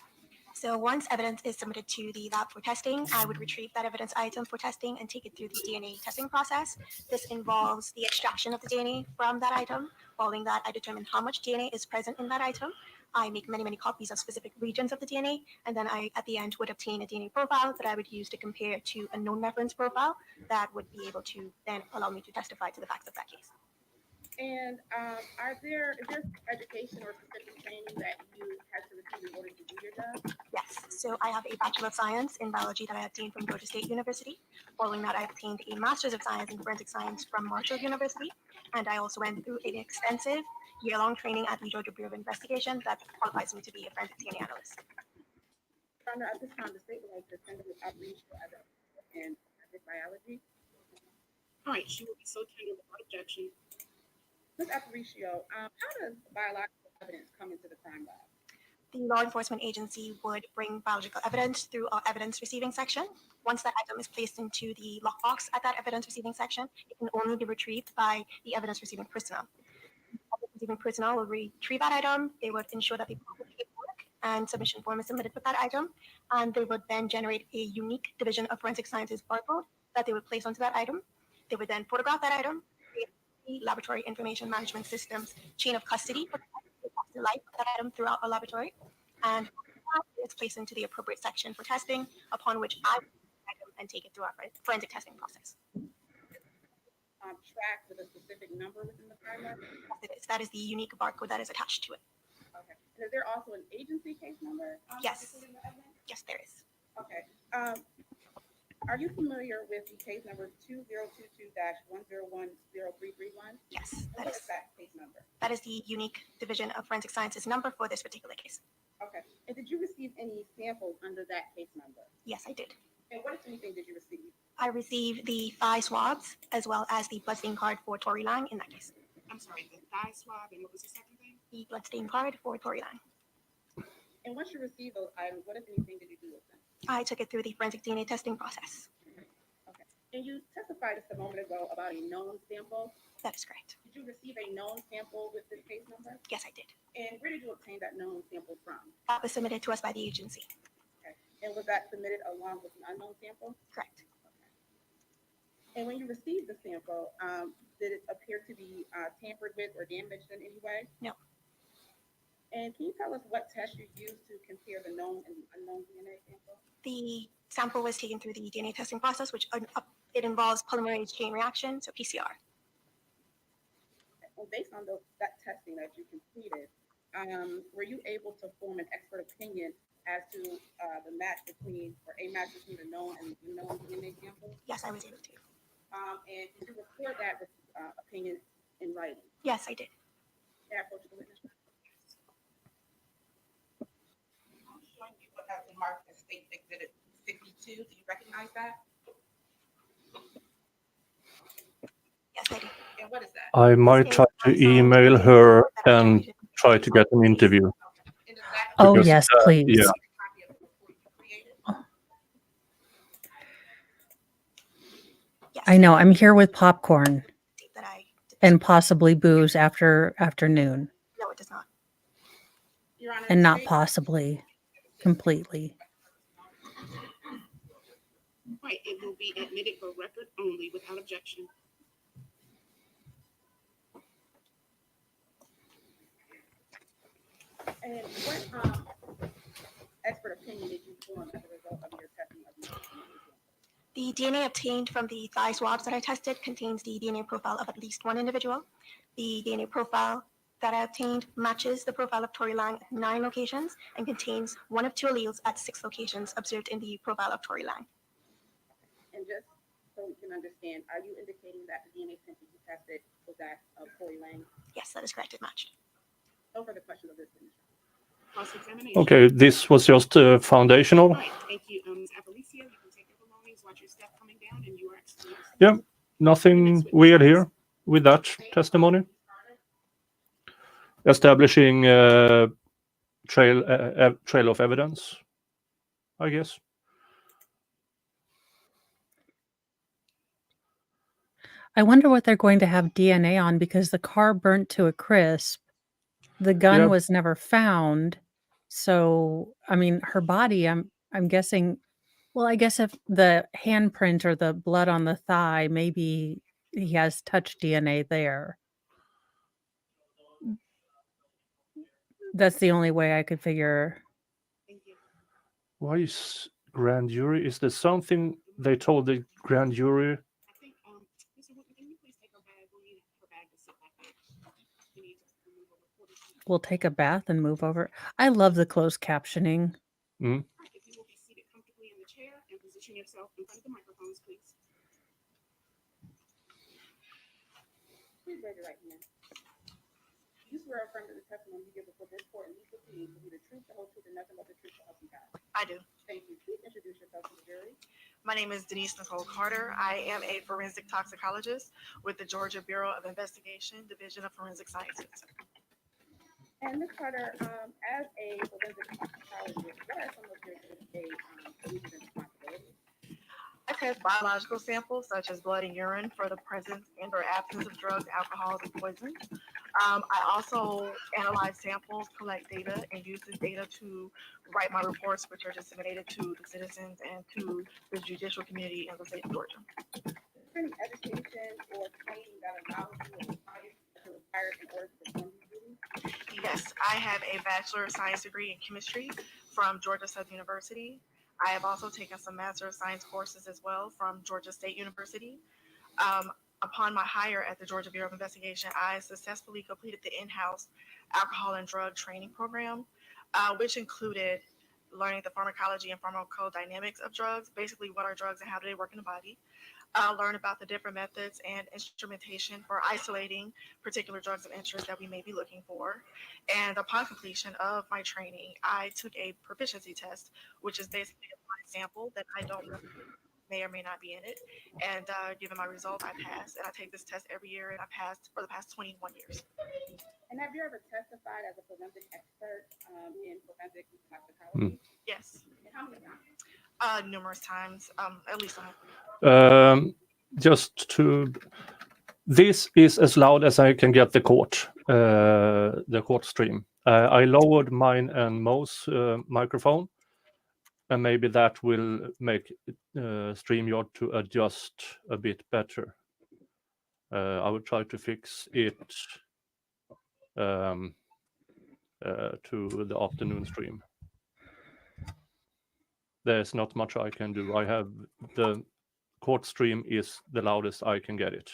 So once evidence is submitted to the lab for testing, I would retrieve that evidence item for testing and take it through the DNA testing process. This involves the extraction of the DNA from that item. Following that, I determine how much DNA is present in that item. I make many copies of specific regions of the DNA, and then I, at the end, would obtain a DNA profile that I would use to compare to a known reference profile that would be able to then allow me to testify to the facts of that case. And is there education or specific training that you had to receive in order to do your job? Yes, so I have a Bachelor of Science in Biology that I obtained from Georgia State University. Following that, I obtained a Master's of Science in Forensic Science from Marshall University, and I also went through an extensive year-long training at the Georgia Bureau of Investigation that qualifies me to be a forensic DNA analyst. At this time, the state would like to send Ms. Aparicio in forensic biology. All right, she will be so tender without objection. Ms. Aparicio, how does biological evidence come into the crime lab? The law enforcement agency would bring biological evidence through our evidence receiving section. Once that item is placed into the lockbox at that evidence receiving section, it can only be retrieved by the evidence receiving personnel. Evidence receiving personnel will retrieve that item. They would ensure that the proper paperwork and submission form is submitted with that item, and they would then generate a unique Division of Forensic Sciences barcode that they would place onto that item. They would then photograph that item, create the laboratory information management system's chain of custody for the life of that item throughout our laboratory, and it's placed into the appropriate section for testing, upon which I would item and take it through our forensic testing process. Tracked with a specific number within the crime lab? That is the unique barcode that is attached to it. Okay. And is there also an agency case number? Yes. Yes, there is. Okay. Are you familiar with the case number 2022-1010331? Yes, What is that case number? that is the unique Division of Forensic Sciences number for this particular case. Okay. And did you receive any samples under that case number? Yes, I did. And what, if anything, did you receive? I received the thigh swabs as well as the bloodstain card for Tory Lang in that case. I'm sorry, the thigh swab, and what was the second thing? The bloodstain card for Tory Lang. And once you received those items, what, if anything, did you do with them? I took it through the forensic DNA testing process. Okay. And you testified just a moment ago about a known sample. That is correct. Did you receive a known sample with this case number? Yes, I did. And where did you obtain that known sample from? That was submitted to us by the agency. Okay. And was that submitted along with an unknown sample? Correct. And when you received the sample, did it appear to be tampered with or damaged in any way? No. And can you tell us what test you used to compare the known and the unknown DNA sample? The sample was taken through the DNA testing process, which it involves polymerase chain reaction, so PCR. Well, based on that testing that you completed, were you able to form an expert opinion as to the match between, or a match between the known and the unknown DNA sample? Yes, I was able to. And did you record that opinion in writing? Yes, I did. May I approach the witness? I'm showing you what has been marked as State Exhibit 52. Do you recognize that? Yes, I did. And what is that? I might try to email her and try to get an interview. And is that Oh, Because, yes, please. yeah. a copy of the report you created? Yes. I know. I'm here with popcorn That I did. and possibly booze after afternoon, No, it does not. Your Honor, and not today- possibly completely. Right, it will be admitted for record only without objection. And what expert opinion did you form as a result of your testing of the The DNA obtained from the thigh swabs that I tested contains the DNA profile of at least one individual. The DNA profile that I obtained matches the profile of Tory Lang at 9 locations and contains one of 2 alleles at 6 locations observed in the profile of Tory Lang. And just so we can understand, are you indicating that the DNA sample you tested was that of Tory Lang? Yes, that is correct. It matched. No further questions of this witness. Cross-examination. Okay, this was just foundational. All right, thank you, Ms. Aparicio. You can take your belongings, watch your step coming down, and you are excused. Yeah, nothing weird here with that testimony. Establishing trail of evidence, I guess. I wonder what they're going to have DNA on, because the car burnt to a crisp. The gun Yeah. was never found. So, I mean, her body, I'm guessing, well, I guess if the handprint or the blood on the thigh, maybe he has touch DNA there. That's the only way I could figure. Thank you. Why is grand jury? Is there something they told the grand jury? I think, Mr. Whitman, can you please take her bag? We need her bag to sit back there. We need to remove her reporter sheet. We'll take a bath and move over. I love the closed captioning. All right, if you will be seated comfortably in the chair and position yourself in front of the microphones, please. Please raise your right hand. Do you swear or affirm that the testimony you give before this court and these proceedings will be the truth, the whole truth, and nothing but the truth, so help you God? I do. Thank you. Please introduce yourself to the jury. My name is Denise Nicole Carter. I am a forensic toxicologist with the Georgia Bureau of Investigation, Division of Forensic Sciences. And Ms. Carter, as a forensic toxicologist, what are some of your day-to-day duties and responsibilities? I test biological samples such as blood and urine for the presence and or absence of drugs, alcohols, and poisons. I also analyze samples, collect data, and use this data to write my reports, which are disseminated to the citizens and to the judicial community in the state of Georgia. Is there any education or training that allows you or required in order to perform these duties? Yes, I have a Bachelor of Science degree in chemistry from Georgia Southern University. I have also taken some Master of Science courses as well from Georgia State University. Upon my hire at the Georgia Bureau of Investigation, I successfully completed the in-house alcohol and drug training program, which included learning the pharmacology and pharmacodynamics of drugs, basically what are drugs and how do they work in the body, learn about the different methods and instrumentation for isolating particular drugs of interest that we may be looking for. And upon completion of my training, I took a proficiency test, which is basically a blind sample that I don't know may or may not be in it. And given my result, I passed. And I take this test every year, and I passed for the past 21 years. And have you ever testified as a forensic expert in forensic toxicology? Yes. And how many times? Numerous times, at least. Just to, this is as loud as I can get the court stream. I lowered mine and Mo's microphone, and maybe that will make StreamYard to adjust a bit better. I will try to fix it to the afternoon stream. There's not much I can do. I have the court stream is the loudest I can get it.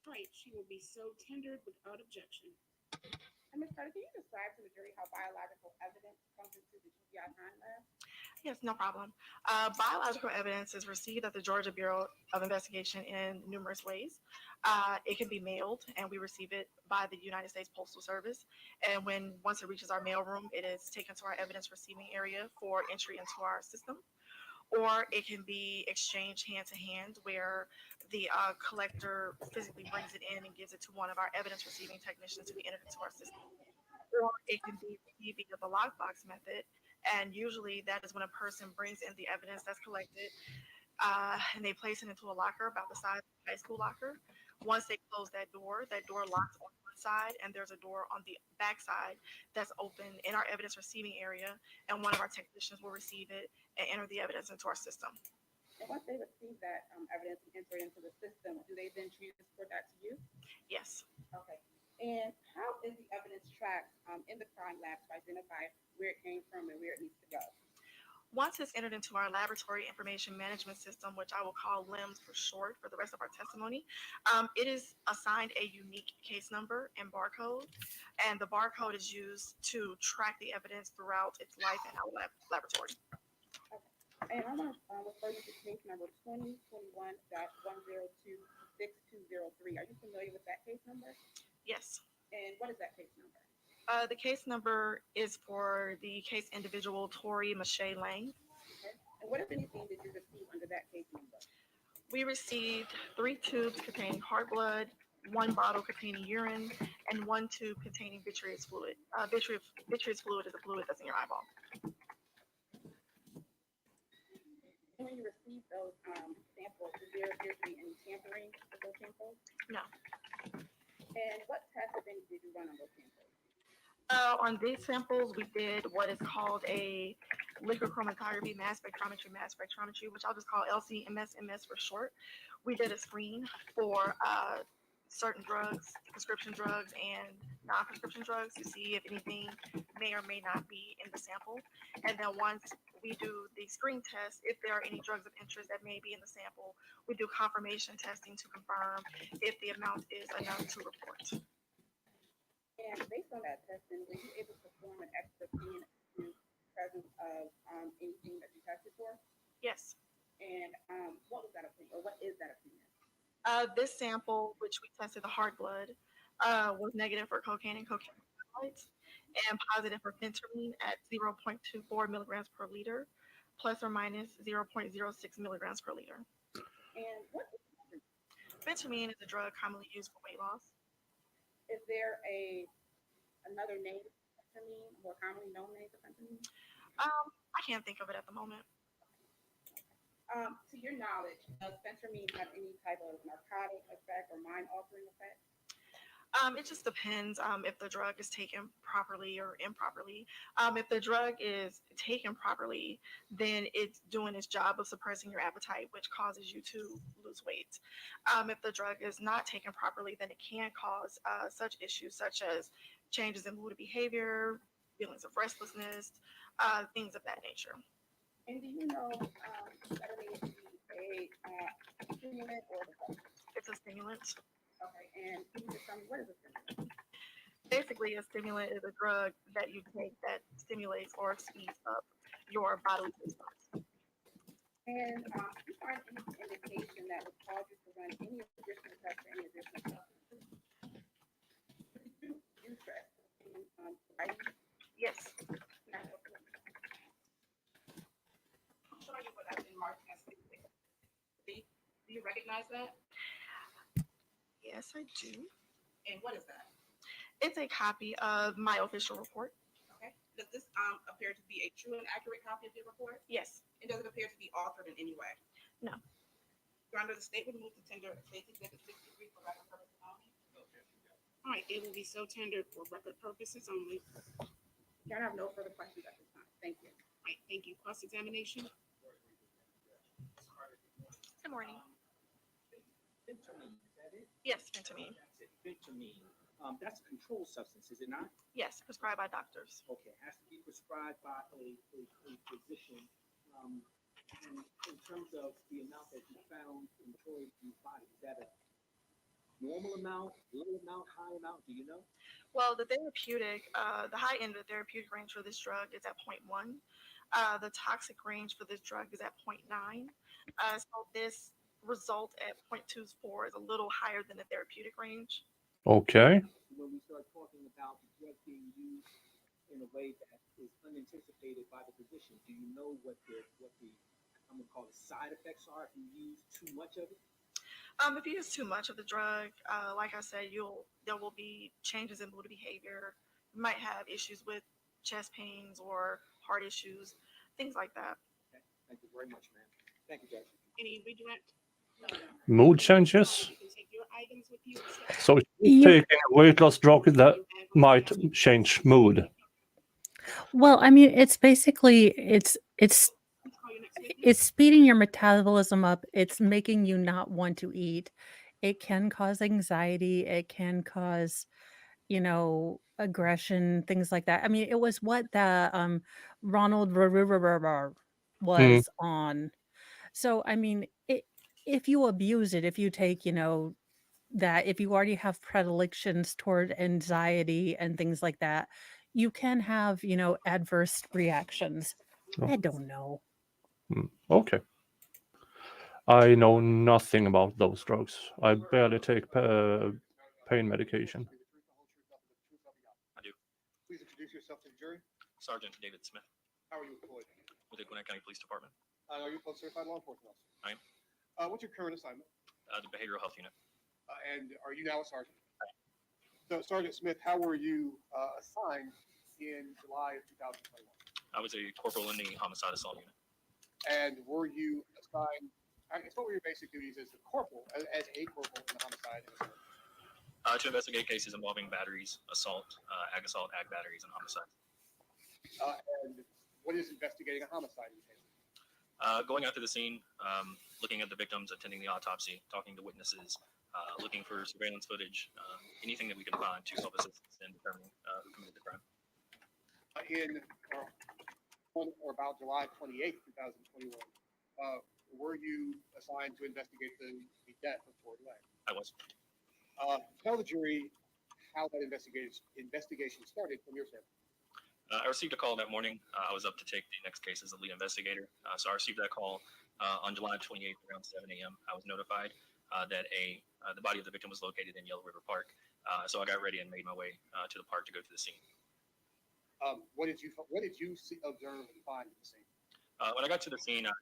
Right, she will be so tendered without objection. And Ms. Carter, can you describe to the jury how biological evidence comes into the GBI crime lab? Yes, no problem. Biological evidence is received at the Georgia Bureau of Investigation in numerous ways. It can be mailed, and we receive it by the United States Postal Service. And once it reaches our mailroom, it is taken to our evidence receiving area for entry into our system. Or it can be exchanged hand to hand, where the collector physically brings it in and gives it to one of our evidence receiving technicians to be entered into our system. Or it can be received via the lockbox method, and usually that is when a person brings in the evidence that's collected, and they place it into a locker about the size of a high school locker. Once they close that door locks on one side, and there's a door on the back side that's open in our evidence receiving area, and one of our technicians will receive it and enter the evidence into our system. And once they receive that evidence and enter it into the system, do they then transport that to you? Yes. Okay. And how is the evidence tracked in the crime lab to identify where it came from and where it needs to go? Once it's entered into our laboratory information management system, which I will call LIMS for short for the rest of our testimony, it is assigned a unique case number and barcode, and the barcode is used to track the evidence throughout its life in our laboratory. Okay. And I want to refer you to case number 2021-1026203. Are you familiar with that case number? Yes. And what is that case number? The case number is for the case individual Tori Mache Lang. Okay. And what, if anything, did you receive under that case number? We received 3 tubes containing heart blood, 1 bottle containing urine, and 1 tube containing vitreous fluid. Vitreous fluid is a fluid that's in your eyeball. And when you received those samples, did there appear to be any tampering with those samples? No. And what tests, if any, did you run on those samples? On these samples, we did what is called a liquid chromatography mass spectrometry, which I'll just call LC-MS for short. We did a screen for certain drugs, prescription drugs and non-prescription drugs, to see if anything may or may not be in the sample. And then once we do the screen test, if there are any drugs of interest that may be in the sample, we do confirmation testing to confirm if the amount is enough to report. And based on that testing, were you able to form an expert opinion in the presence of anything that you tested for? Yes. And what was that opinion, or what is that opinion? This sample, which we tested the heart blood, was negative for cocaine and cocaine metabolites, and positive for phentermine at 0.24 milligrams per liter, plus or minus 0.06 milligrams per liter. And what is phentermine? Is a drug commonly used for weight loss. Is there another name for phentermine, more commonly known name for phentermine? I can't think of it at the moment. To your knowledge, does phentermine have any type of narcotic effect or mind-altering effect? It just depends if the drug is taken properly or improperly. If the drug is taken properly, then it's doing its job of suppressing your appetite, which causes you to lose weight. If the drug is not taken properly, then it can cause such issues such as changes in mood and behavior, feelings of restlessness, things of that nature. And do you know phentermine to be a stimulant or a... It's a stimulant. Okay, and can you just tell me, what is a stimulant? Basically, a stimulant is a drug that you take that stimulates or speeds up your bodily response. And do you find any indication that would cause you to run any additional tests for any additional substances? Do you stress? Yes. I'll show you what I've been marked as. Do you recognize that? Yeah. Yes, I do. And what is that? It's a copy of my official report. Okay. Does this appear to be a true and accurate copy of your report? Yes. And does it appear to be authored in any way? No. Your Honor, the state would move to tender State's Exhibit 63 for record purposes only. All right, it will be so tendered for record purposes only. Your Honor, I have no further questions at this time. Thank you. All right, thank you. Cross-examination? Good morning. Phentermine, is that it? Yes, phentermine. That's it, phentermine. That's a controlled substance, is it not? Yes, prescribed by doctors. Okay, it has to be prescribed by a physician. And in terms of the amount that you found in Tori's body, is that a normal amount, low amount, high amount? Do you know? Well, the therapeutic, the high end of the therapeutic range for this drug is at 0.1. The toxic range for this drug is at 0.9. So this result at 0.24 is a little higher than the therapeutic range. Okay. When we start talking about the drug being used in a way that is unanticipated by the physician, do you know what the I'm gonna call it side effects are if you use too much of it? If you use too much of the drug, like I said, there will be changes in mood behavior. You might have issues with chest pains or heart issues, things like that. Okay. Thank you very much, ma'am. Thank you, Judge. Any redirect? Mood changes. You can take your items with you. So You- taking a weight loss drug that might change mood. Well, I mean, it's basically it's speeding your metabolism up. It's making you not want to eat. It can cause anxiety. It can cause, aggression, things like that. I mean, it was what the Ronald was on. So, I mean, if you abuse it, if you take, that if you already have predilections toward anxiety and things like that, you can have, adverse reactions. I don't know. Okay. I know nothing about those drugs. I barely take pain medication. I do. Please introduce yourself to the jury. Sergeant David Smith How are you employed? with the Gwinnett County Police Department. Are you a certified law enforcement officer? I am. What's your current assignment? The Behavioral Health Unit. And are you now a sergeant? So, Sergeant Smith, how were you assigned in July of 2021? I was a corporal in the Homicide Assault Unit. And were you assigned, I guess, what were your basic duties as a corporal, as a corporal in the homicide? To investigate cases involving batteries, assault, ag batteries, and homicide. And what is investigating a homicide in case? Going out to the scene, looking at the victims, attending the autopsy, talking to witnesses, looking for surveillance footage, anything that we can find to help us in determining who committed the crime. On or about July 28th, 2021, were you assigned to investigate the death of Ford Lang? I was. Tell the jury how that investigation started from your standpoint. I received a call that morning. I was up to take the next case as the lead investigator. So I received that call on July 28th around 7 a.m. I was notified that the body of the victim was located in Yellow River Park. So I got ready and made my way to the park to go to the scene. What did you see, observe, and find at the scene? When I got to the scene, I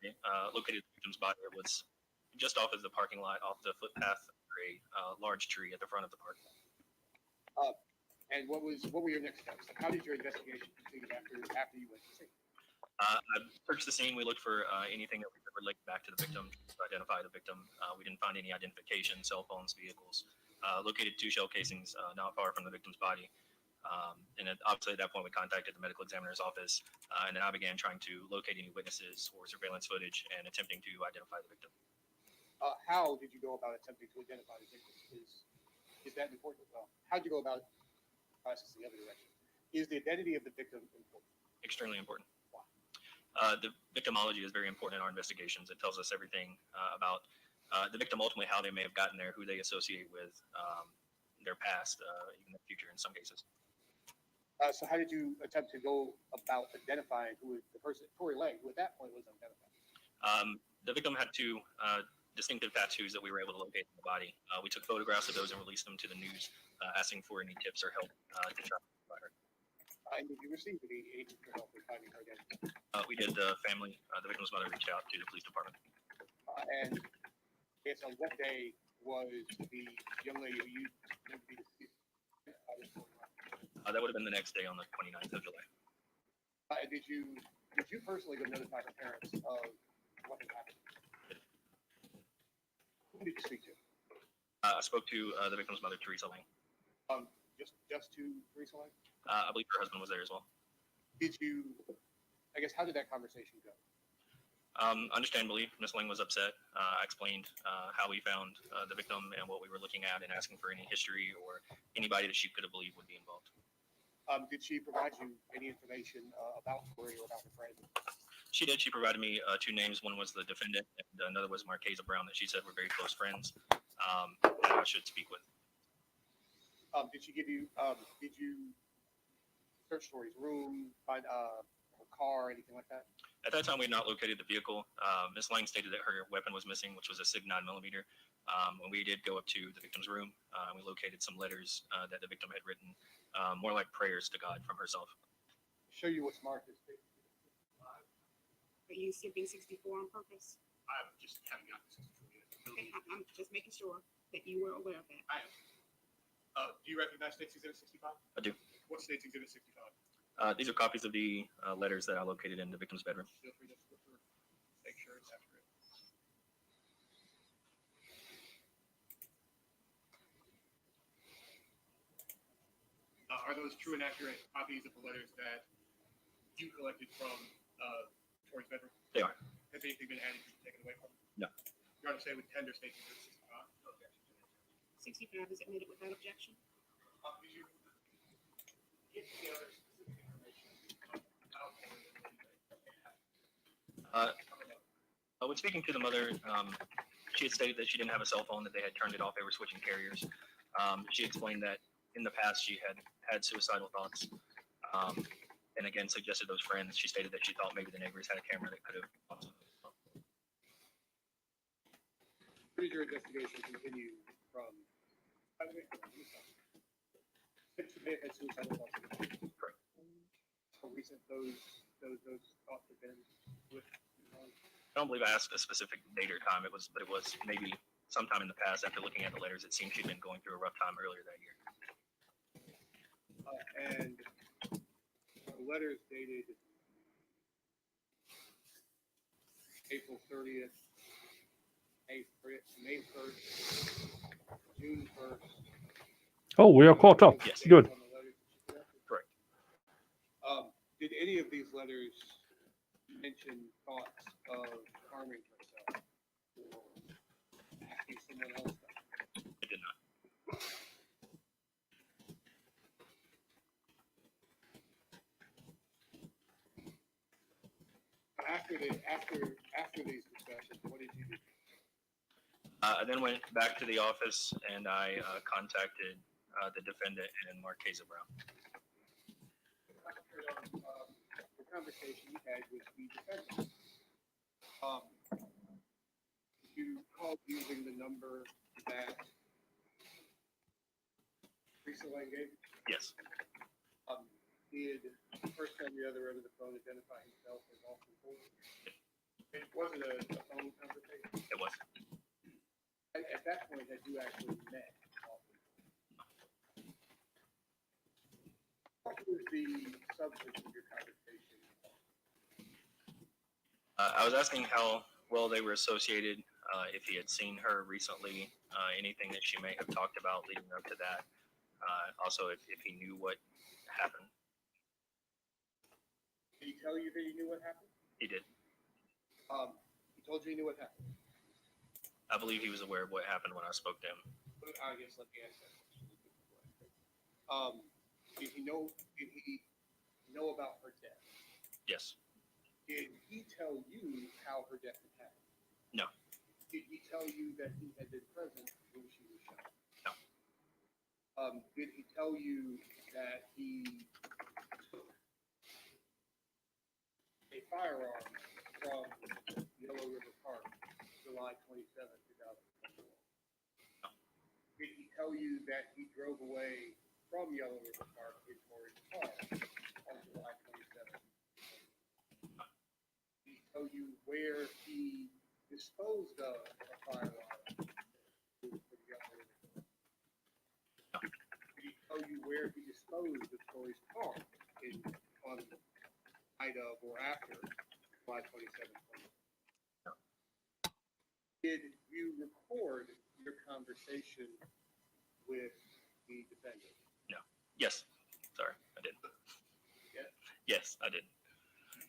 located the victim's body. It was just off of the parking lot, off the footpath, under a large tree at the front of the park. And what were your next steps? How did your investigation proceed after you went to see? I searched the scene. We looked for anything that we could relate back to the victim, to identify the victim. We didn't find any identification, cell phones, vehicles. Located 2 shell casings not far from the victim's body. And then obviously at that point we contacted the medical examiner's office, and then I began trying to locate any witnesses or surveillance footage and attempting to identify the victim. How did you go about attempting to identify the victim? Is that important? How did you go about it? Process the other direction. Is the identity of the victim important? Extremely important. The victimology is very important in our investigations. It tells us everything about the victim, ultimately how they may have gotten there, who they associate with, their past, even the future in some cases. So how did you attempt to go about identifying who the person, Tory Lang, who at that point was unidentified? The victim had 2 distinctive tattoos that we were able to locate in the body. We took photographs of those and released them to the news, asking for any tips or help to try to find her. And did you receive any aid for help in finding her identity? We did. The family, the victim's mother, reached out to the police department. And it's on what day was the young lady who you remember being That would have been the next day on the 29th of July. did you personally go notify the parents of what had happened? Who did you speak to? I spoke to the victim's mother, Teresa Lang. Just to Teresa Lang? I believe her husband was there as well. Did you, I guess, how did that conversation go? Understandably, Ms. Lang was upset. I explained how we found the victim and what we were looking at and asking for any history or anybody that she could have believed would be involved. Did she provide you any information about Corey or about her friend? She did. She provided me two names. One was the defendant and another was Marquesa Brown that she said were very close friends that I should speak with. Did she give you, did you search for his room, find a car, anything like that? At that time, we had not located the vehicle. Ms. Lang stated that her weapon was missing, which was a SIG 9mm. When we did go up to the victim's room, we located some letters that the victim had written, more like prayers to God from herself. Show you what's marked as 65. Are you skipping 64 on purpose? I just haven't gotten 64 yet. Okay, I'm just making sure that you were aware of that. I am. Do you recognize State's Exhibit 65? I do. What's State's Exhibit 65? These are copies of the letters that I located in the victim's bedroom. Feel free to flip through, make sure it's accurate. Are those true and accurate copies of the letters that you collected from Tori's bedroom? They are. Has anything been added or taken away from them? No. You're going to say with tender State's Exhibit 65? Okay. 65 is admitted without objection. Did you get the other specific information about When speaking to the mother, she had stated that she didn't have a cell phone, that they had turned it off, they were switching carriers. She explained that in the past she had had suicidal thoughts, and again suggested those friends. She stated that she thought maybe the neighbors had a camera that could have. Where did your investigation continue from? Since you may have had suicidal thoughts. Correct. How recent those thoughts have been with? I don't believe I asked a specific date or time. But it was maybe sometime in the past. After looking at the letters, it seemed she'd been going through a rough time earlier that year. And the letters dated April 30th, May 1st, June 1st. Oh, we are caught up. Yes. Good. Correct. Did any of these letters mention thoughts of harming herself or asking someone else that? It did not. After these discussions, what did you do? I then went back to the office and I contacted the defendant and Marquesa Brown. The conversation you had with the defendant. You called using the number that Teresa Lang gave? Yes. Did the person on the other end of the phone identify himself as Austin Ford? It wasn't a phone conversation? It was. At that point, had you actually met Austin? What was the substance of your conversation? I was asking how well they were associated, if he had seen her recently, anything that she may have talked about leading up to that. Also, if he knew what happened. Did he tell you that he knew what happened? He did. He told you he knew what happened? I believe he was aware of what happened when I spoke to him. I guess let me ask that question. Did he know about her death? Yes. Did he tell you how her death had happened? No. Did he tell you that he had been present when she was shot? No. Did he tell you that he took a firearm from Yellow River Park, July 27, 2024? No. Did he tell you that he drove away from Yellow River Park in Torrey's car on July 27? No. Did he tell you where he disposed of a firearm from exposed the Tory's car on the night of or after July 27th. Did you record your conversation with the defendant? No. Yes. Sorry, I did. Yeah. Yes, I did.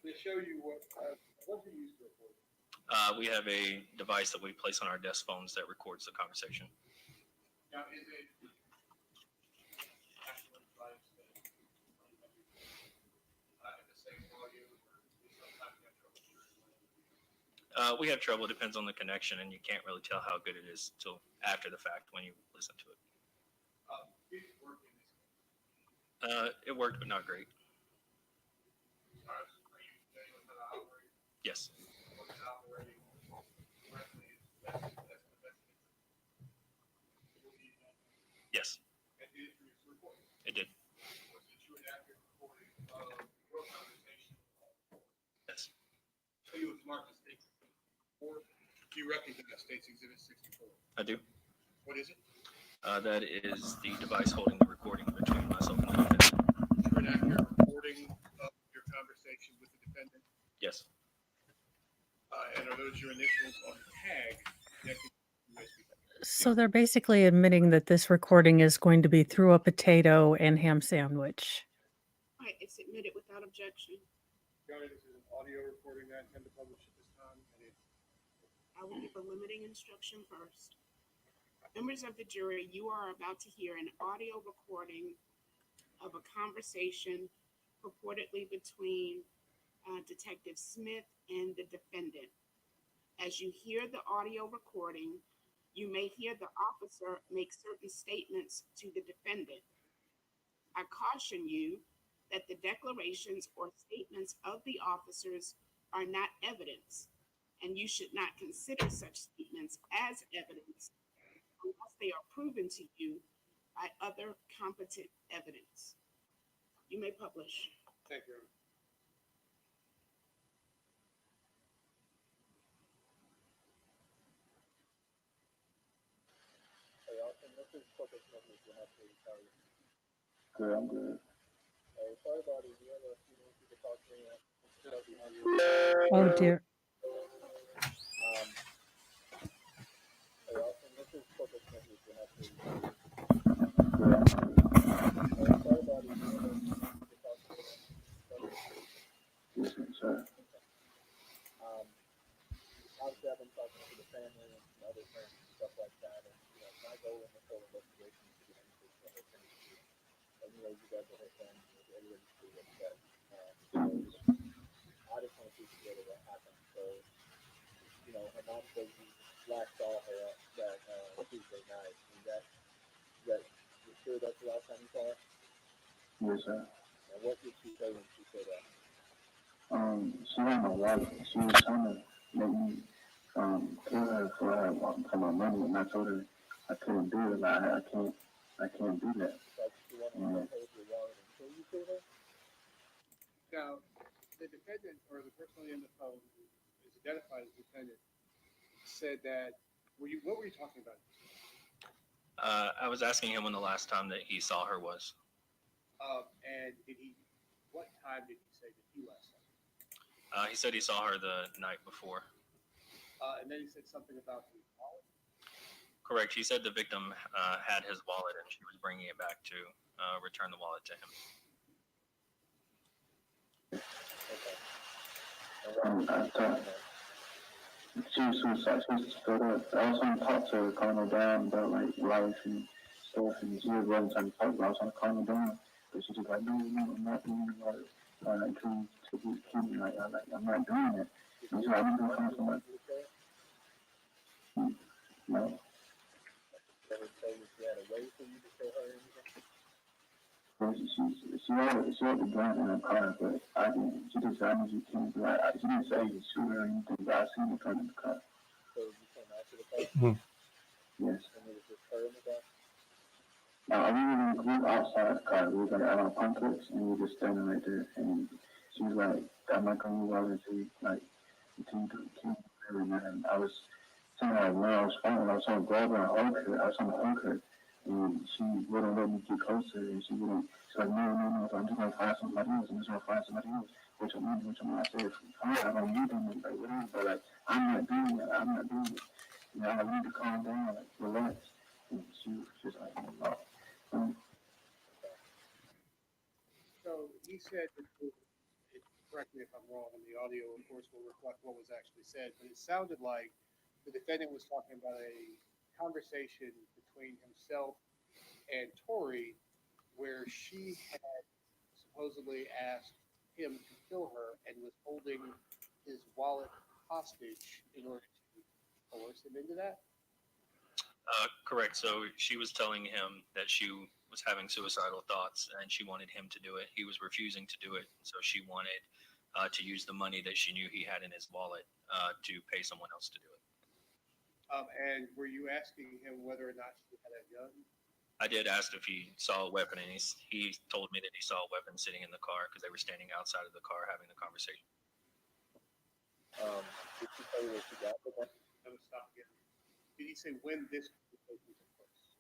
They show you what you used to record. We have a device that we place on our desk phones that records the conversation. Now, is it actual device that the same audio or sometimes you have trouble? We have trouble. It depends on the connection, and you can't really tell how good it is till after the fact when you listen to it. Did it work in this case? It worked, but not great. Are you familiar with how to operate? Yes. Was it operating correctly? That's the best Yes, and did it produce a report? it did. Was it true and accurate recording of your conversation? Yes. So you was marked as States Exhibit 64. Do you recognize States Exhibit 64? I do. What is it? That is the device holding the recording between myself and the defendant. True and accurate recording of your conversation with the defendant? Yes. And are those your initials on the tag connected to the USB? So they're basically admitting that this recording is going to be through a potato and ham sandwich. All right, it's admitted without objection. Your Honor, this is an audio recording that I intend to publish at this time. And I will give a limiting instruction first. Members of the jury, you are about to hear an audio recording of a conversation purportedly between Detective Smith and the defendant. As you hear the audio recording, you may hear the officer make certain statements to the defendant. I caution you that the declarations or statements of the officers are not evidence, and you should not consider such statements as evidence unless they are proven to you by other competent evidence. You may publish. thank you, Your Honor. Good, I'm good. Oh dear. Yes, sir. Obviously, I've been talking to the family and other friends and stuff like that, and my goal in this whole investigation is to get answers to her family. And you guys are her family, everybody's pretty upset. So I just want to piece together what happened. So, her mom says you last saw her that Tuesday night. Is that you sure that's the last time you saw her? Yes, sir. And what did she say when she said that? She had my wallet. She was trying to make me kill her for my money, and I told her I couldn't do it. I can't do that. Like she wanted to hold your wallet until you killed her? Now, the defendant or the person in the phone is identified as the defendant said that, what were you talking about? I was asking him when the last time that he saw her was. And what time did he say that he last saw her? He said he saw her the night before. And then he said something about the wallet. Correct. He said the victim had his wallet and she was bringing it back to return the wallet to him. She was suicide. She was fed up. I was trying to talk to her, calm her down about like life and stuff, and she wasn't trying to talk, but I was trying to calm her down. But she was like, no, I'm not doing it. Like, keep me like, I'm not doing it. And she's like, I'm gonna find somebody. No. She had the gun in her car, but I didn't. She just said, I need you to like, she didn't say you shoot her or anything, but I seen the gun in the car. So you came after the car? Yes. And it was just her in the car? We were outside the car. We were out on Punkix, and we were just standing right there. And she was like, I'm not going to move out until you keep every man. I was saying like, no, I was fine. I was trying to grab her and hug her. I was trying to hug her. And she wouldn't let me get closer, and she's like, no, so I'm just gonna find somebody else, I'm just gonna find somebody else. Which I'm I said, fine, I don't need them, like, whatever, but like, I'm not doing it. You know, I need to calm down, like, relax. And she's like, no. So he said that, correct me if I'm wrong, and the audio, of course, will reflect what was actually said, but it sounded like the defendant was talking about a conversation between himself and Tori where she had supposedly asked him to kill her and was holding his wallet hostage in order to coerce him into that? Correct. So she was telling him that she was having suicidal thoughts and she wanted him to do it. He was refusing to do it. So she wanted to use the money that she knew he had in his wallet to pay someone else to do it. And were you asking him whether or not she had a gun? I did ask if he saw a weapon, and he told me that he saw a weapon sitting in the car because they were standing outside of the car having the conversation. Did she tell you where she got the gun? I'm gonna stop again. Did he say when this conversation took place?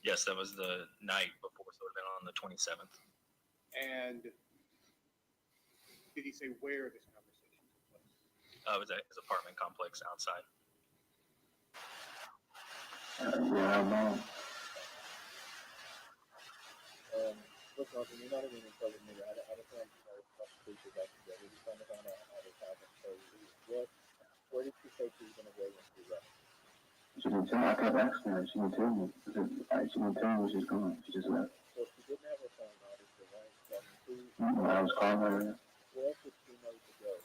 Yes, that was the night before, so it would have been on the 27th. And did he say where this conversation took place? It was at his apartment complex outside. Yeah, I know. Look, Martin, you're not even in trouble with me. I just want to know what speeches I can get. We're just trying to find out how this happened. So, where did she say she was going to go when she left? She didn't tell me. I kept asking her. She didn't tell me. She didn't tell me where she's going. She just left. So she didn't have her phone, obviously, right? I was calling her. Where else did she know to go?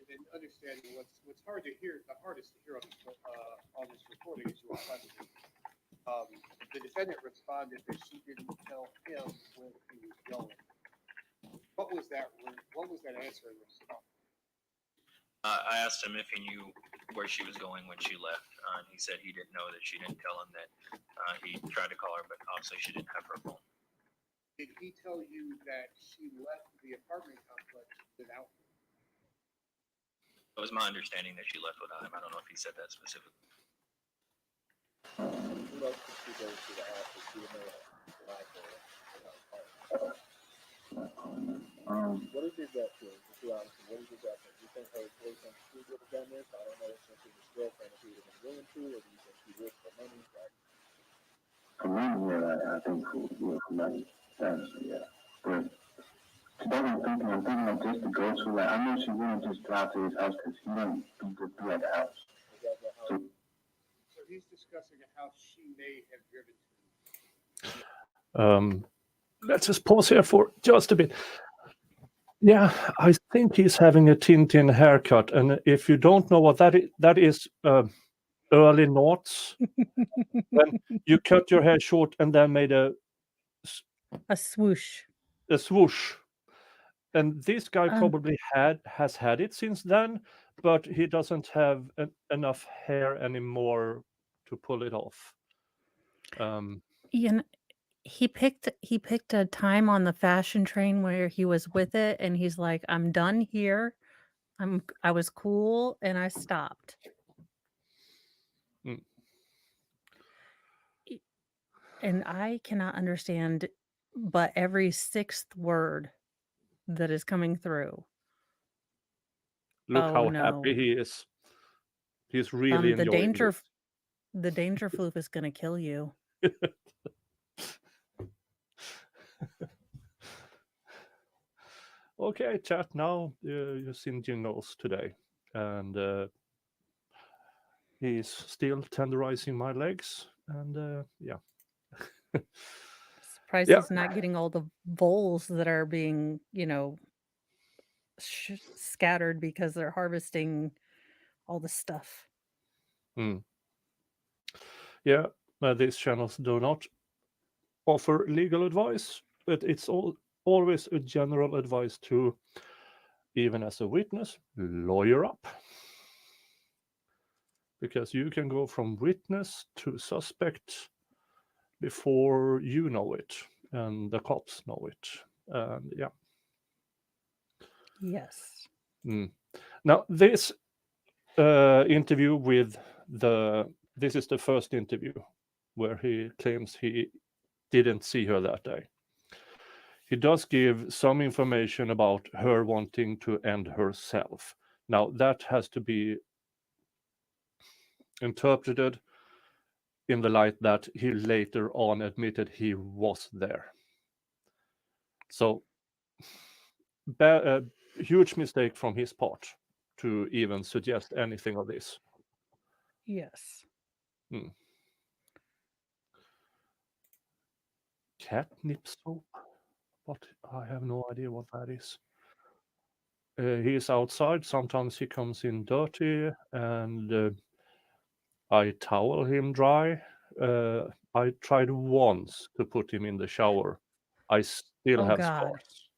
And understanding what's hard to hear, the hardest to hear on this recording is your question. The defendant responded that she didn't tell him where he was going. What was that answer in response? I asked him if he knew where she was going when she left. He said he didn't know, that she didn't tell him, that he tried to call her, but obviously she didn't have her phone. Did he tell you that she left the apartment complex without him? It was my understanding that she left without him. I don't know if he said that specifically. Who else did she go to the house that she may have lied to her? What is your gut feeling? Just be honest. What is your gut feeling? Do you think her boyfriend would have done this? I don't know if she was his girlfriend, if he would have been willing to, or do you think she would for money? For money, yeah, I think for money, honestly, yeah. But today I'm thinking like just to go to, like, I know she wouldn't just drive to his house because he wouldn't be at the house. So he's discussing a house she may have driven to. Let's just pause here for just a bit. Yeah, I think he's having a Tintin haircut, and if you don't know what that is early noughts, when you cut your hair short and then made a swoosh. A swoosh. And this guy probably has had it since then, but he doesn't have enough hair anymore to pull it off. He picked a time on the fashion train where he was with it, and he's like, "I'm done here. I was cool, and I stopped." And I cannot understand but every sixth word that is coming through. Look how happy he is. He's really enjoying it. The danger floof is going to kill you. Okay, chat. Now you've seen jingles today, and he's still tenderizing my legs, and yeah. Surprised he's not getting all the voles that are being, scattered because they're harvesting all the stuff. Yeah, these channels do not offer legal advice, but it's always a general advice to, even as a witness, lawyer up. Because you can go from witness to suspect before you know it, and the cops know it. And yeah. Yes. Now, this interview with this is the first interview where he claims he didn't see her that day. He does give some information about her wanting to end herself. Now, that has to be interpreted in the light that he later on admitted he was there. So, huge mistake from his part to even suggest anything of this. Yes. Catnip soap? But I have no idea what that is. He is outside. Sometimes he comes in dirty, and I towel him dry. I tried once to put him in the shower. I still Oh, have God. scars,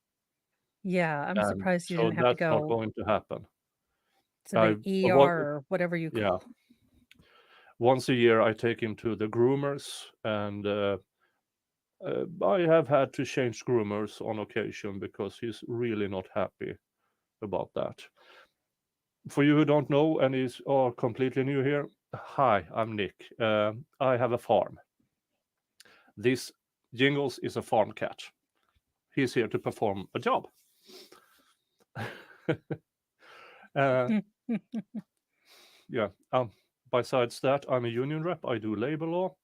Yeah, I'm and surprised you so didn't have to that's not go going to happen. to the I've ER avoided, or whatever you yeah. call. Once a year, I take him to the groomers, and I have had to change groomers on occasion because he's really not happy about that. For you who don't know and are completely new here, hi, I'm Nick. I have a farm. This Jingles is a farm cat. He's here to perform a job. Yeah. Besides that, I'm a union rep. I do labor law.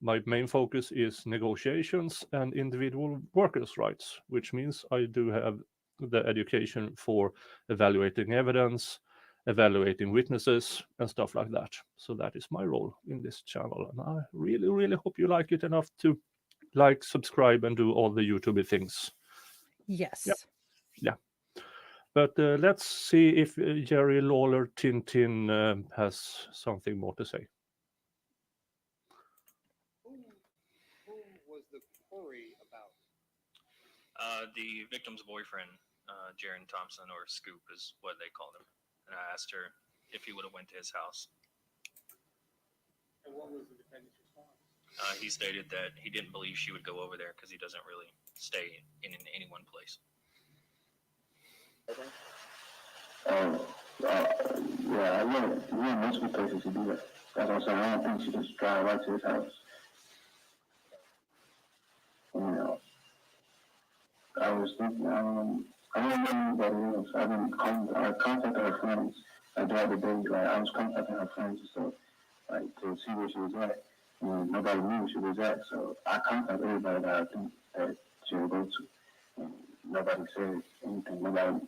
My main focus is negotiations and individual workers' rights, which means I do have the education for evaluating evidence, evaluating witnesses, and stuff like that. So that is my role in this channel, and I really, really hope you like it enough to like, subscribe, and do all the YouTube things. Yes. Yeah. But let's see if Jerry Lawler Tintin has something more to say. Who was the query about? The victim's boyfriend, Jaron Thompson, or Scoop is what they called him. And I asked her if he would have went to his house. And what was the defendant's response? He stated that he didn't believe she would go over there because he doesn't really stay in any one place. Yeah, I wouldn't most places to do that. That's what I'm saying. I don't think she just drive right to his house. You know, I was thinking, I don't know anybody else. I contacted her friends like the other day. Like I was contacting her friends and stuff, like to see where she was at. And nobody knew where she was at, so I contacted everybody that I think that she would go to. And nobody said anything. Nobody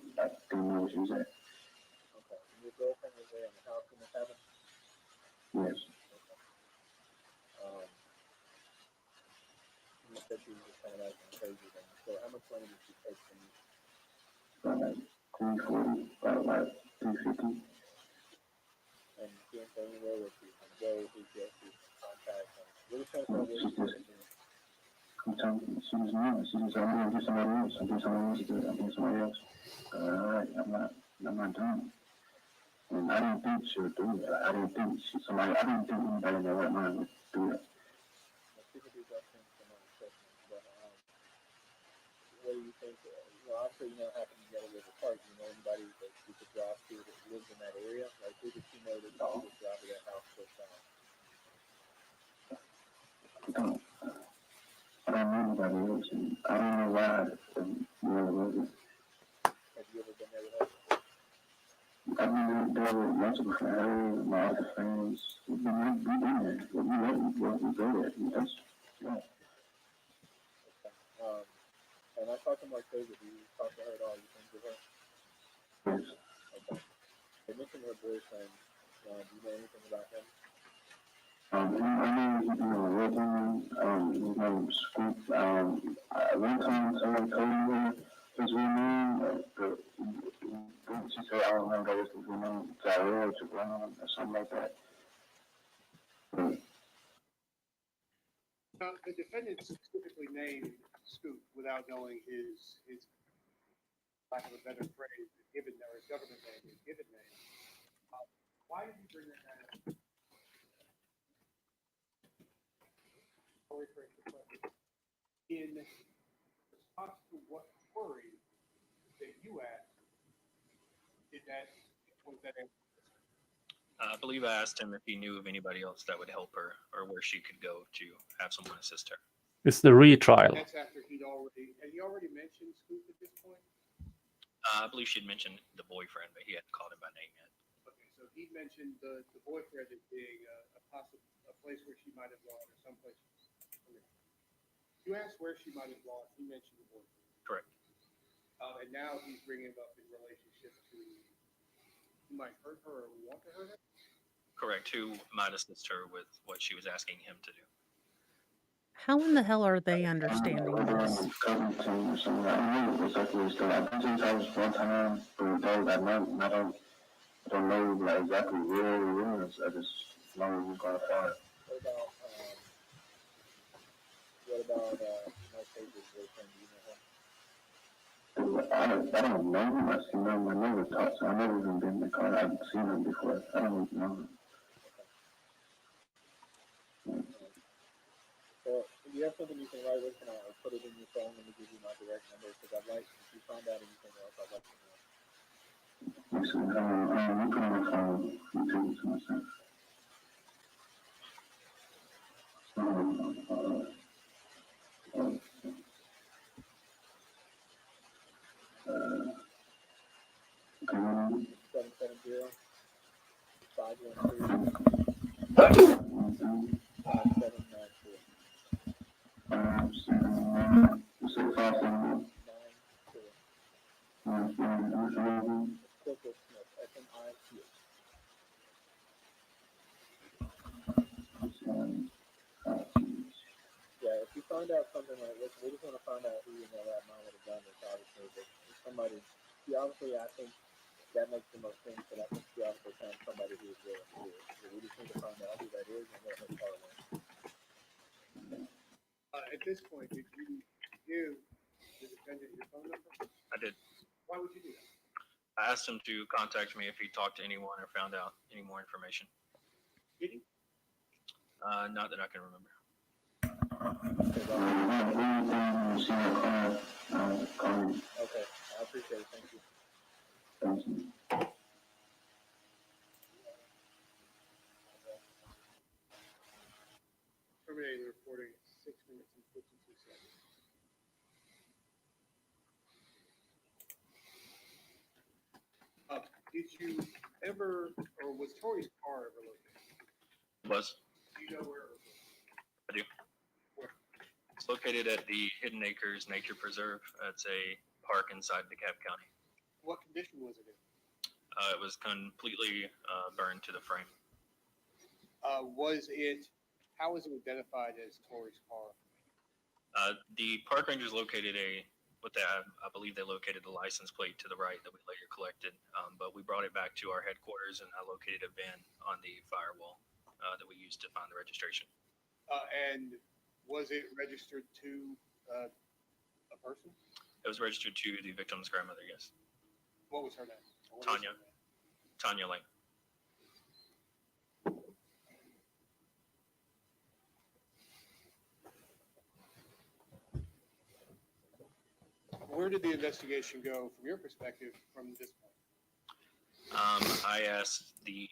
didn't know where she was at. Okay. And your girlfriend was there in the house when this happened? Yes. Okay. You said she was just kind of acting crazy then. So how much money did she take from you? About like 340, about like 350. And you can't go anywhere with you from Joe, who's your contact. Really trying to She just, I'm telling you, she was not. She just, I'm going to do somebody else. I'm doing somebody else to do it. I'm doing somebody else. All right, I'm not doing it. And I didn't think she would do it. I didn't think anybody in their right mind would do it. People do those things for my assessment, but what do you think? Obviously, you know, happen together with a park. You know anybody that you could drive to that lives in that area? Like, who did you know that you could drive to that house first time? I don't know anybody else, and I don't know why. Have you ever been there with her? I've been there with multiple friends, my other friends. We've been there. We go there. That's, yeah. Okay. And I talked to Marquez. Do you talk to her at all? You think with her? Yes. Okay. They mentioned her boyfriend. Do you know anything about him? I know he's doing a wedding. His name is Scoop. One time someone told me his real name, she said, I don't remember his real name, Jarrell or something like that. The defendant specifically named Scoop without knowing his lack of a better phrase, given or his government name, his given name. Why did you bring that up? In response to what query that you asked, was that answer? I believe I asked him if he knew of anybody else that would help her or where she could go to have someone assist her. It's the retrial. That's after had he already mentioned Scoop at this point? I believe she'd mentioned the boyfriend, but he hadn't called him by name yet. Okay, so he mentioned the boyfriend as being a place where she might have gone or someplace. You asked where she might have gone, he mentioned the boyfriend. Correct. And now he's bringing it up in relationship to who might hurt her or want to hurt her? Correct. Who might assist her with what she was asking him to do. How in the hell are they understanding this? I don't know exactly what's going on. I've been to his house one time, but that was at night, and I don't know like, exactly where it was. I just know it was going far. What about Mike Page's boyfriend? Do you know her? I don't know him. I've seen him. I never talked to him. I never even been in the car. I've seen him before. I don't even know him. Well, if you have something you can write with, and I'll put it in your phone and give you my direct number, because I'd like, if you find out anything else, I'd like to know. Listen, I'm putting my phone and take it to myself. Seven 513 Corporal Smith, S-M-I-T-H. Yeah, if you find out something like this, we just want to find out who you know that might have done this, obviously. But if somebody, obviously, I think that makes the most sense, but I think she obviously found somebody who is willing to do it. So we just need to find out who that is and what her part was. At this point, did you give the defendant your phone number? I did. Why would you do that? I asked him to contact me if he talked to anyone or found out any more information. Did you? Not that I can remember. Okay, I appreciate it. Thank you. Terminating the recording at 6 minutes and 52 seconds. Did you ever, or was Tori's car ever located? It was. Do you know where it was? I do. Where? It's located at the Hidden Acres Nature Preserve. It's a park inside DeKalb County. What condition was it in? It was completely burned to the frame. How was it identified as Tori's car? The park rangers located I believe they located the license plate to the right that we later collected, but we brought it back to our headquarters and I located a VIN on the firewall that we used to find the registration. And was it registered to a person? It was registered to the victim's grandmother, yes. What was her name? Tanya. Tanya Lane. Where did the investigation go from your perspective from this point? I asked the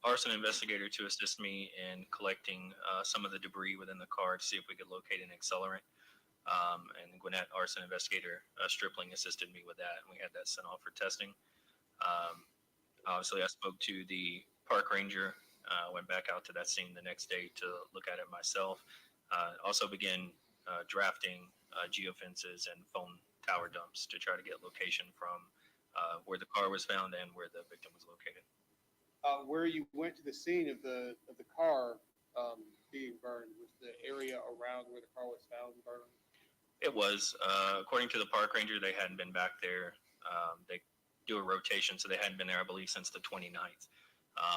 arson investigator to assist me in collecting some of the debris within the car to see if we could locate an accelerant. And Gwinnett arson investigator Stripling assisted me with that, and we had that sent off for testing. Obviously, I spoke to the park ranger, went back out to that scene the next day to look at it myself. Also began drafting geofences and phone tower dumps to try to get location from where the car was found and where the victim was located. Where you went to the scene of the car being burned, was the area around where the car was found burned? It was. According to the park ranger, they hadn't been back there. They do a rotation, so they hadn't been there, I believe, since the 29th.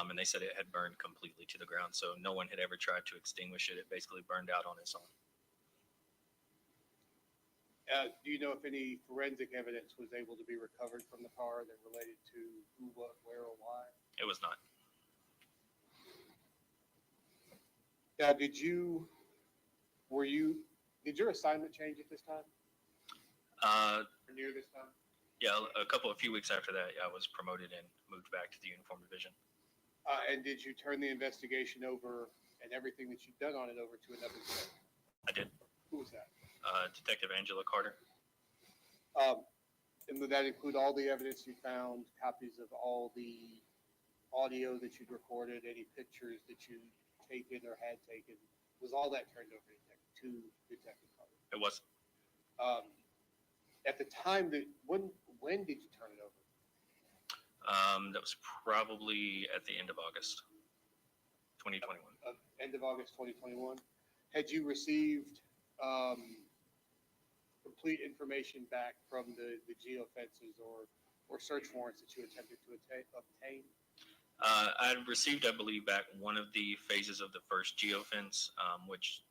And they said it had burned completely to the ground, so no one had ever tried to extinguish it. It basically burned out on its own. Do you know if any forensic evidence was able to be recovered from the car that related to who, what, where, or why? It was not. Did your assignment change at this time? Or near this time? Yeah, a few weeks after that, I was promoted and moved back to the uniform division. And did you turn the investigation over and everything that you've done on it over to another detective? I did. Who was that? Detective Angela Carter. And would that include all the evidence you found, copies of all the audio that you'd recorded, any pictures that you'd taken or had taken? Was all that turned over to Detective Carter? It was. At the time that, when did you turn it over? That was probably at the end of August 2021. End of August 2021. Had you received complete information back from the geofences or search warrants that you attempted to obtain? I received, I believe, back one of the phases of the first geofence, which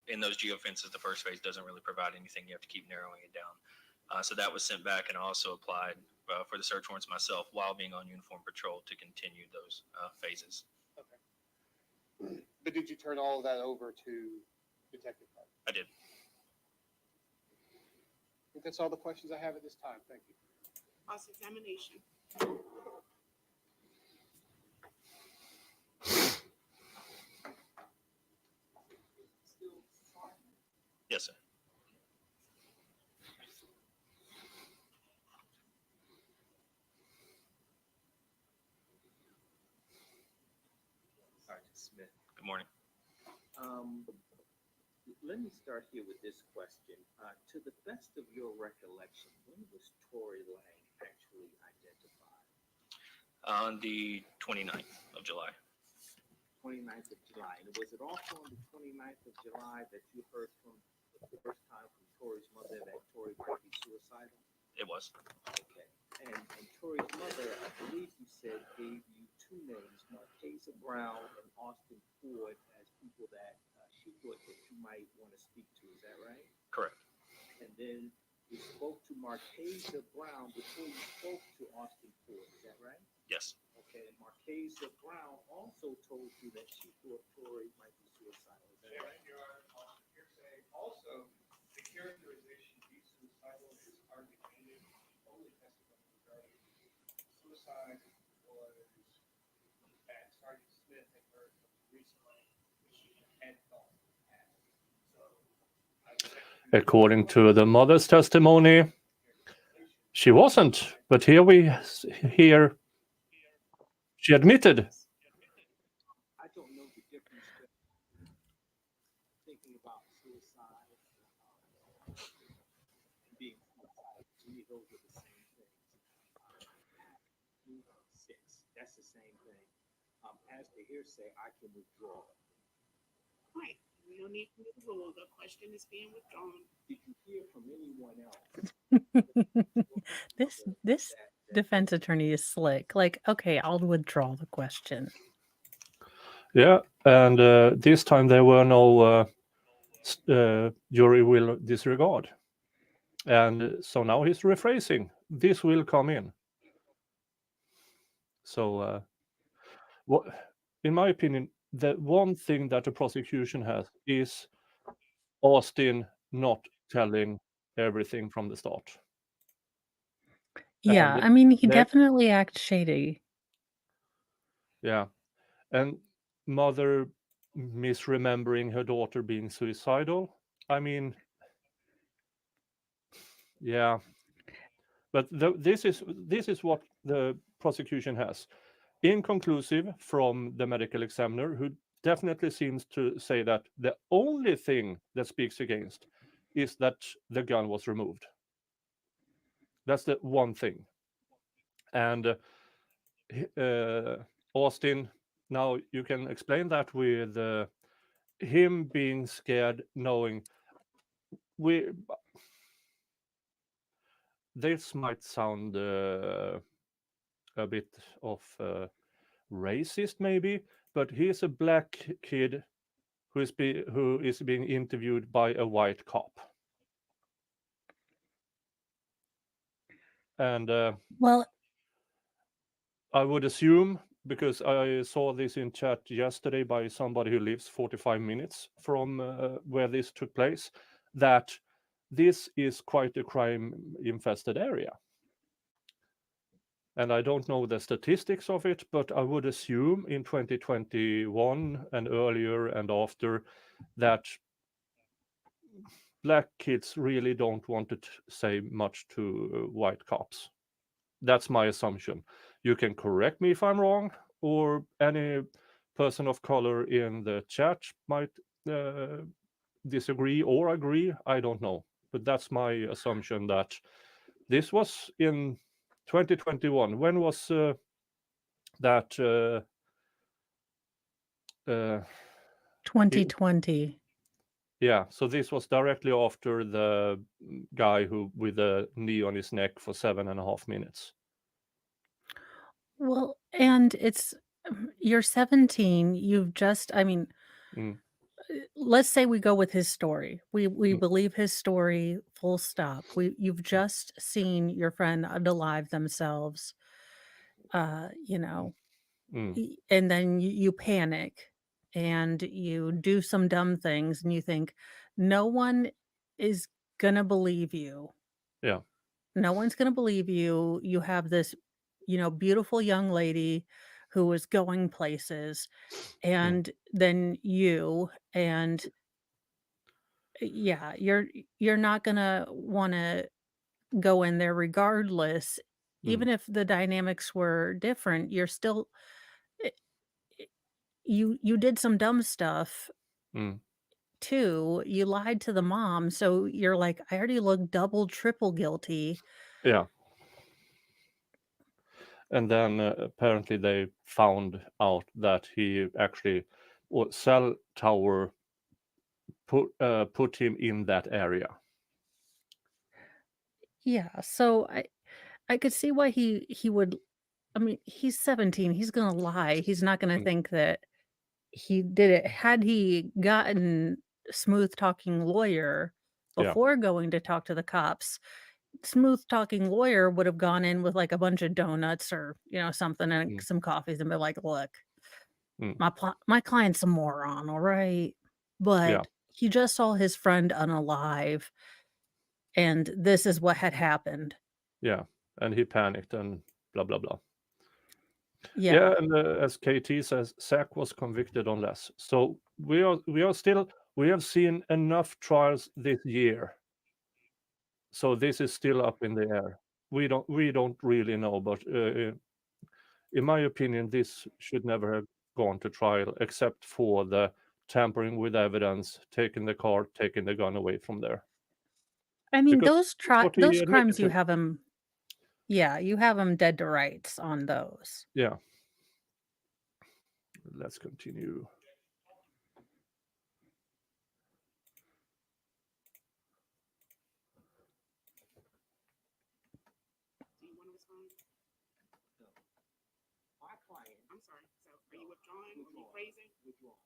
in those geofences, the first phase doesn't really provide anything. You have to keep narrowing it down. So that was sent back, and I also applied for the search warrants myself while being on uniform patrol to continue those phases. Okay. But did you turn all of that over to Detective Carter? I did. I think that's all the questions I have at this time. Thank you. Cross-examination. Yes, sir. Sergeant Smith. Good morning. Let me start here with this question. To the best of your recollection, when was Tory Lang actually identified? On the 29th of July. 29th of July. And was it also on the 29th of July that you heard from the first time from Tory's mother that Tory might be suicidal? It was. Okay. And Tory's mother, I believe you said, gave you two names, Marquesa Brown and Austin Ford, as people that she thought that you might want to speak to. Is that right? Correct. And then you spoke to Marquesa Brown before you spoke to Austin Ford. Is that right? Yes. Okay. And Marquesa Brown also told you that she thought Tory might be suicidal. Is that right? Your Honor, also, the characterization of suicidal is hardly needed. Only testimony regarding suicide was that Sergeant Smith had heard recently that she had thought had. So, According to the mother's testimony, she wasn't. But here we hear she admitted. I don't know the difference between thinking about suicide and being suicidal. To me, those are the same things. 6, that's the same thing. As the hearsay, I can withdraw. Right. No need for me to rule. The question is being withdrawn. Did you hear from anyone else? This defense attorney is slick. Like, okay, I'll withdraw the question. Yeah, and this time there were no jury will disregard. And so now he's rephrasing. This will come in. So, in my opinion, the one thing that the prosecution has is Austin not telling everything from the start. Yeah, And I mean, he that- definitely acts shady. Yeah, and mother misremembering her daughter being suicidal. I mean, yeah, but this is what the prosecution has. Inconclusive from the medical examiner, who definitely seems to say that the only thing that speaks against is that the gun was removed. That's the one thing. And Austin, now you can explain that with him being scared, knowing this might sound a bit of racist, maybe, but he's a black kid who is being interviewed by a white cop. And well, I would assume, because I saw this in chat yesterday by somebody who lives 45 minutes from where this took place, that this is quite a crime-infested area. And I don't know the statistics of it, but I would assume in 2021 and earlier and after that black kids really don't want to say much to white cops. That's my assumption. You can correct me if I'm wrong, or any person of color in the chat might disagree or agree. I don't know. But that's my assumption that this was in 2021. When was that? 2020. Yeah, so this was directly after the guy who with a knee on his neck for 7.5 minutes. Well, and it's you're 17. You've just, I mean, Mm. let's say we go with his story. We Mm. believe his story, full stop. You've just seen your friend unalive themselves, you know, Mm. and then you panic and you do some dumb things and you think no one is gonna believe you. Yeah. No one's gonna believe you. You have this, beautiful young lady who is going places, and then you and yeah, you're not gonna wanna go in there regardless. Even Mm. if the dynamics were different, you're still eh, eh, you did some dumb stuff Mm. too. You lied to the mom, so you're like, "I already look double, triple guilty." Yeah. And then apparently they found out that he actually, or cell tower put him in that area. Yeah, so I could see why he would. I mean, he's 17, he's gonna lie. He's not gonna Mm. think that he did it. Had he gotten a smooth talking lawyer Yeah. before going to talk to the cops, smooth talking lawyer would have gone in with like a bunch of donuts or, something and Mm. some coffees and be like, "Look, Mm. my client's a moron, all right?" Yeah. But he just saw his friend unalive, and this is what had happened. Yeah. And he panicked and blah blah blah. Yeah. Yeah, and as KT says, Zach was convicted on less. So we are still, we have seen enough trials this year. So this is still up in the air. We don't really know, but in my opinion, this should never have gone to trial, except for the tampering with evidence, taking the car, taking the gun away from there. I mean, Because that's what he those admitted crimes you to. have him. Yeah, you have him dead to rights on those. Yeah. Let's continue. Do you want to respond? No. My client. I'm sorry. So are you withdrawing or you praising? Withdrawn.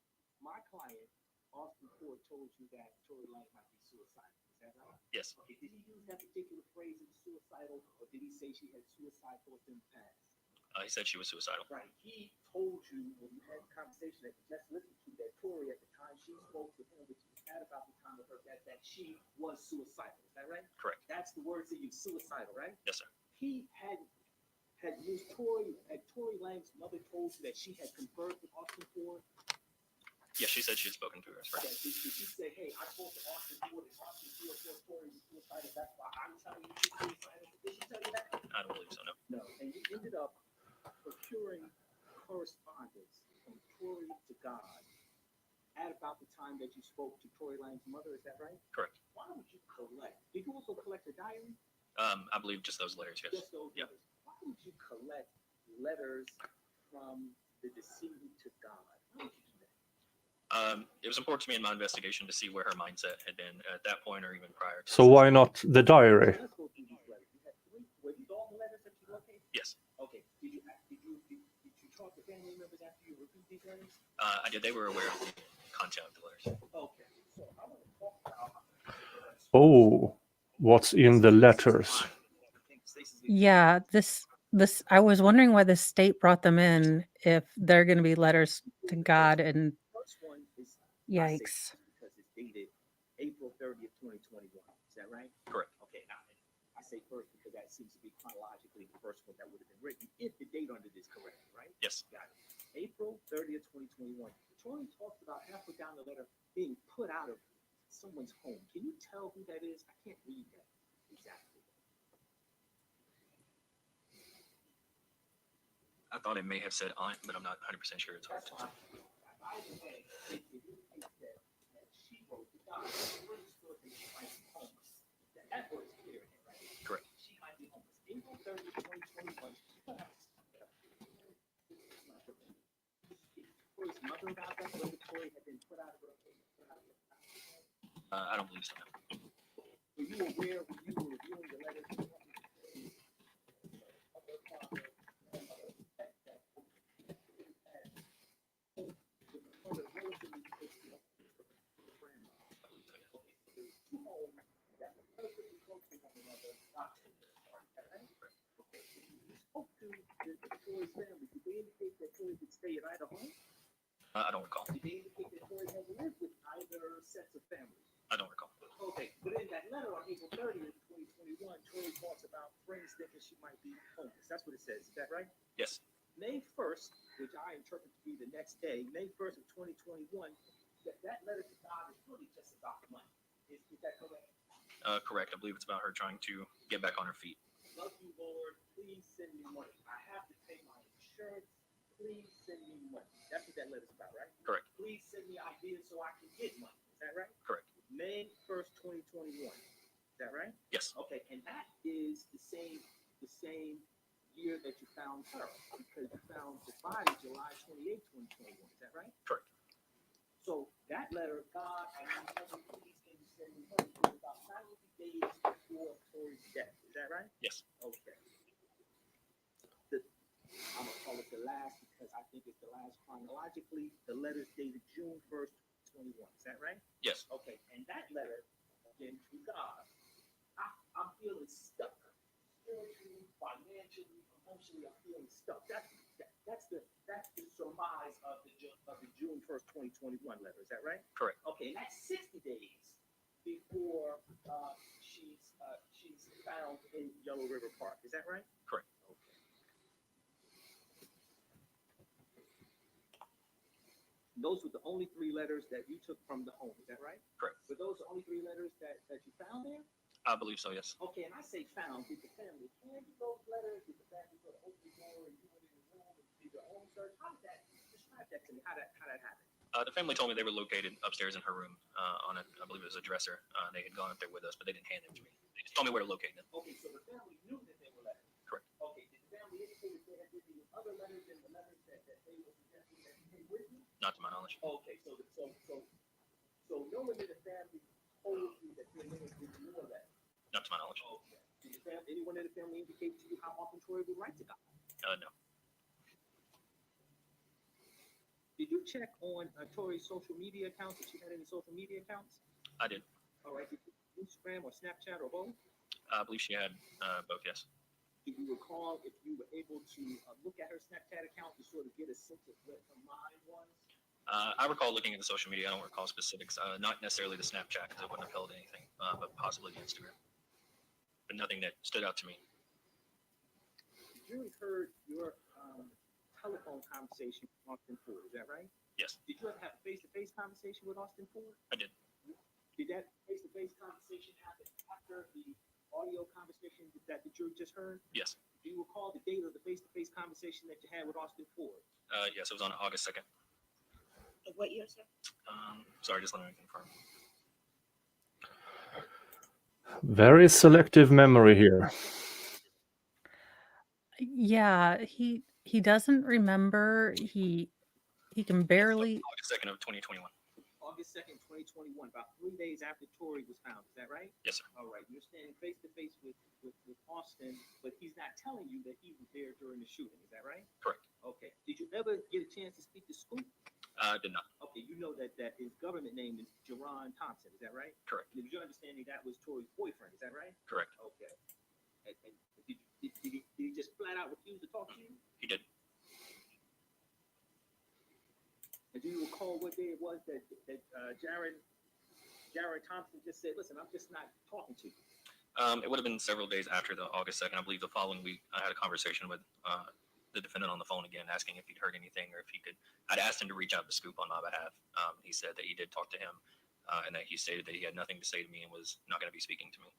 My client, Austin Ford, told you that Tory Lane might be suicidal. Is that right? Yes. Okay. Did he use that particular phrase of suicidal, or did he say she had suicide thoughts in the past? He said she was suicidal. Right. He told you when you had a conversation that you just listened to that Tory at the time she spoke to him, which was at about the time of her death, that she was suicidal. Is that right? Correct. That's the words that you suicidal, right? Yes, sir. He had used Tory Lang's mother told you that she had conferred with Austin Ford. Yeah, she said she had spoken to her. That's right. Did she say, "Hey, I spoke to Austin Ford and Austin Ford said Tory was suicidal. That's why I'm telling you she's suicidal." Did she tell you that? I don't believe so. No. No. And you ended up procuring correspondence from Tory to God at about the time that you spoke to Tory Lang's mother. Is that right? Correct. Why would you collect? Did you also collect her diary? I believe just those letters. Yes. Just those letters. Why would you collect letters from the decedent to God? Why would you do that? It was important to me in my investigation to see where her mindset had been at that point or even prior to. So why not the diary? Let's go through these letters. You had three. Were these all the letters that you located? Yes. Okay. Did you talk to family members after you reviewed these letters? I did. They were aware of the content of the letters. Okay. So I want to talk about. Oh, what's in the letters? Yeah, this I was wondering why the state brought them in if they're going to be letters to God and First one is yikes. because it's dated April 30th, 2021. Is that right? Correct. Okay. Now I say first because that seems to be chronologically the first one that would have been written. being put out of someone's home. Can you tell who that is? I can't read that exactly. I thought it may have said aunt, but I'm not 100% sure. It's hard to tell. By the way, if you think that she wrote the document, understood that she might be homeless. That word's clear in it, right? Correct. She might be homeless. April 30th, 2021. Tory's mother about that, whether Tory had been put out of her home. I don't believe so. No. Were you aware when you were reviewing the letters? Tory's family, did they indicate that Tory could stay at either home? I don't recall. Did they indicate that Tory had lived with either sets of families? I don't recall. Okay, but in that letter on April 30th, 2021, Tory talks about friends thinking she might be homeless. That's what it says. Is that right? Yes. May 1st, which I interpret to be the next day, May 1st of 2021, that letter to God is really just about money. Is that correct? Correct. I believe it's about her trying to get back on her feet. Love you, Lord. Please send me money. I have to pay my insurance. Please send me money. That's what that letter's about, right? Correct. Please send me ideas so I can get money. Is that right? Correct. May 1st, 2021. Is that right? Yes. Okay, and that is the same year that you found her, because you found the body July 28th, 2021. Is that right? Correct. So that letter, God, I need please can you send me money, was about 90 days before Tory's death. Is that right? Yes. Okay. I'm gonna call it the last because I think it's the last chronologically. The letter's dated June 1st, 2021. Is that right? Yes. Okay, and that letter, again, to God, I'm feeling stuck. Spiritually, financially, emotionally, I'm feeling stuck. That's the surmise of the June 1st, 2021 letter. Is that right? Correct. Okay, and that's 60 days before she's found in Yellow River Park. Is that right? Correct. Okay. Those were the only 3 letters that you took from the home. Is that right? Correct. Were those the only 3 letters that you found there? I believe so. Yes. Okay, and I say found. Did the family hand you those letters? Did the family go to open the door and you went in the room and did your own search? How did that? Describe that to me. How that happened? The family told me they were located upstairs in her room on a, I believe it was a dresser. They had gone up there with us, but they didn't hand them to me. They just told me where to locate them. Okay, so the family knew that they were letters. Correct. Okay, did the family indicate that they had given you other letters than the letters that they were suggesting that you came with you? Not to my knowledge. Okay, so no one in the family told you that they were giving you a letter. Not to my knowledge. Okay. Did anyone in the family indicate to you how often Tory would write to God? No. Did you check on Tory's social media accounts? If she had any social media accounts? I did. All right. Did you Instagram or Snapchat or both? I believe she had both. Yes. Do you recall if you were able to look at her Snapchat account to sort of get a sense of what her mind was? I recall looking at the social media. I don't recall specifics. Not necessarily the Snapchat because it wouldn't have held anything, but possibly the Instagram. But nothing that stood out to me. The jury heard your telephone conversation with Austin Ford. Is that right? Yes. Did you ever have a face-to-face conversation with Austin Ford? I did. Did that face-to-face conversation happen after the audio conversation that the jury just heard? Yes. Do you recall the date of the face-to-face conversation that you had with Austin Ford? Yes, it was on August 2nd. Of what year, sir? Sorry, just let me confirm. Very selective memory here. Yeah, he doesn't remember. He can barely. August 2nd of 2021. August 2nd, 2021, about 3 days after Tory was found. Is that right? Yes, sir. All right. You're standing face to face with Austin, but he's not telling you that he was there during the shooting. Is that right? Correct. Okay. Did you ever get a chance to speak to Scoop? Did not. Okay. You know that his government name is Jerron Thompson. Is that right? Correct. Did your understanding that was Tory's boyfriend? Is that right? Correct. Okay. And did he just flat out refuse to talk to you? He did. And do you recall what day it was that Jared Thompson just said, listen, I'm just not talking to you? It would have been several days after the August 2nd. I believe the following week I had a conversation with the defendant on the phone again, asking if he'd heard anything or if he could. I'd asked him to reach out to Scoop on my behalf. He said that he did talk to him, and that he stated that he had nothing to say to me and was not going to be speaking to me.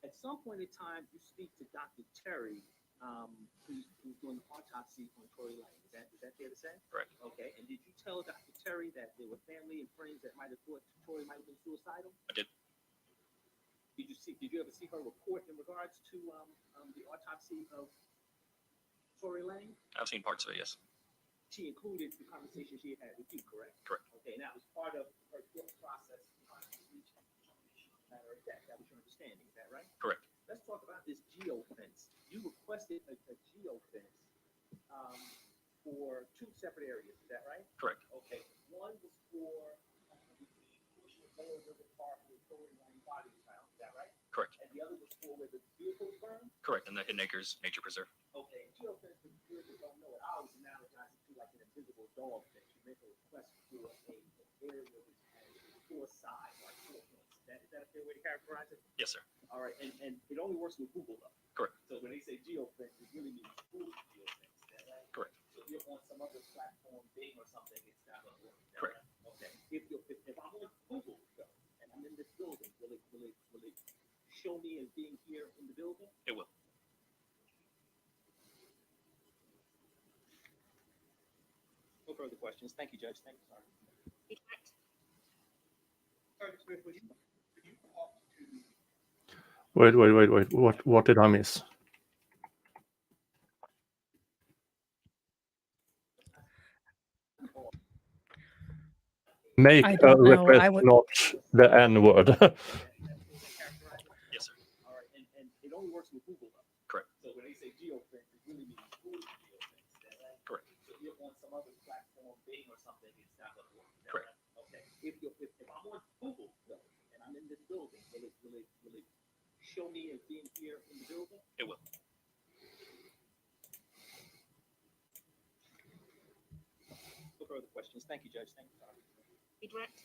At some point in time, you speak to Dr. Terry, who's doing the autopsy on Tory Lane. Is that fair to say? Correct. Okay. And did you tell Dr. Terry that there were family and friends that might have thought Tory might have been suicidal? I did. Did you ever see her report in regards to the autopsy of Tory Lane? I've seen parts of it, yes. She included the conversation she had with you, correct? Correct. Okay, and that was part of her thought process trying to reach a determination on the matter of death. That was your understanding, is that right? Correct. Let's talk about this geofence. You requested a geofence for 2 separate areas, is that right? Correct. Okay. One was for the portion of Lower River Park where Tory Lane body was found, is that right? Correct. And the other was for where the vehicle was burned? Correct. In the Hidden Acres Nature Preserve. Okay, geofence, for viewers that don't know it, I always analogize it to like an invisible dog fence. You make a request for an area which has 4 sides, like 4 points. Is that a fair way to characterize it? Yes, sir. All right, and it only works with Google though. Correct. So when they say geofence, it really means Google geofence. Is that right? Correct. So if you're on some other platform, Bing or something, it's not going to work. Is that Correct. right? Okay. If I'm on Google though, and I'm in this building, will it show me as being here in the building? It will. No further questions. Thank you, Judge. Thank you, Sergeant. Sergeant Smith, would you talk to Wait. What did I miss? Make I a don't know. request, I would. not the N word. Yes, sir. All right, and it only works with Google though. Correct. So when they say geofence, it really means Google geofence. Is that right? Correct. So if you're on some other platform, Bing or something, it's not going to work. Is that Correct. right? Okay. If I'm on Google though, and I'm in this building, will it show me as being here in the building? It will. No further questions. Thank you, Judge. Thank you, Sergeant. Be direct.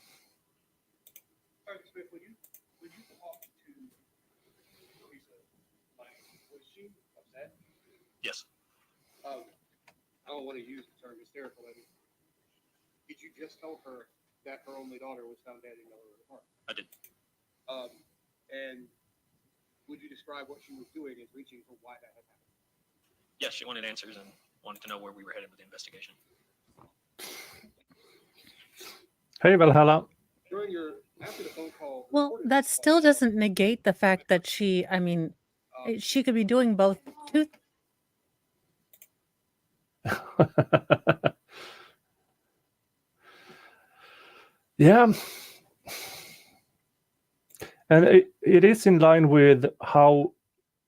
Sergeant Smith, would you talk to Teresa? Like, was she upset? Yes. I don't want to use the term hysterical. I mean, did you just tell her that her only daughter was found dead in Lower River Park? I did. And would you describe what she was doing as reaching for why that had happened? Yes, she wanted answers and wanted to know where we were headed with the investigation. Hey, Valhalla. After the phone call. Well, that still doesn't negate the fact that she could be doing both. Yeah. And it is in line with how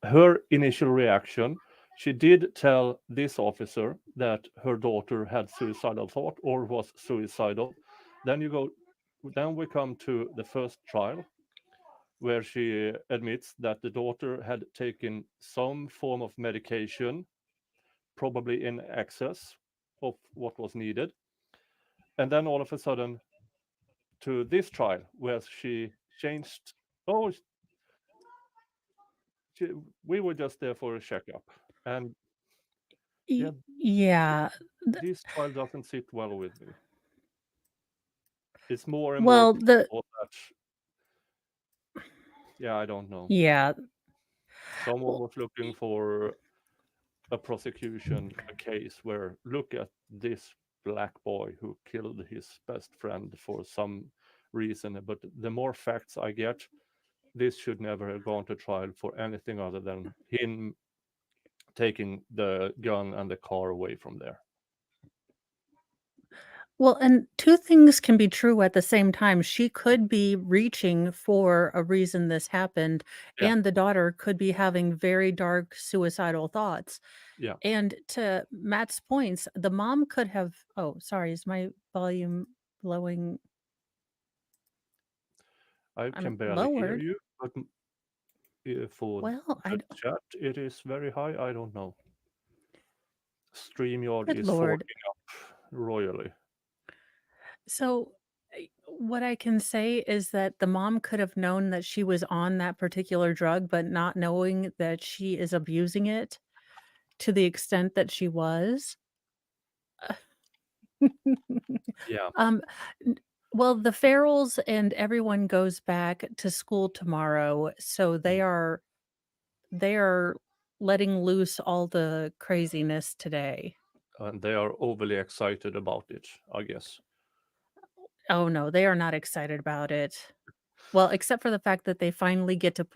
her initial reaction. She did tell this officer that her daughter had suicidal thought or was suicidal. Then we come to the first trial, where she admits that the daughter had taken some form of medication, probably in excess of what was needed. And then all of a sudden, to this trial, where she changed. We were just there for a checkup, and Yeah. this trial doesn't sit well with me. It's more and Well, more people that, I don't know. Yeah. Someone was looking for a prosecution, a case where, look at this black boy who killed his best friend for some reason. But the more facts I get, this should never have gone to trial for anything other than him taking the gun and the car away from there. Well, and 2 things can be true at the same time. She could be reaching for a reason this happened, Yeah. and the daughter could be having very dark suicidal thoughts. Yeah. And to Matt's points, the mom could have. Oh, sorry, is my volume blowing? I I'm can barely hear lowered. you, but for Well, the chat, it is very high. I don't know. StreamYard Good is Lord. forking up royally. So, what I can say is that the mom could have known that she was on that particular drug, but not knowing that she is abusing it. to the extent that she was. Yeah. N- well, the Farrells and everyone goes back to school tomorrow, so they are letting loose all the craziness today. And they are overly excited about it, I guess. Oh no, they are not excited about it. Well, except for the fact that they finally get to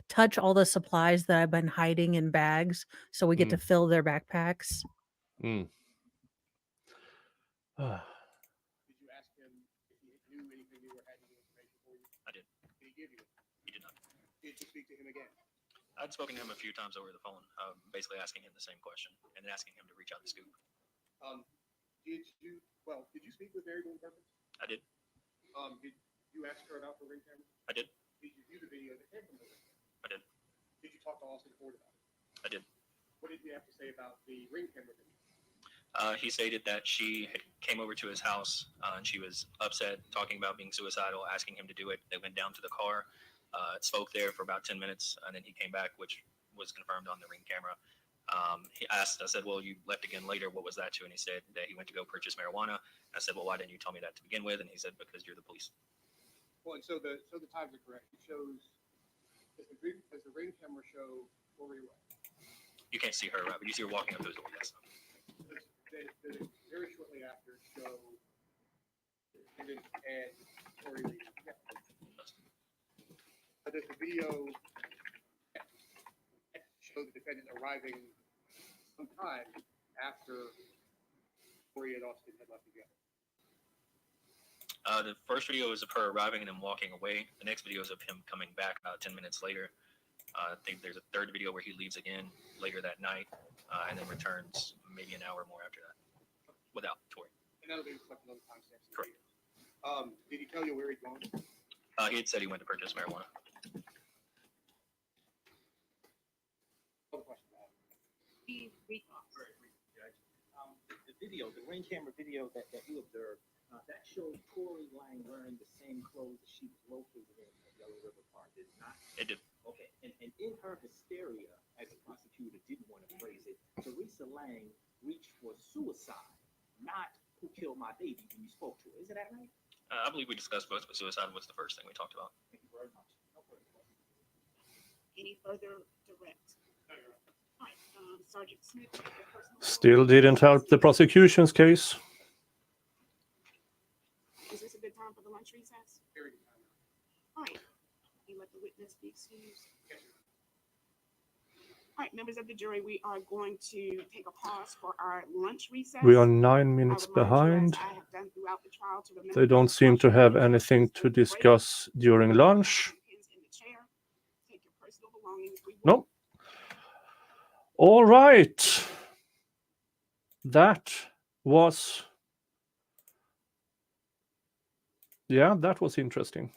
touch all the supplies that I've been hiding in bags, so we get to fill their backpacks. Mm. Did you ask him if he knew anything new or had any information for you? I did. Did he give you it? He did not. Did you speak to him again? I'd spoken to him a few times over the phone, basically asking him the same question and then asking him to reach out the scoop. Did you speak with Mary Boone Perkins? I did. Did you ask her about the ring camera? I did. Did you view the video that came from the ring camera? I did. Did you talk to Austin Ford about it? I did. What did he have to say about the ring camera video? He stated that she came over to his house and she was upset, talking about being suicidal, asking him to do it. They went down to the car, spoke there for about 10 minutes, and then he came back, which was confirmed on the ring camera. He asked, I said, well, you left again later. What was that to? And he said that he went to go purchase marijuana. I said, well, why didn't you tell me that to begin with? And he said, because you're the police. Well, and so the times are correct. It shows, does the ring camera show Corey what? You can't see her, right? But you see her walking up to his door, yes. Does it very shortly after show defendant and Corey leaving? Yeah. Does the video show the defendant arriving sometime after Corey and Austin had left together? The first video is of her arriving and then walking away. The next video is of him coming back about 10 minutes later. I think there's a third video where he leaves again later that night and then returns maybe an hour more after that without Tori. And that'll be reflected on the timestamps. Correct. Did he tell you where he'd gone? He had said he went to purchase marijuana. Other question I have. The video, the ring camera video that you observed, that showed Corey lying wearing the same clothes that she was located in at Yellow River Park, did it not? It did. Okay, and in her hysteria, as the prosecutor didn't want to phrase it, Teresa Lang reached for suicide, not who killed my baby when you spoke to her. Isn't that right? I believe we discussed both, but suicide was the first thing we talked about. Thank you very much. No further questions. Any further direct? All right, Sergeant Smith. your personal Still didn't help the prosecution's case. Is this a good time for the lunch recess? Very good time. All right, you let the witness be excused. All right, members of the jury, we are going to take a pause for our lunch recess. We are 9 I minutes remind you, behind. as I have done throughout the trial, to remember They don't that seem to have lunch anything to break, discuss during lunch. pins in the chair, take your personal belongings. We will Nope. All right. That was interesting.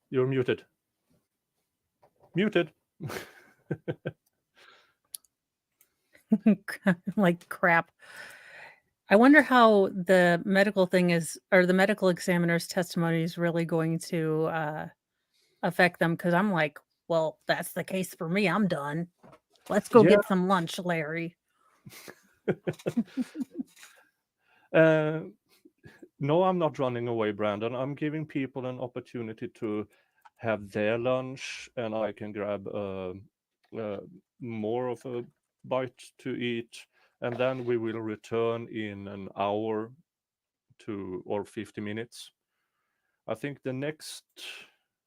You're muted. Muted. Like crap. I wonder how the medical thing is, or the medical examiner's testimony is really going to affect them. Because I'm like, well, that's the case for me. I'm done. Let's go Yeah. get some lunch, Larry. No, I'm not running away, Brandon. I'm giving people an opportunity to have their lunch, and I can grab more of a bite to eat, and then we will return in an hour or 50 minutes. I think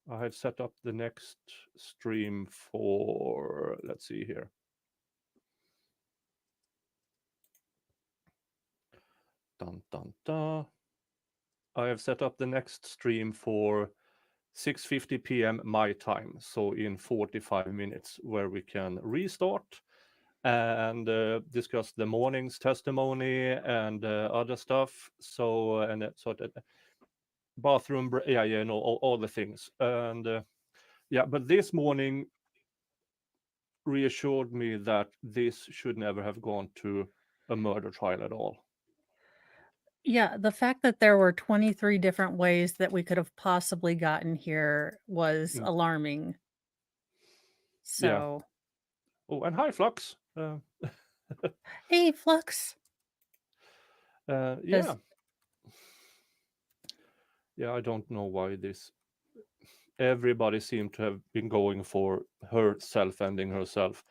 I have set up the next stream for, let's see here. Dun, dun, dun. I have set up the next stream for 6:50 p.m. my time, so in 45 minutes, where we can restart and discuss the morning's testimony and other stuff. So bathroom, all the things. And but this morning reassured me that this should never have gone to a murder trial at all. Yeah, the fact that there were 23 different ways that we could have possibly gotten here was alarming. So, Oh, and hi, Flux. hey, Flux. Yeah. Does- Yeah, I don't know why this. Everybody seemed to have been going for herself ending herself.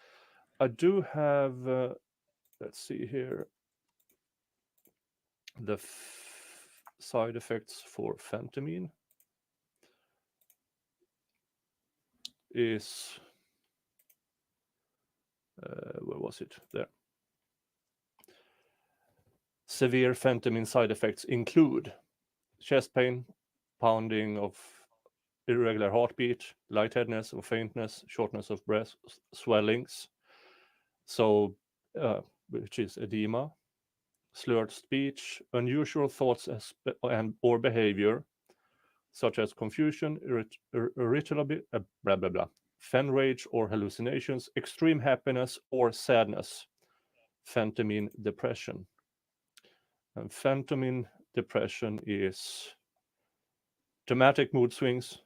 I do have, let's see here, the side effects for phentermine is, where was it? There. Severe phentermine side effects include chest pain, pounding of irregular heartbeat, lightheadedness or faintness, shortness of breath, swellings, so which is edema, slurred speech, unusual thoughts and or behavior, such as confusion, irritability, blah blah blah, fen rage or hallucinations, extreme happiness or sadness, phentermine depression. And phentermine depression is dramatic mood swings,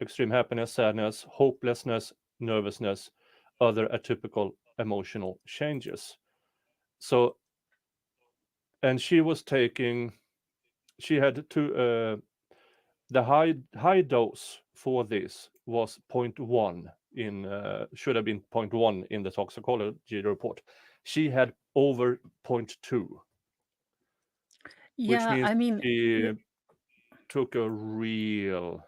extreme happiness, sadness, hopelessness, nervousness, other atypical emotional changes. So, and she had the high dose for this was 0.1 should have been 0.1 in the toxicology report. She had over 0.2, which yeah, means I mean, she took a real.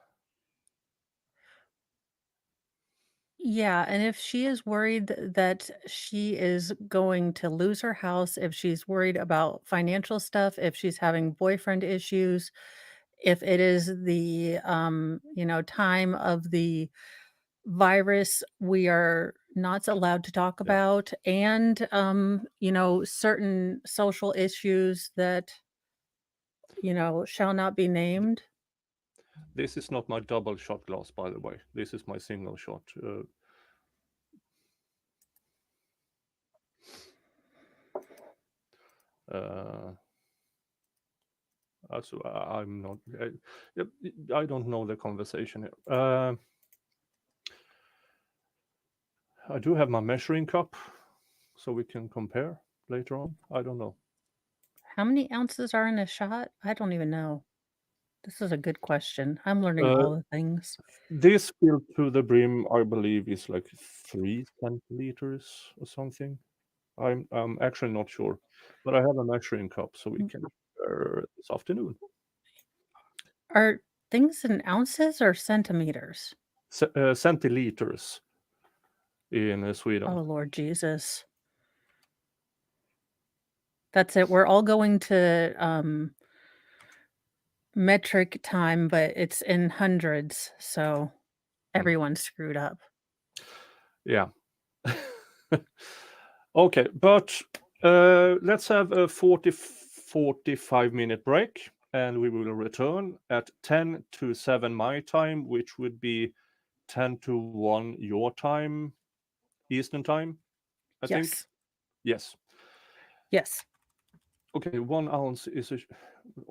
yeah, and if she is worried that she is going to lose her house, if she's worried about financial stuff, if she's having boyfriend issues, if it is the time of the virus we are not allowed to talk about, and certain social issues that shall not be named. This is not my double shot glass, by the way. This is my single shot. So I'm not. I don't know the conversation here. I do have my measuring cup, so we can compare later on. I don't know. How many ounces are in a shot? I don't even know. This is a good question. I'm learning all the things. This filled to the brim, I believe, is like 3 centiliters or something. I'm actually not sure, but I have a measuring cup, so we can compare this afternoon. Are things in ounces or centimeters? Centiliters in Sweden. Oh, Lord Jesus. That's it. We're all going to metric time, but it's in hundreds, so everyone's screwed up. Yeah. Okay, but let's have a 45-minute break, and we will return at 10 to 7 my time, which would be 10 to 1 your time, Eastern time, I think. Yes. Yes. Okay, 1 ounce is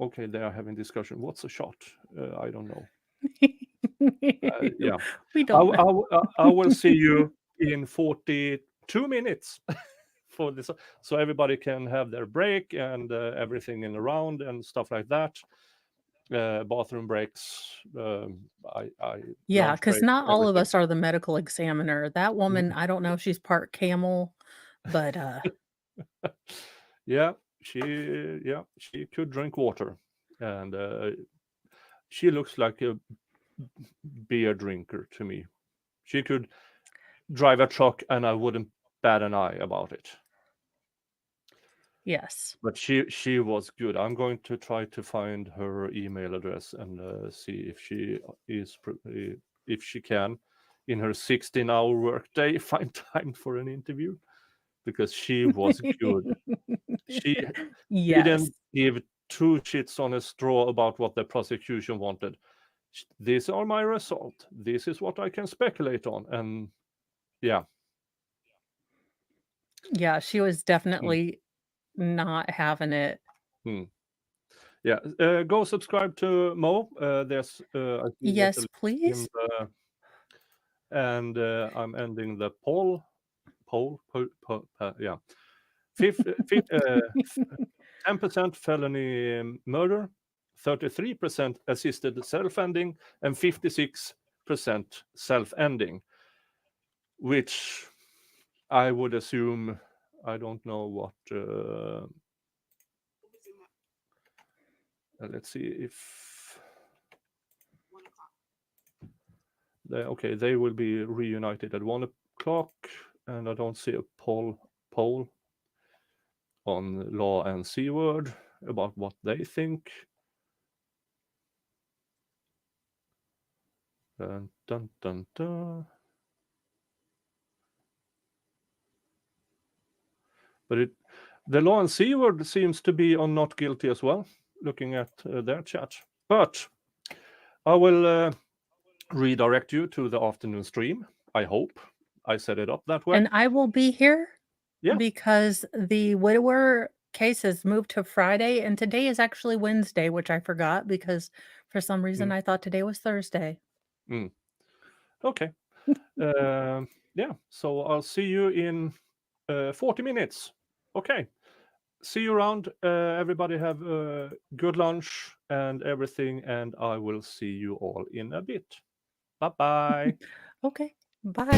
okay, they are having discussion. What's a shot? I don't know. Yeah. We don't know. I will see you in 42 minutes for this, so everybody can have their break and everything in around and stuff like that. Bathroom breaks. Yeah, lunch because break, not all of everything. us are the medical examiner. That woman, I don't know if she's part camel, but Yeah, she could drink water, and she looks like a beer drinker to me. She could drive a truck, and I wouldn't bat an eye about it. yes. But she was good. I'm going to try to find her email address and see if she if she can, in her 16-hour workday, find time for an interview, because she was good. She Yes. didn't give 2 shits on a straw about what the prosecution wanted. These are my result. This is what I can speculate on, and yeah. Yeah, she was definitely not having it. Yeah, go subscribe to Mo. There's I see Yes, there's a link please. in and I'm ending the poll. Yeah. 10% felony murder, 33% assisted self-ending, and 56% self-ending, which I would assume, I don't know what, let's see if, they will be reunited at 1 o'clock, and I don't see a poll on Law and C-word about what they think. Dun, dun, dun, dun. But the Law and C-word seems to be on not guilty as well, looking at their chat. But I will redirect you to the afternoon stream. I hope I set it up that way. And I will be here Yeah. because the widower case has moved to Friday, and today is actually Wednesday, which I forgot because for some reason I thought today was Thursday. Okay. Yeah, so I'll see you in 40 minutes. Okay. See you around. Everybody have a good lunch and everything, and I will see you all in a bit. Bye-bye. Okay, bye.